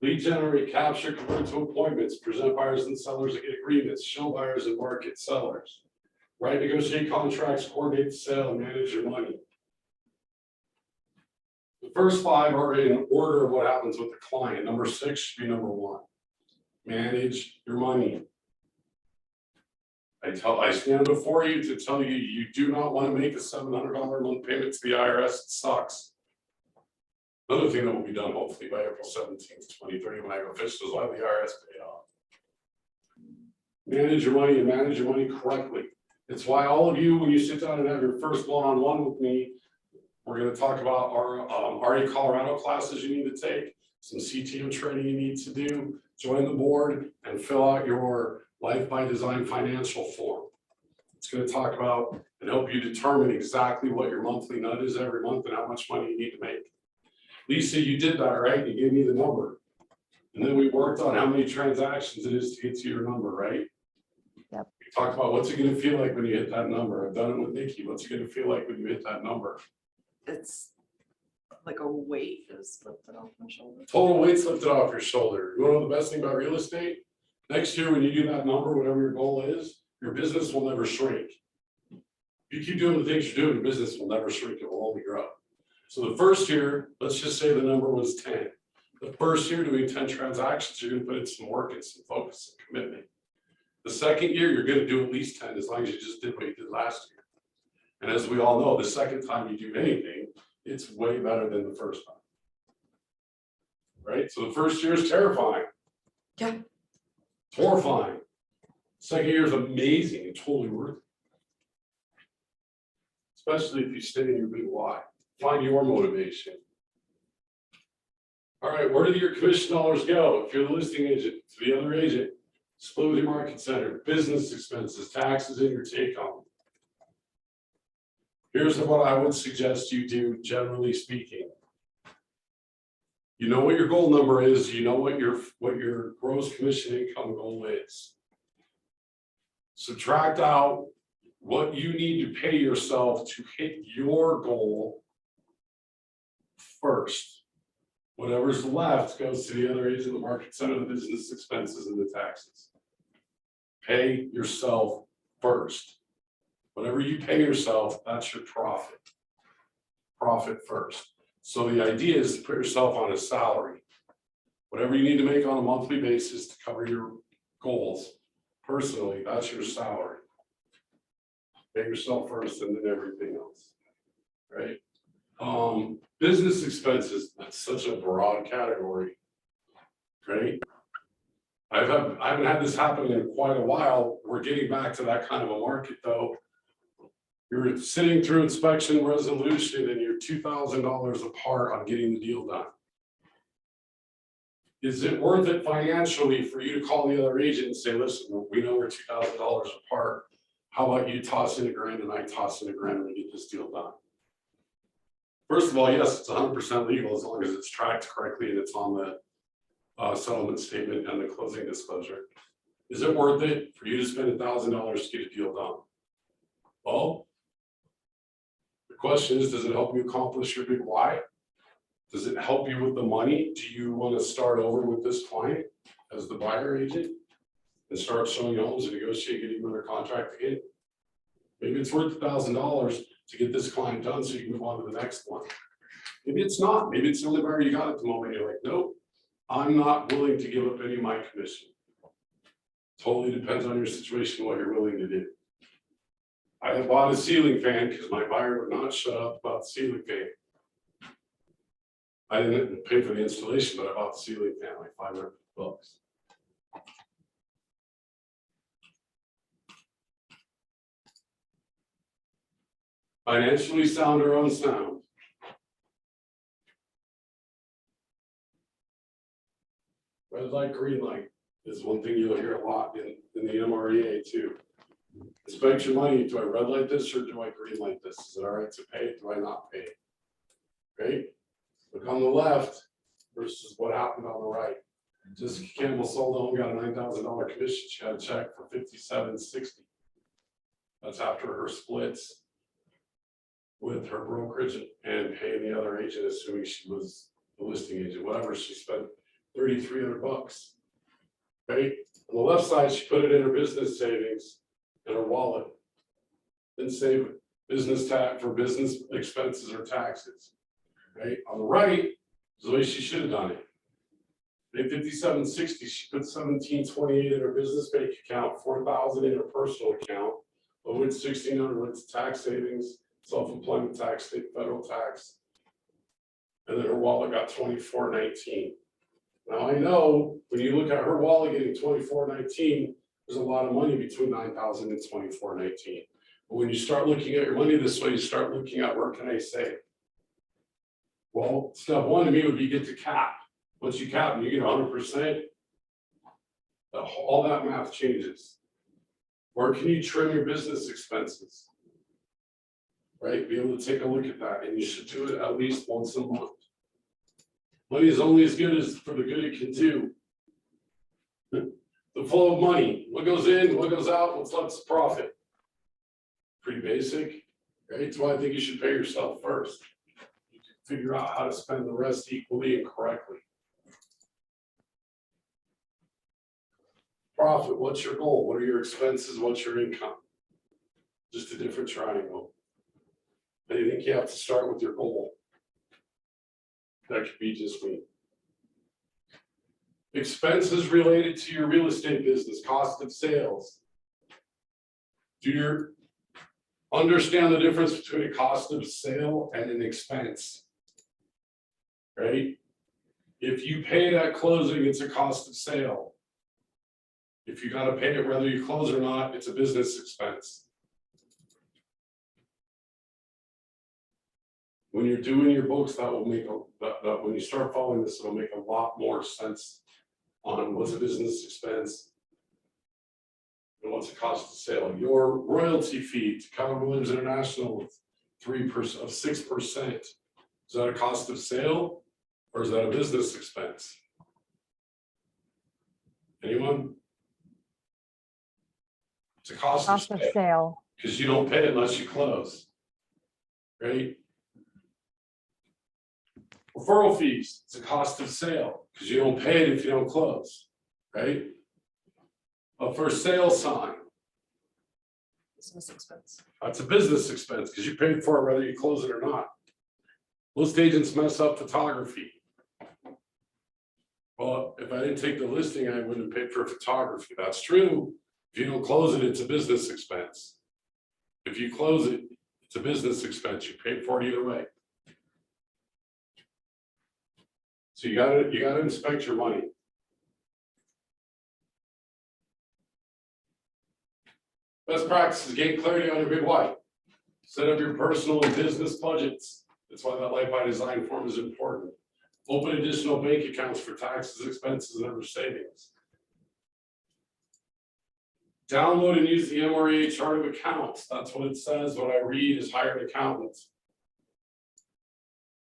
Lead generate, capture, convert to appointments, present buyers and sellers to get agreements, show buyers and market sellers. Right, negotiate contracts, coordinate the sale, and manage your money. The first 5 are in order of what happens with the client. Number 6 should be number 1. Manage your money. I stand before you to tell you, you do not want to make a $700 a month payment to the IRS. It sucks. Another thing that will be done hopefully by April 17th, 2030, when I go fish, is why the IRS paid off. Manage your money and manage your money correctly. It's why all of you, when you sit down and have your first one-on-one with me, we're going to talk about our RE Colorado classes you need to take, some CTO training you need to do, join the board, and fill out your Life by Design financial form. It's going to talk about and help you determine exactly what your monthly nut is every month and how much money you need to make. Lisa, you did that, right? You gave me the number. And then we worked on how many transactions it is to get to your number, right? Yep. We talked about what's it going to feel like when you hit that number. I've done it with Nikki. What's it going to feel like when you hit that number? It's like a weight is lifted off my shoulder. Total weight's lifted off your shoulder. You want to know the best thing about real estate? Next year, when you do that number, whatever your goal is, your business will never shrink. If you keep doing the things you're doing, your business will never shrink. It will only grow. So the first year, let's just say the number was 10. The first year doing 10 transactions, you're going to put in some work and some focus and commitment. The second year, you're going to do at least 10 as long as you just did what you did last year. And as we all know, the second time you do anything, it's way better than the first time. Right? So the first year is terrifying. Yeah. It's horrifying. Second year is amazing and totally worth it. Especially if you stay in your big why. Find your motivation. All right, where do your commission dollars go? If you're the listing agent, to the other agent, split with your market center, business expenses, taxes, and your take home. Here's what I would suggest you do, generally speaking. You know what your goal number is, you know what your gross commission income goal is. Subtract out what you need to pay yourself to hit your goal first. Whatever's left goes to the other agent, the market center, the business expenses, and the taxes. Pay yourself first. Whatever you pay yourself, that's your profit. Profit first. So the idea is to put yourself on a salary. Whatever you need to make on a monthly basis to cover your goals, personally, that's your salary. Pay yourself first and then everything else, right? Business expenses, that's such a broad category, right? I haven't had this happen in quite a while. We're getting back to that kind of a market though. You're sitting through inspection resolution and you're $2,000 apart on getting the deal done. Is it worth it financially for you to call the other agent and say, listen, we know we're $2,000 apart. How about you toss in $1,000 and I toss in $1,000 and we get this deal done? First of all, yes, it's 100% legal as long as it's tracked correctly and it's on the settlement statement and the closing disclosure. Is it worth it for you to spend $1,000 to get a deal done? Well, the question is, does it help you accomplish your big why? Does it help you with the money? Do you want to start over with this client as the buyer agent and start showing homes and negotiate getting under contract again? Maybe it's worth $1,000 to get this client done so you can move on to the next one. Maybe it's not. Maybe it's the only buyer you got at the moment. You're like, nope, I'm not willing to give up any of my commission. Totally depends on your situation, what you're willing to do. I had bought a ceiling fan because my buyer would not shut up about the ceiling fan. I didn't pay for the installation, but I bought the ceiling fan like $500. Financially sound or unsound? Red light, green light is one thing you'll hear a lot in the MREA too. Inspect your money. Do I red light this or do I green light this? Is it all right to pay it? Do I not pay it? Right? Look on the left versus what happened on the right. Jessica Campbell sold home, got a $9,000 commission. She had a check for $57.60. That's after her splits with her brokerage and paying the other agent, assuming she was the listing agent, whatever. She spent $3,300. Right? On the left side, she put it in her business savings and her wallet. Didn't save business tax for business expenses or taxes. Right? On the right is the way she should have done it. Made $57.60. She put $17.28 in her business bank account, $4,000 in her personal account, of which $1,600 went to tax savings, self-employment tax, state federal tax, and then her wallet got $24.19. Now I know when you look at her wallet getting $24.19, there's a lot of money between $9,000 and $24.19. But when you start looking at your money this way, you start looking at where can I save? Well, step one to me would be get to cap. Once you cap and you get 100%, all that math changes. Where can you trim your business expenses? Right? Be able to take a look at that, and you should do it at least once a month. Money is only as good as for the good it can do. The flow of money, what goes in, what goes out, what's left is profit. Pretty basic, right? That's why I think you should pay yourself first. You can figure out how to spend the rest equally and correctly. Profit, what's your goal? What are your expenses? What's your income? Just a different triangle. I think you have to start with your goal. That could be just me. Expenses related to your real estate business, cost of sales. Do you understand the difference between a cost of sale and an expense? Right? If you pay it at closing, it's a cost of sale. If you got to pay it whether you close or not, it's a business expense. When you're doing your books, that will make, that when you start following this, it'll make a lot more sense on what's a business expense and what's the cost of sale. Your royalty fee to Keller Williams International, 3% of 6%. Is that a cost of sale or is that a business expense? Anyone? It's a cost Cost of of sale sale. because you don't pay it unless you close. Right? Referral fees, it's a cost of sale because you don't pay it if you don't close, right? A for sale sign, Business expense. that's a business expense because you paid for it whether you close it or not. Most agents mess up photography. Well, if I didn't take the listing, I wouldn't have paid for photography. That's true. If you don't close it, it's a business expense. If you close it, it's a business expense. You paid for it either way. So you gotta inspect your money. Best practices, gain clarity on your big why. Set up your personal and business budgets. That's why that Life by Design form is important. Open additional bank accounts for taxes, expenses, and other savings. Download and use the MREA chart of accounts. That's what it says. What I read is hire an accountant.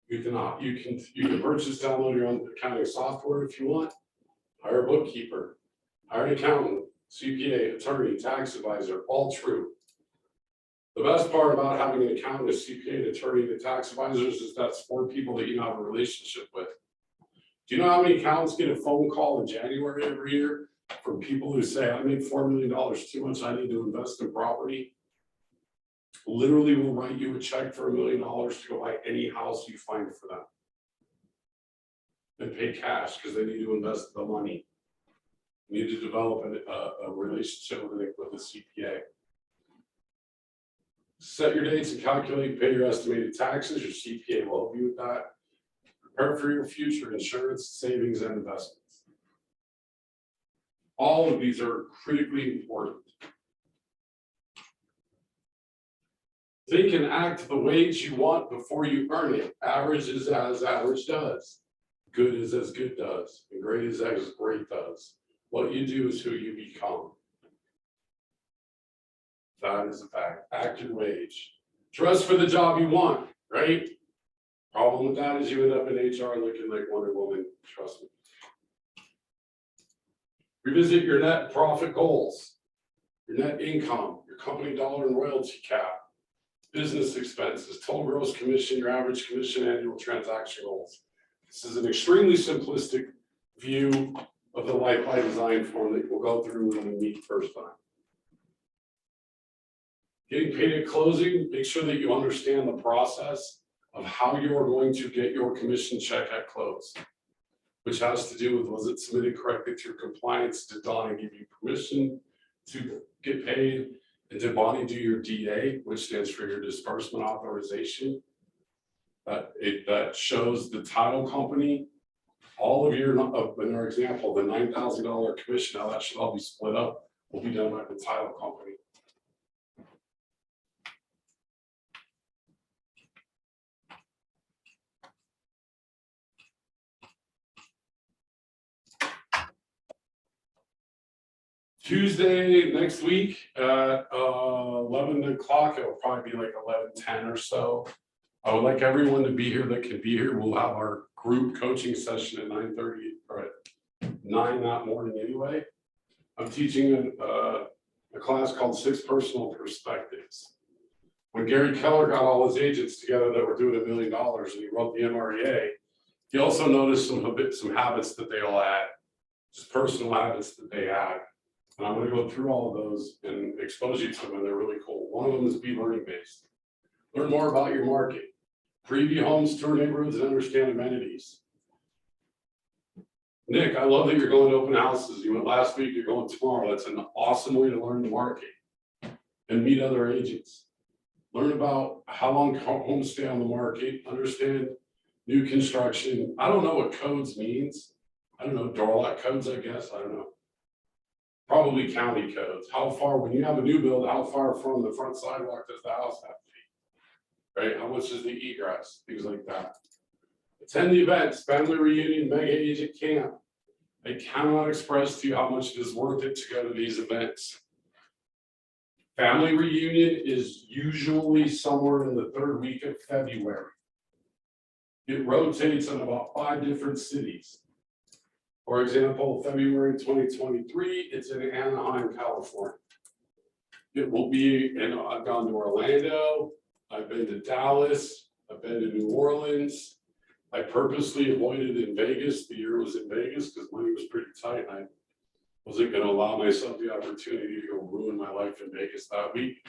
You can purchase, download your own accounting software if you want. Hire a bookkeeper, hire an accountant, CPA, attorney, tax advisor, all true. The best part about having an accountant, a CPA, an attorney, and tax advisors is that's 4 people that you have a relationship with. Do you know how many accountants get a phone call in January every year from people who say, I make $4 million too much, I need to invest in property? Literally will write you a check for $1 million to go buy any house you find for them. And pay cash because they need to invest the money. You need to develop a relationship with a CPA. Set your dates and calculate, pay your estimated taxes. Your CPA will help you with that. Prepare for your future insurance, savings, and investments. All of these are critically important. Think and act the wage you want before you earn it. Average is as average does. Good is as good does. And great is as great does. What you do is who you become. That is a fact. Act your wage. Dress for the job you want, right? Problem with that is you end up in HR looking like Wonder Woman, trust me. Revisit your net profit goals, your net income, your company dollar and royalty cap, business expenses, total gross commission, your average commission, annual transaction goals. This is an extremely simplistic view of the Life by Design form that we'll go through when we meet first time. Getting paid at closing, make sure that you understand the process of how you are going to get your commission check at close, which has to do with, was it submitted correctly through compliance? Did Donnie give you permission to get paid? And did Bonnie do your DA, which stands for your disbursement authorization? That shows the title company, all of your, in our example, the $9,000 commission, how that should all be split up, will be done by the title company. Tuesday next week at 11 o'clock, it'll probably be like 11:10 or so. I would like everyone to be here that can be here. We'll have our group coaching session at 9:30 or at 9 that morning anyway. I'm teaching a class called 6 Personal Perspectives. When Gary Keller got all his agents together that were doing $1 million and he wrote the MREA, he also noticed some habits that they all had, just personal habits that they had. And I'm going to go through all of those and expose you to them, and they're really cool. One of them is be learning based. Learn more about your market. Preview homes, tour neighborhoods, and understand amenities. Nick, I love that you're going to open houses. You went last week, you're going tomorrow. That's an awesome way to learn the market and meet other agents. Learn about how long homes stay on the market, understand new construction. I don't know what codes means. I don't know, door lock codes, I guess. I don't know. Probably county codes. How far, when you have a new build, how far from the front sidewalk does the house have to be? right? How much is the egress, things like that. Attend the events, family reunion, mega agent camp. I cannot express to you how much it is worth it to go to these events. Family reunion is usually somewhere in the third week of February. It rotates in about 5 different cities. For example, February 2023, it's in Anaheim, California. It will be, and I've gone to Orlando, I've been to Dallas, I've been to New Orleans. I purposely avoided in Vegas. The year was in Vegas because money was pretty tight. I wasn't going to allow myself the opportunity to go ruin my life in Vegas that week.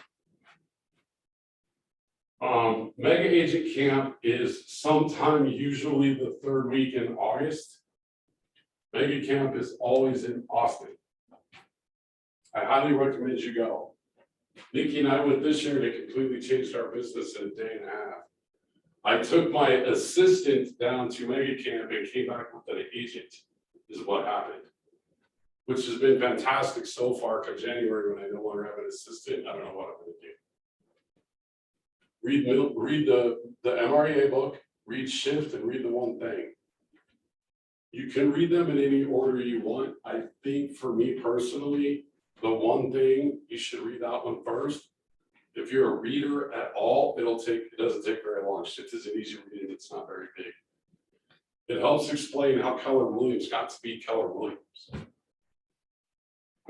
Mega Agent Camp is sometime usually the third week in August. Mega Camp is always in Austin. I highly recommend you go. Nikki and I went this year and it completely changed our business in a day and a half. I took my assistant down to Mega Camp and came back with an agent, is what happened. Which has been fantastic so far, come January when I no longer have an assistant, I don't know what I'm gonna do. Read the MREA book, read Shift and read the One Thing. You can read them in any order you want. I think for me personally, the One Thing, you should read that one first. If you're a reader at all, it doesn't take very long. Shift is an easy read, it's not very big. It helps explain how Keller Williams got to be Keller Williams.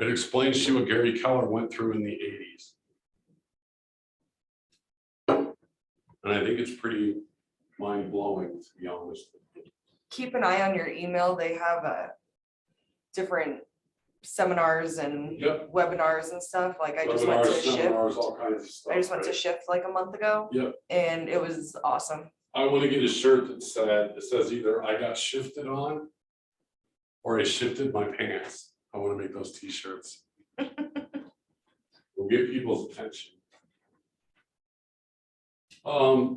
It explains to you what Gary Keller went through in the 80s. And I think it's pretty mind-blowing, to be honest. Keep an eye on your email. They have different seminars and Yep. webinars and stuff. Like I just went to Webinars, Shift. seminars, all kinds of stuff. I just went to right? Shift like a month ago. Yep. And it was awesome. I want to get a shirt that says either I got shifted on or I shifted my pants. I want to make those t-shirts. We'll get people's attention.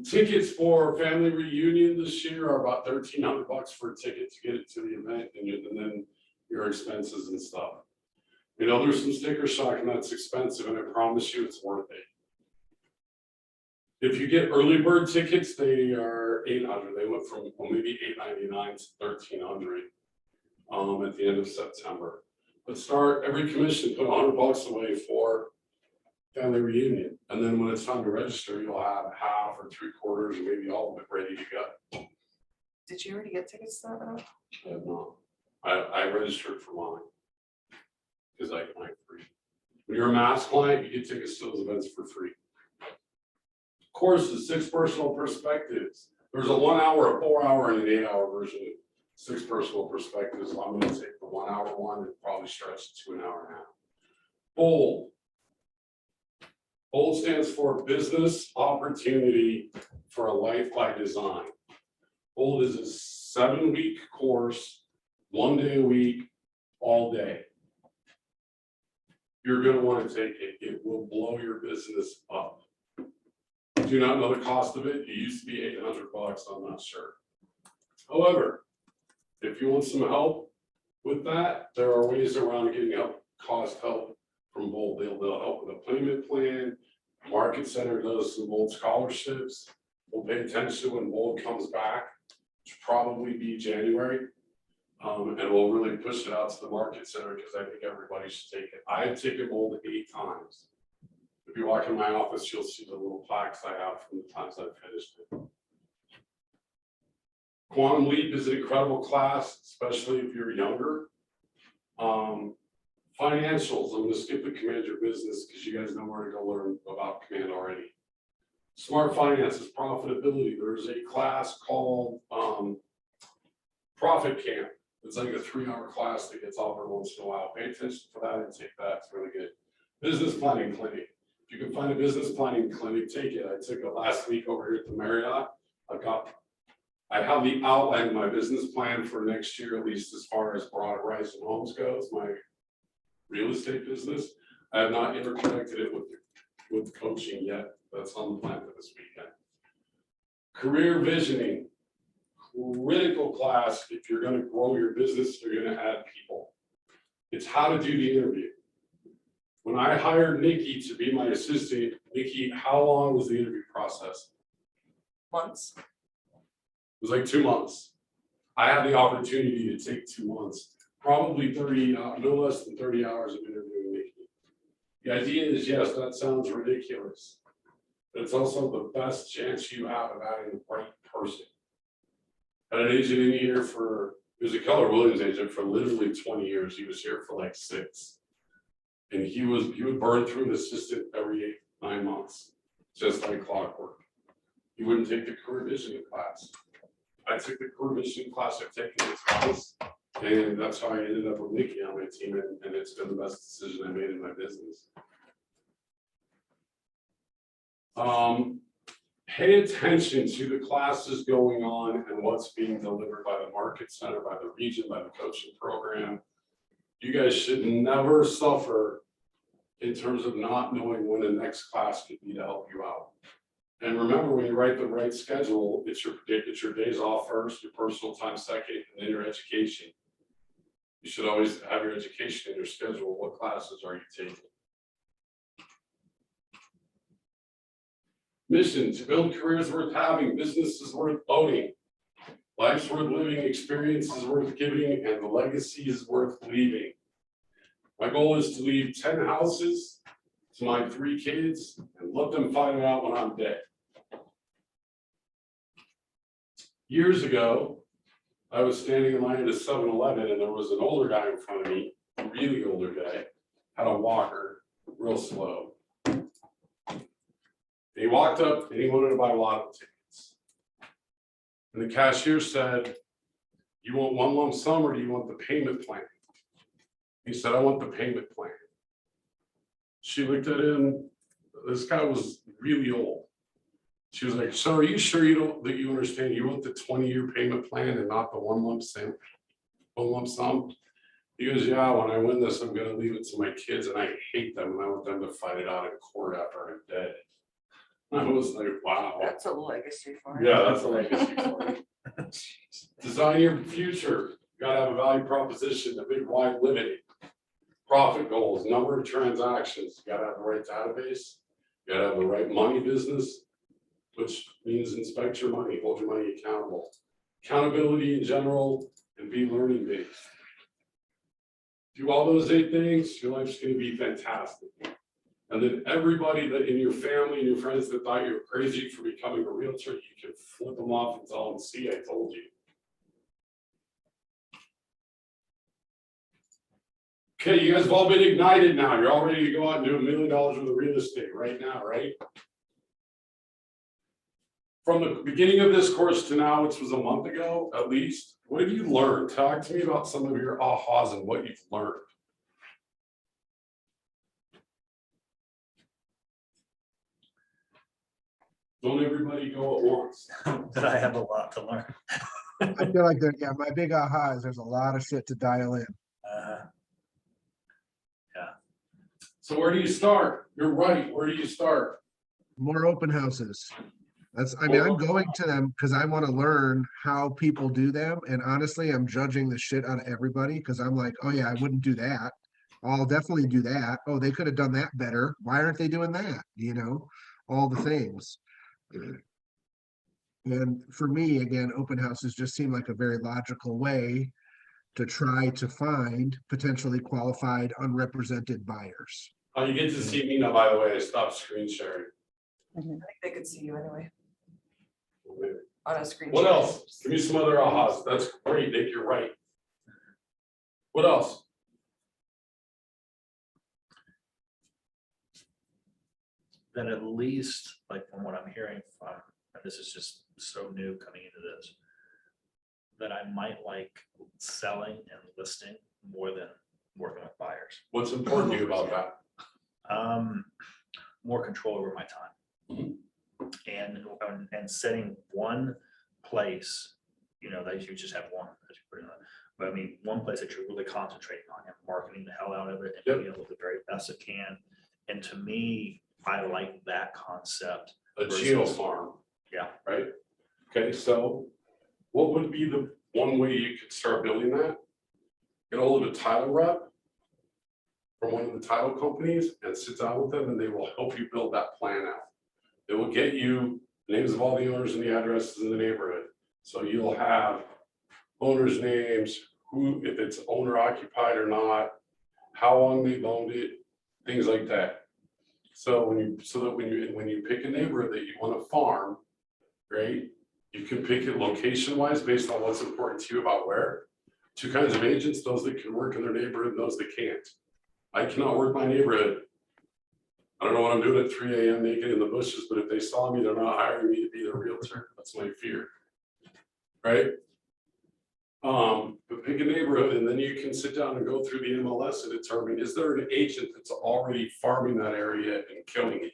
Tickets for family reunion this year are about $1,300 for a ticket to get it to the event and then your expenses and stuff. You know, there's some sticker shock and that's expensive and I promise you it's worth it. If you get early bird tickets, they are $800. They went from maybe $899 to $1,300 at the end of September. But start every commission, put $100 away for family reunion. And then when it's time to register, you'll have half or 3/4 or maybe all of it ready to go. Did you already get tickets to that event? I have not. I registered for mine. Because I free. When you're a mass client, you get tickets to those events for free. Courses, 6 personal perspectives. There's a 1 hour, a 4 hour, and an 8 hour version of 6 personal perspectives. I'm going to take the 1 hour one and probably stretch to an hour and a half. BOLD. BOLD stands for Business Opportunity for a Life by Design. BOLD is a 7-week course, 1 day a week, all day. You're going to want to take it. It will blow your business up. I do not know the cost of it. It used to be $800. I'm not sure. However, if you want some help with that, there are ways around getting help from BOLD. They'll help with a payment plan. Market Center does some BOLD scholarships. We'll pay attention when BOLD comes back, which will probably be January. And we'll really push it out to the Market Center because I think everybody should take it. I've taken BOLD 8 times. If you walk in my office, you'll see the little plaques I have from the times I've finished it. Quantum Leap is an incredible class, especially if you're younger. Financials, I'm going to skip the Command Your Business because you guys know where to go learn about Command already. Smart Finances, Profitability. There's a class called Profit Camp. It's like a 3-hour class that gets offered once in a while. Pay attention for that and take that. It's really good. Business Planning Clinic. If you can find a business planning clinic, take it. I took it last week over here at the Marriott. I have the outline of my business plan for next year, at least as far as Broad Horizon Homes goes, my real estate business. I have not interconnected it with coaching yet. That's on the plan for this weekend. Career Visioning. Critical class if you're going to grow your business, you're going to add people. It's how to do the interview. When I hired Nikki to be my assistant, Nikki, how long was the interview process? months? It was like 2 months. I had the opportunity to take 2 months, probably 30, no less than 30 hours of interviewing Nikki. The idea is, yes, that sounds ridiculous, but it's also the best chance you have of having the right person. Had an agent in here he was a Keller Williams agent for literally 20 years. He was here for like 6. And he would burn through an assistant every 8-9 months, just like clockwork. He wouldn't take the career visioning class. I took the career visioning class, I've taken it twice, and that's how I ended up with Nikki on my team, and it's been the best decision I made in my business. Pay attention to the classes going on and what's being delivered by the market center, by the region, by the coaching program. You guys should never suffer in terms of not knowing when the next class could be to help you out. And remember, when you write the right schedule, it's your days off first, your personal time second, and then your education. You should always have your education in your schedule. What classes are you taking? Mission: to build careers worth having, businesses worth owning, life's worth living, experiences worth giving, and the legacy is worth leaving. My goal is to leave 10 houses to my 3 kids and let them find it out when I'm dead. Years ago, I was standing in line at a 7-Eleven and there was an older guy in front of me, a really older guy, had a walker, real slow. And he walked up and he wanted to buy lotto tickets. And the cashier said, "You want one lump sum or do you want the payment plan?" He said, "I want the payment plan." She looked at him. This guy was really old. She was like, "So are you sure that you understand you want the 20-year payment plan and not the one lump sum? He goes, "Yeah, when I win this, I'm gonna leave it to my kids and I hate them and I want them to fight it out in court after I'm dead." I was like, wow. That's a legacy for him. Yeah, that's a legacy for you. Design your future. You gotta have a value proposition, a big wide limit. Profit goals, number of transactions. You gotta have the right database. You gotta have the right money business, which means inspect your money, hold your money accountable. Accountability in general, and be learning based. Do all those 8 things, your life's gonna be fantastic. And then everybody that in your family and your friends that thought you were crazy for becoming a realtor, you can flip them off and tell them, "See, I told you." Okay, you guys have all been ignited now. You're all ready to go out and do $1 million worth of real estate right now, right? From the beginning of this course to now, which was a month ago at least, what have you learned? Talk to me about some of your ahas and what you've learned. Don't everybody go at once. But I have a lot to learn. I feel like yeah, my big aha is there's a lot of shit to dial in. So where do you start? You're right. Where do you start? More open houses. I mean, I'm going to them because I want to learn how people do them. And honestly, I'm judging the shit out of everybody because I'm like, oh yeah, I wouldn't do that. I'll definitely do that. Oh, they could have done that better. Why aren't they doing that? You know, all the things. And for me, again, open houses just seem like a very logical way to try to find potentially qualified, unrepresented buyers. Oh, you get to see me now, by the way. I stopped screen sharing. I think they could see you anyway on a screen. What share. else? Give me some other ahas. That's great, Nick, you're right. What else? Then at least, like from what I'm hearing from, and this is just so new coming into this, that I might like selling and listing more than working with buyers. What's important to you about that? More control over my time. And setting one place, you know, that you just have one, as you put it, but I mean, one place that you're really concentrating on and marketing the hell out of it and doing it with the very best it can. And to me, I like that concept. A versus- geo farm. Yeah. Right? Okay, so what would be the one way you could start building that? Get hold of a title rep from one of the title companies and sit down with them and they will help you build that plan out. They will get you names of all the owners and the addresses in the neighborhood. So you'll have owners' names, who, if it's owner occupied or not, how long they've owned it, things like that. So when you pick a neighborhood that you want to farm, right? You can pick it location wise based on what's important to you about where. Two kinds of agents, those that can work in their neighborhood and those that can't. I cannot work my neighborhood. I don't know what I'm doing at 3 a.m. naked in the bushes, but if they saw me, they're not hiring me to be their realtor. That's my fear. Right? But pick a neighborhood and then you can sit down and go through the MLS and determine, is there an agent that's already farming that area and killing it?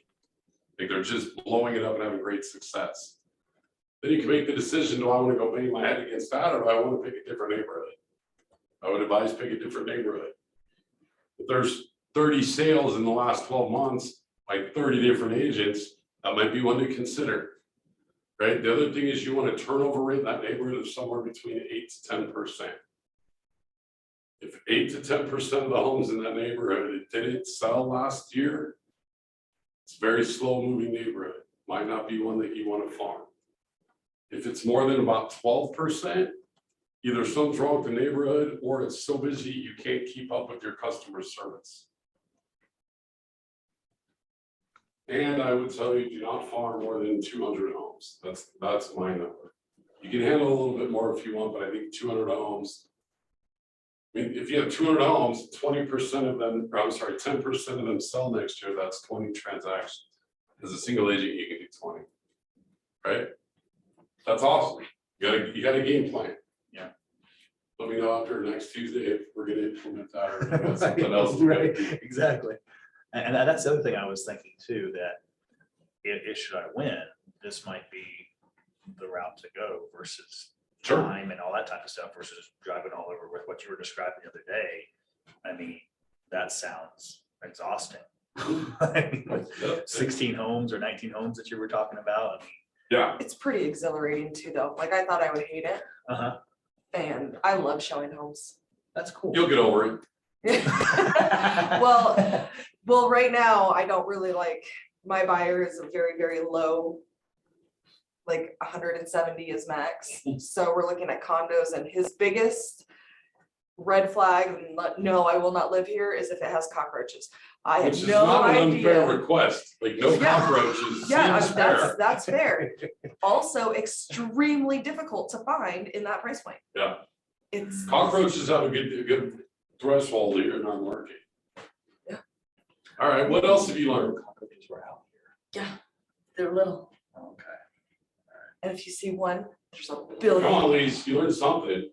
Like they're just blowing it up and having great success. Then you can make the decision, do I want to go bang my head against that or do I want to pick a different neighborhood? I would advise pick a different neighborhood. If there's 30 sales in the last 12 months by 30 different agents, that might be one to consider. Right? The other thing is you want a turnover rate in that neighborhood of somewhere between 8 to 10%. If 8 to 10% of the homes in that neighborhood it didn't sell last year, it's a very slow moving neighborhood. Might not be one that you want to farm. If it's more than about 12%, either something's wrong with the neighborhood or it's so busy you can't keep up with your customer service. And I would tell you, do not farm more than 200 homes. That's my number. You can handle a little bit more if you want, but I think 200 homes. I mean, if you have 200 homes, 20% of them, or I'm sorry, 10% of them sell next year. That's 20 transactions. As a single agent, you can do 20, right? That's awesome. You got a game plan. Yeah. Let me know after next Tuesday if we're gonna implement that or if we got something else. to Right, do. exactly. And that's the other thing I was thinking too, that if should I win, this might be the route to go versus Sure. time and all that type of stuff versus driving all over with what you were describing the other day. I mean, that sounds exhausting. I mean, with 16 homes or 19 homes that you were talking about. I mean, Yeah, It's pretty exhilarating too, though. Like I thought I would hate it, and I love showing homes. that's cool. you'll get over it. Well, right now, I don't really like, my buyer is a very, very low, like 170 is max. So we're looking at condos and his biggest red flag, and no, I will not live here, is if it has cockroaches. I Which had is no not an unfair idea. request, like no Yeah. cockroaches. Yeah, seems fair. that's fair. Also extremely difficult to find in that price point. Yeah, It's. cockroaches have a good threshold here in our market. Yeah. All right, what else have you learned? Cockroaches were out They're little. here. Okay. And if you see one, there's a Come on, billion. Lise, you learned something.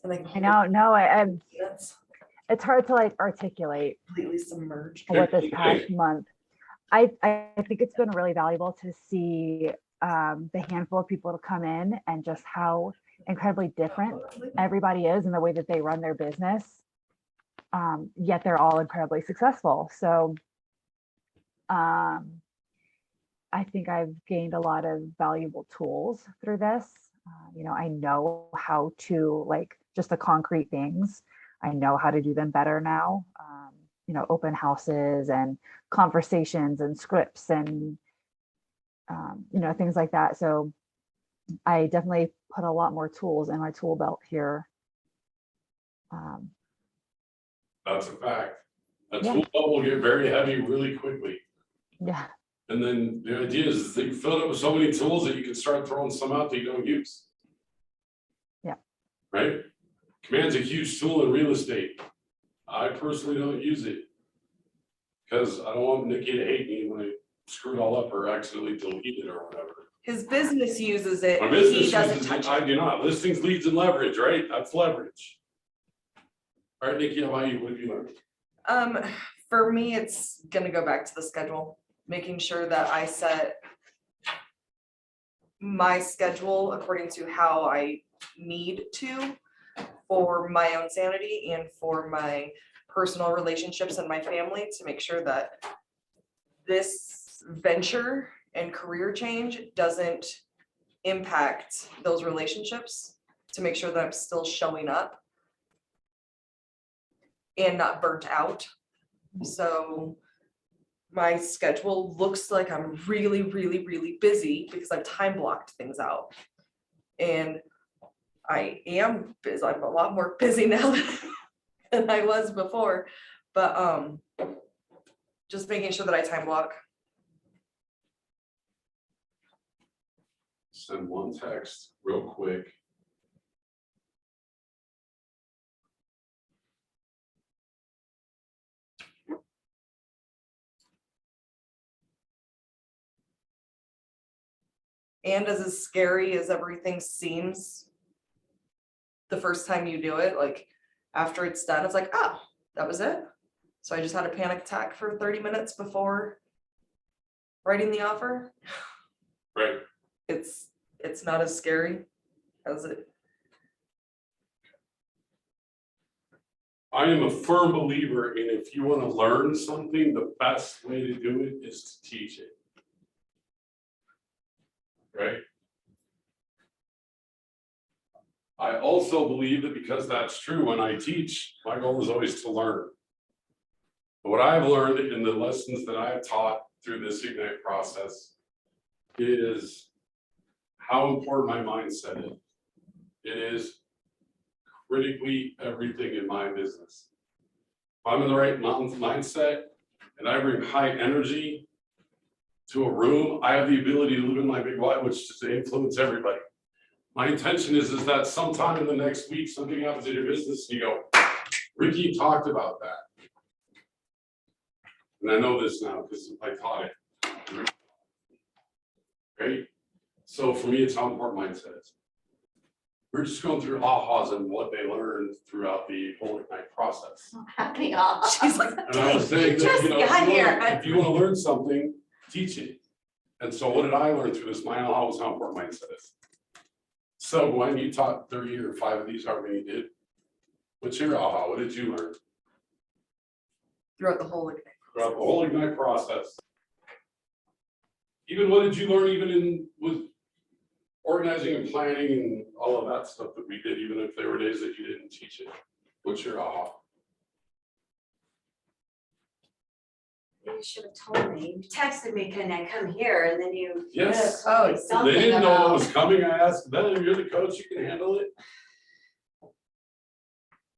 And they can I hold know, no, I'm, their peanuts it's hard to like articulate completely submerged. what this past month. I think it's been really valuable to see the handful of people to come in and just how incredibly different everybody is in the way that they run their business. Yet they're all incredibly successful. So I think I've gained a lot of valuable tools through this. I know how to, like, just the concrete things. I know how to do them better now. Open houses and conversations and scripts and, things like that. So I definitely put a lot more tools in my tool belt here. That's a fact. A Yeah. tool belt will get very heavy really quickly. Yeah. And then the idea is that you fill it up with so many tools that you can start throwing some out that you don't use. Yeah. Right? Command's a huge tool in real estate. I personally don't use it. Because I don't want Nikki to hate me when I screw it all up or accidentally delete it or whatever. His business uses it. My He business doesn't uses touch it, I it. do not. Listings, leads, and leverage, right? That's leverage. All right, Nikki, how about you? What have you learned? For me, it's gonna go back to the schedule, making sure that I set my schedule according to how I need to for my own sanity and for my personal relationships and my family, to make sure that this venture and career change doesn't impact those relationships, to make sure that I'm still showing up and not burnt out. So my schedule looks like I'm really, really, really busy because I've time blocked things out. And I am busy, I'm a lot more busy now than I was before, but just making sure that I time block. Send one text real quick. And as scary as everything seems, the first time you do it, like after it's done, it's like, oh, that was it. So I just had a panic attack for 30 minutes before writing the offer. Right. It's not as scary as it. I am a firm believer in if you want to learn something, the best way to do it is to teach it. Right? I also believe that because that's true, when I teach, my goal is always to learn. But what I've learned in the lessons that I have taught through this Ignite process is how important my mindset is. It is critically everything in my business. If I'm in the right mindset and I bring high energy to a room, I have the ability to live in my big why, which is to influence everybody. My intention is that sometime in the next week, something happens in your business and you go, Ricky talked about that. And I know this now because I taught it. Right? So for me, it's how important mindset is. We're just going through ahas and what they learned throughout the whole Ignite process. Happening all. She's like, And I was saying that, Just you know, got here. if you want to learn something, teach it. And so what did I learn through this? My aha was how important mindset is. So Gwen, you taught 30 or 5 of these, however many you did. What's your aha? What did you learn throughout the whole. throughout the whole Ignite process? Even what did you learn even in with organizing and planning and all of that stuff that we did, even if there were days that you didn't teach it? What's your aha? You should have told me. You texted me, can I come here? And then you. Yes. told me Oh, something They didn't know what about- was coming. I asked them, you're the coach, you can handle it.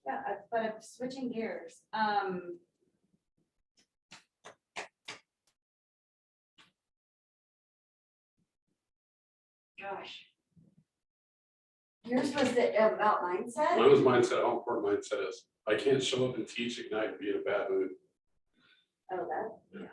Yeah, but I'm switching gears. Gosh. Yours was about mindset? Mine was mindset, how important mindset is. I can't show up and teach Ignite and be in a bad mood. Oh, that,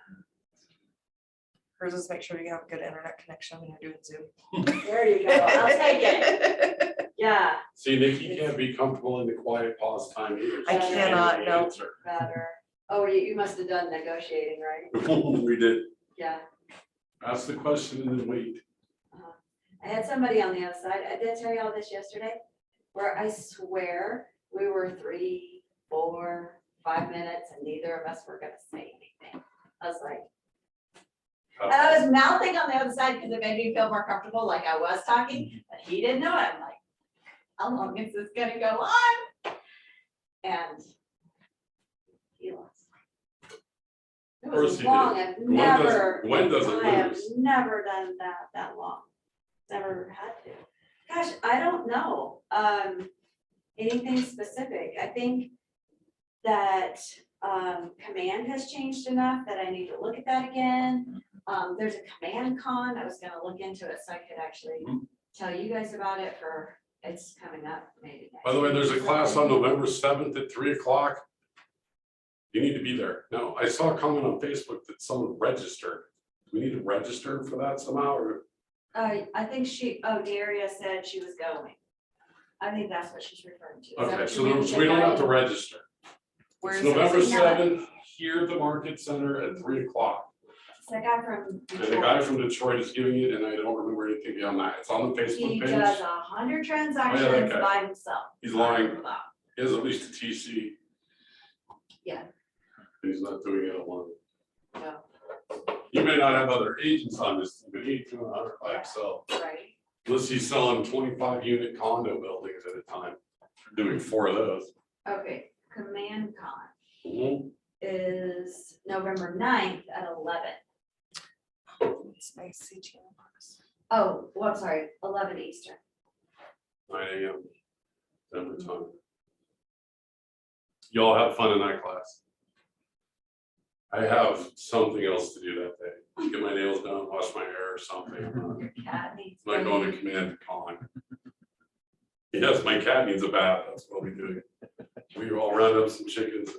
Hers is make sure you have a good internet connection when you're doing Zoom. there you go. I'll take it. Yeah, See, Nikki can't be comfortable in the quiet pause time either. I She cannot, can't no. answer. better. Oh, you must have done negotiating, right? We did. Yeah. Ask the question and then wait. I had somebody on the other side, I did tell you all this yesterday, where I swear we were 3, 4, 5 minutes and neither of us were gonna say anything. I was like, and I was mouthing on the other side because it made me feel more comfortable, like I was talking, but he didn't know it. I'm like, how long is this gonna go on? And he lost. It course was he long, did. I've Gwen never, Gwen doesn't I have lose. never done that long. Never had to. Gosh, I don't know, anything specific. I think that, command has changed enough that I need to look at that again. There's a command con, I was gonna look into it so I could actually Mhm. tell you guys about it it's coming up maybe. next By the way, week there's a or class on something. November 7th at 3 o'clock. You need to be there. No, I saw a comment on Facebook that someone registered. Do we need to register for that somehow or? I think Daria said she was going. I think that's what she's referring to. Is that Okay, what so you so we don't have to mean? register. Where It's is it? November So now- 7th here at the Market Center at 3 o'clock. It's the guy from And the Detroit. guy from Detroit is giving it and I don't remember anything beyond that. It's on the He Facebook does page. 100 that transactions guy. by himself. He's lying. He has at least a TC. Yeah. He's not doing it alone. No, You may not have other agents on this, team, but he's doing 100 by himself. right. Unless he's selling 25 unit condo buildings at a time, doing 4 of those. Okay, command con. Mhm. is November 9th at 11. It's my CTM box. Oh, well, I'm sorry, 11 Eastern. 9 AM. Denver time. Y'all have fun in that class. I have something else to do that day. Get my nails done, wash my hair or something. I'm Your cat needs. not going to bathing. command con. Yes, my cat needs a bath. That's what we do. We all round up some chickens.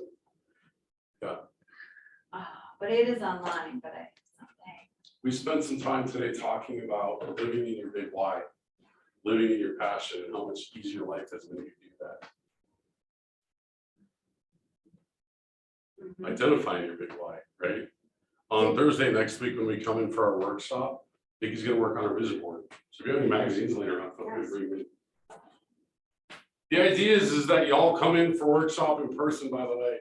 But it is online, but someday. We spent some time today talking about living in your big why, living in your passion, and how much easier life is when you do that. Mhm. Identifying your big why, right? On Thursday next week, when we come in for our workshop, Nikki's gonna work on our vision board. So if you have any magazines later on, feel free to bring them. The idea is that y'all come in for workshop in person, by the way.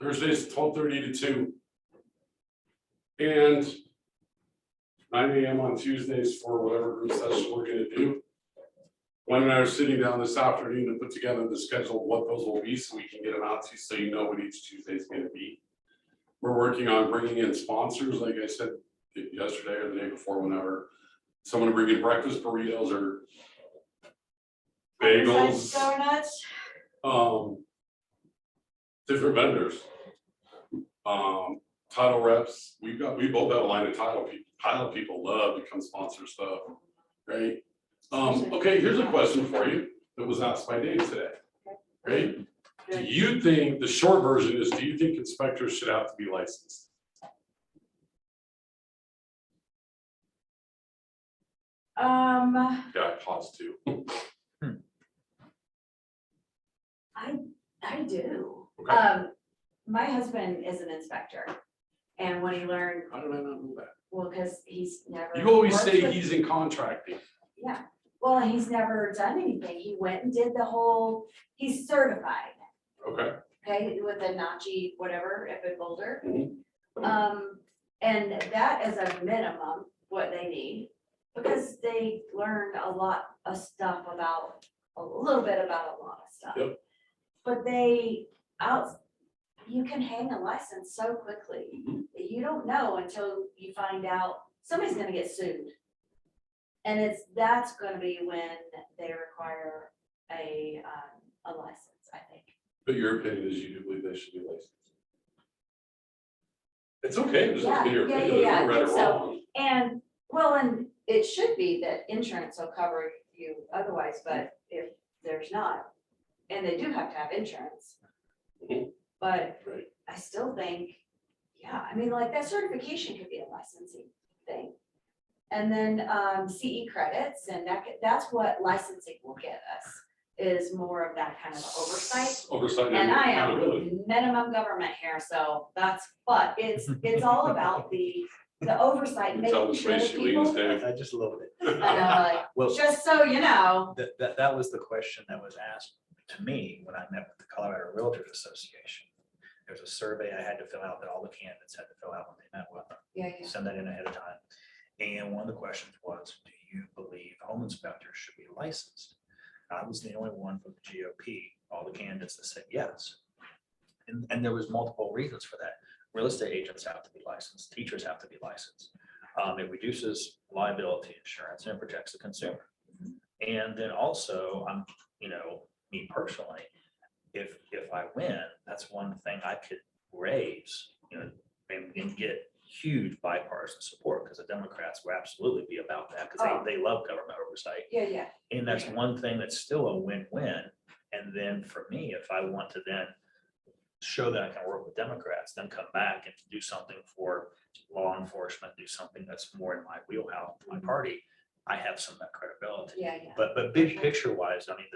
Thursday's 12:30 to 2. And 9 AM on Tuesdays for whatever group session we're gonna do. Gwen and I are sitting down this afternoon to put together the schedule of what those will be, so we can get them out to you, so you know what each Tuesday is gonna be. We're working on bringing in sponsors, like I said yesterday or the day before, whenever. Someone to bring in breakfast burritos or bagels, Donuts. different vendors. Title reps, we both have a line of title people love to come sponsor stuff, right? Okay, here's a question for you that was asked by Dave today, right? Do you think, the short version is, do you think inspectors should have to be licensed? Yeah, I paused too. I do. Okay. My husband is an inspector. And when he learned, How did I not know that? well, because he's never. You always worked say with- he's in contracting. Yeah, well, he's never done anything. He went and did the whole, he's certified, Okay. okay, with the Nachi, whatever, Epic Boulder. Mhm. And that is a minimum, what they need, because they learned a lot of stuff about, a little bit about a lot of stuff. Yep. But you can hang a license so quickly, that you don't know until you find out somebody's gonna get sued. And that's gonna be when they require a license, I think. But your opinion is you do believe they should be licensed? It's okay, there's Yeah, no your yeah, opinion, there's yeah, no I right or think so. wrong. And, well, and it should be that insurance will cover you otherwise, but if there's not, and they do have to have insurance. Mhm. But Right. I still think, yeah, I mean, like that certification could be a licensing thing. And then CE credits, and that's what licensing will get us, is more of that kind of oversight. Oversight and And I accountability. am minimum government here, so but it's all about the oversight, You tell making which sure way that she leans, people, Dave. I just love it. I know, Well, like, just so you know. that was the question that was asked to me when I met with the Colorado Realtors Association. There's a survey I had to fill out that all the candidates had to fill out when they met with them. Yeah, Send that in ahead of time. And one of the questions was, do you believe home inspectors should be licensed? I was the only one from the GOP, all the candidates that said yes. And there was multiple reasons for that. Real estate agents have to be licensed, teachers have to be licensed. It reduces liability insurance and it protects the consumer. And then also, me personally, if I win, that's one thing I could raise, and get huge bipartisan support, because the Democrats will absolutely be about that, because Oh. they love government oversight. yeah. And that's one thing that's still a win-win. And then for me, if I want to then show that I can work with Democrats, then come back and do something for law enforcement, do something that's more in my wheelhouse, my party, I have some of that credibility. Yeah. But big picture wise, I mean,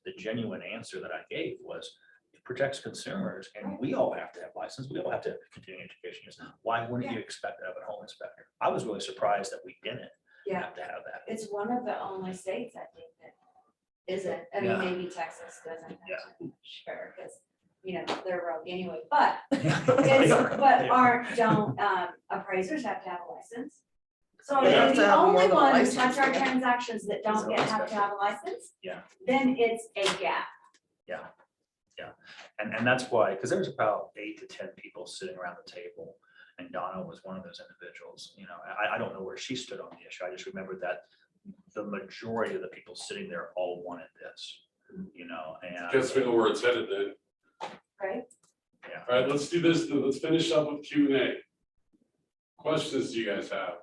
the genuine answer that I gave was it protects consumers, and we all have to have license. We all have to have continuing education. Why wouldn't you expect to have a home inspector? I was really surprised that we didn't Yeah. have to have that. It's one of the only states, I think, that isn't, I mean, Yeah. maybe Texas doesn't. Yeah. Sure, because, they're rogue anyway, but They are. don't appraisers have to have a license? So They have if to the have more only than a ones, license, contract yeah. transactions that don't So yet have to inspector. have a license? Yeah. Then it's a gap. Yeah. And that's why, because there's about 8 to 10 people sitting around the table. And Donna was one of those individuals, you know, I don't know where she stood on the issue. I just remember that the majority of the people sitting there all wanted this, you know, and. Guess we know where it's headed then. Right? All right, let's do this, then. Let's finish up with Q&A. Questions do you guys have?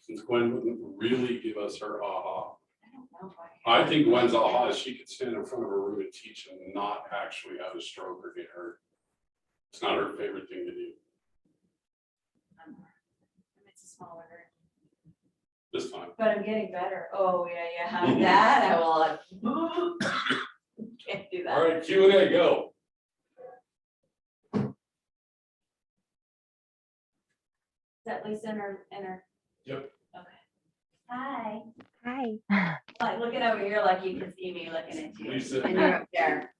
Since Gwen wouldn't really give us her aha. I don't know if I. I think Gwen's aha is she could stand in front of a room and teach and not actually have a stroke or get hurt. It's not her favorite thing to do. It's a smaller group. This time. But I'm getting better. Oh, yeah. That I will. Can't do that. All right, Q&A, go. Is that Lisa in her? Yep. Okay. Hi. Hi. Like looking over here like you can see me looking at you. Lisa. And you're up there.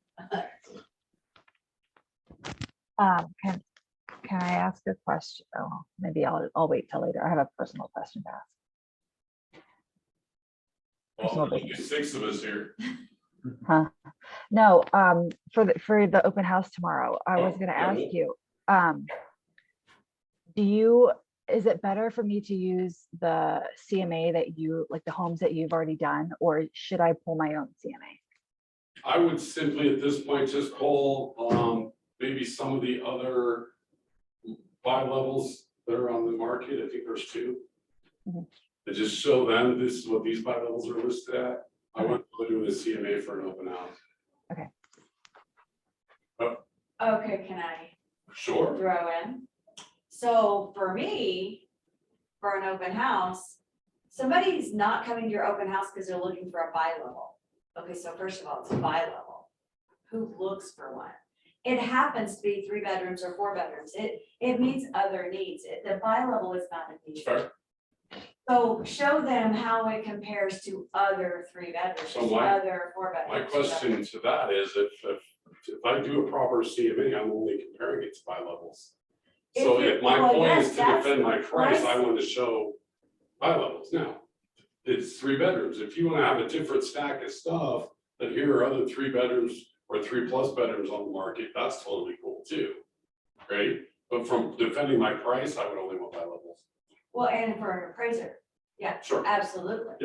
Can I ask a question? Oh, maybe I'll wait till later. I have a personal question to ask. Well, there's 6 of us here. Huh? No, for the open house tomorrow, I was gonna yeah, ask well- you, is it better for me to use the CMA that you, like the homes that you've already done, or should I pull my own CMA? I would simply at this point just pull maybe some of the other buy levels that are on the market. I think there's 2. Mhm. To just show them this is what these buy levels are listed at. I want to do a CMA for an open house. Okay, can I Sure. throw in? So for me, for an open house, somebody's not coming to your open house because they're looking for a buy level. Okay, so first of all, it's a buy level. Who looks for one? It happens to be 3 bedrooms or 4 bedrooms. It meets other needs. The buy level is not a need. Fair. So show them how it compares to other 3 bedrooms, So my- other 4 bedrooms. My question to that is if I do a proper CMA, I'm only comparing it to buy levels. So If you- if my well, point yes, is to that's defend my price, I price. want to show buy levels. Now, it's 3 bedrooms. If you want to have a different stack of stuff, then here are other 3 bedrooms or 3+ bedrooms on the market, that's totally cool too. Right? But from defending my price, I would only want buy levels. Well, and for an appraiser, yeah, Sure. absolutely.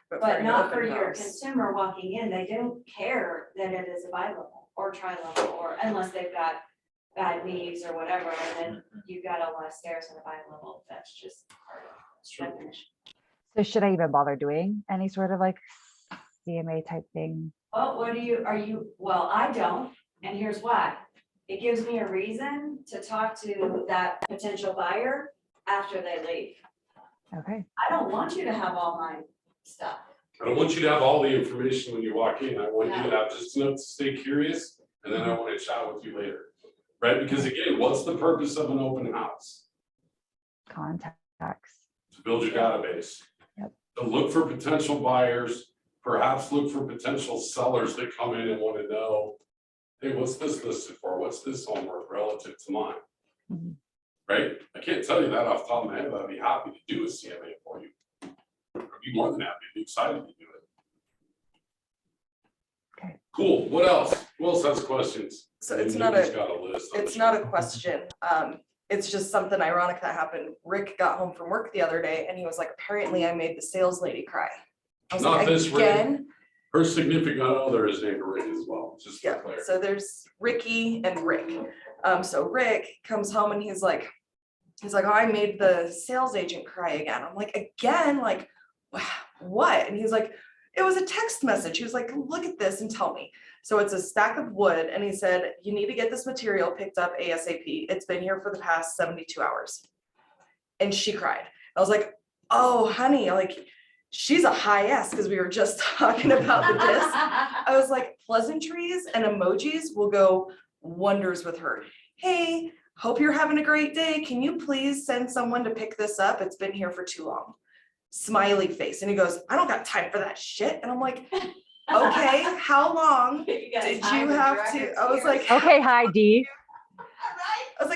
But an not open for your house. consumer walking in, they don't care that it is a buy level or tri-level, or unless they've got bad knees or whatever, and then you've got a lot of stairs in a buy level, that's just part of the definition. So should I even bother doing any sort of like CMA type thing? Well, well, I don't, and here's why. It gives me a reason to talk to that potential buyer after they leave. Okay, I don't want you to have all my stuff. I don't want you to have all the information when you walk in. I want you to have just enough to stay curious, and then I want to chat with you later. Right? Because again, what's the purpose of an open house? contacts. To build your database. Yep. To look for potential buyers, perhaps look for potential sellers that come in and want to know, hey, what's this listed for? What's this home worth relative to mine? Mhm. Right? I can't tell you that off the top of my head, but I'd be happy to do a CMA for you. I'd be more than happy, I'd be excited to do it. Okay. Cool, what else? Who else has questions? So it's And not Nikki's a- got a list. It's not a question. It's just something ironic that happened. Rick got home from work the other day and he was like, apparently I made the sales lady cry. I was Not like, this Rick. again? Her significant other is named Rick as well, just for Yeah, clarity. so there's Ricky and Rick. So Rick comes home and he's like, oh, I made the sales agent cry again. I'm like, again, like, what? And he's like, it was a text message. He was like, look at this and tell me. So it's a stack of wood and he said, you need to get this material picked up ASAP. It's been here for the past 72 hours. And she cried. I was like, oh, honey, like, she's a high S because we were just talking about the disc. I was like, pleasantries and emojis will go wonders with her. Hey, hope you're having a great day. Can you please send someone to pick this up? It's been here for too long. Smiley face. And he goes, I don't got time for that shit. And I'm like, okay, how long did you have to? I was like, Okay, hi Dee.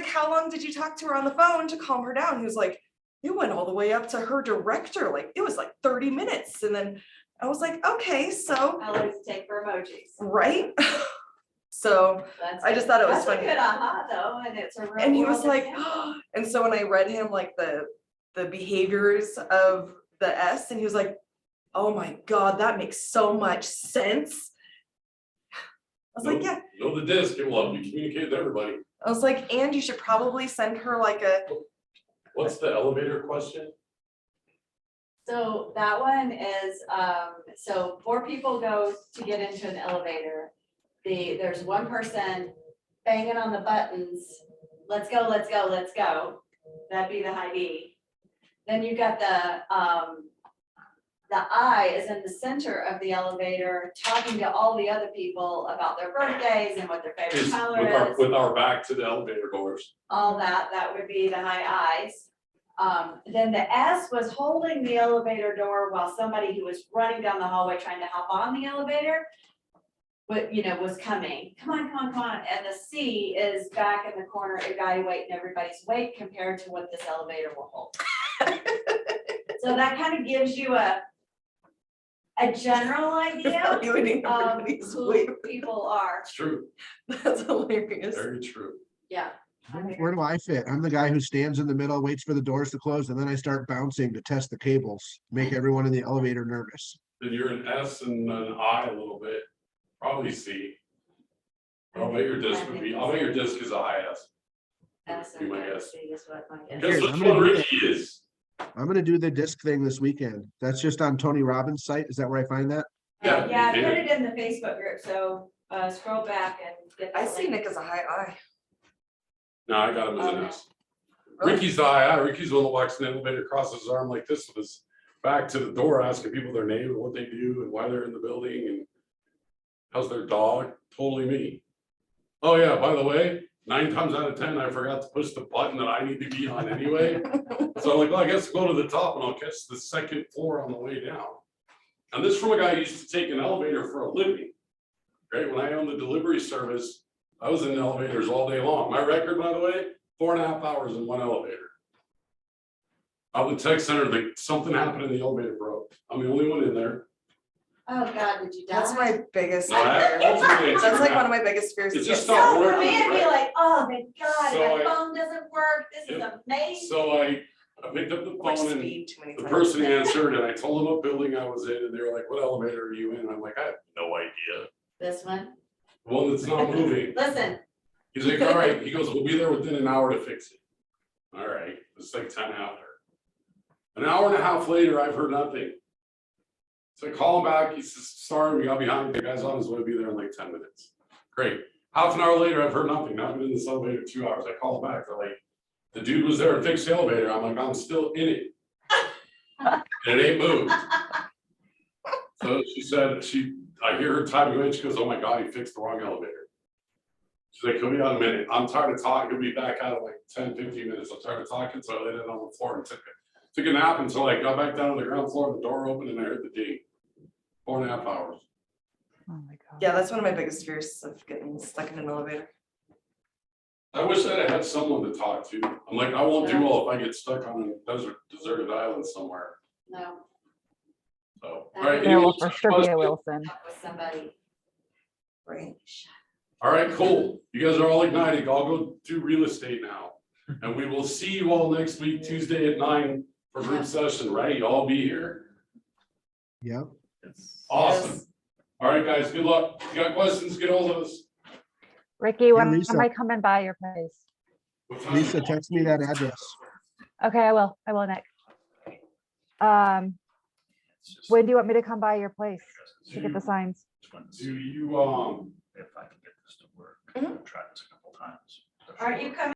how long did you talk to her on the phone to calm her down? He was like, it went all the way up to her director. Like it was like 30 minutes. And then I was like, okay, so I like to take for emojis. right? So, That's I just thought it was that's a funny. good aha though, and it's a real. and he was world like, example. and so when I read him like the behaviors of the S, and he was like, oh my God, that makes so much sense. I was like, yeah. Know the disc, it will help you communicate with everybody. I was like, and you should probably send her like a, What's the elevator question? So that one is, so 4 people go to get into an elevator. There's one person banging on the buttons, let's go, let's go, let's go. That'd be the high D. Then you got the I is in the center of the elevator, talking to all the other people about their birthdays and what their favorite Is color is. with our back to the elevator doors. All that would be the high I's. Then the S was holding the elevator door while somebody who was running down the hallway trying to hop on the elevator. But, was coming, come on, come on, come on, and the C is back in the corner evaluating everybody's weight compared to what this elevator will hold. So that kind of gives you a general idea evaluating of everybody's who weight. people are, It's true, That's hilarious. very true. yeah. Where do I fit? I'm the guy who stands in the middle, waits for the doors to close, and then I start bouncing to test the cables, make everyone in the elevator nervous. Then you're an S and an I a little bit, probably C. I'll bet your disc would be, I'll bet your disc is a high S. S Be my and guess. C is what my guess. Guess Here, which I'm gonna one do Ricky is? I'm gonna do the disc thing this weekend. That's just on Tony Robbins' site. Is that where I find that? Yeah, Yeah, I you put did. it in the Facebook group, so scroll back and get. the I see link. Nick as a high I. No, I got him as an Okay. S. Ricky's the high I, Ricky's the one that walks in the elevator, crosses his arm like this with his back to the door, asking people their name and what they do and why they're in the building and how's their dog, totally me. Oh yeah, by the way, 9 times out of 10, I forgot to push the button that I need to be on anyway. So I'm like, well, I guess I'll go to the top and I'll catch the second floor on the way down. And this from a guy who used to take an elevator for a living. Right, when I owned the delivery service, I was in elevators all day long. My record, by the way, 4.5 hours in one elevator. Out the tech center, something happened in the elevator broke. I'm the only one in there. Oh, God, did you die? That's my biggest No, I- fear. ultimately, it's That's like your one of my biggest fears. It is just getting stopped So for working, me, it'd be right? like, oh, thank God, So my I- phone doesn't work, this is amazing. So I picked up the Much phone and speed too many the times. person answered and I told them what building I was in and they were like, what elevator are you in? And I'm like, I have no idea. This one, The one that's not moving. listen, He's like, all right, he goes, we'll be there within an hour to fix it. All right, it's like 10 after. An hour and a half later, I've heard nothing. So I call him back, he says, sorry, we got behind, the guy's on his way to be there in like 10 minutes. Great, half an hour later, I've heard nothing, now I've been in this elevator 2 hours, I call him back, they're like, the dude was there and fixed the elevator, I'm like, I'm still in it. And it ain't moved. So she said, I hear her typing away, she goes, oh my God, he fixed the wrong elevator. She's like, he'll be on a minute. I'm tired of talking. He'll be back out in like 10, 15 minutes. I'm tired of talking. So I laid it on the floor and took a nap until I got back down to the ground floor, the door opened and I heard the ding. 4.5 hours. Oh my God. Yeah, that's one of my biggest fears of getting stuck in an elevator. I wish that I had someone to talk to. I'm like, I won't do well if I get stuck on a deserted island somewhere. no, So, all There right. There any will other for sure be a questions? Wilson. talk with somebody. Right. All right, cool. You guys are all ignited. I'll go do real estate now. And we will see you all next week, Tuesday at 9 for group session, right? You'll all be here. Yep. Awesome. Yes. All right, guys, good luck. If you got questions, get hold of us. Ricky, when Lisa. am I coming by your place? What time? Lisa, text me that address. Okay, I will, Nick. It's just- When do you want me to come by your place to get the signs? Do you, If I can get this to work, Mhm. I've tried this a couple times. Aren't you coming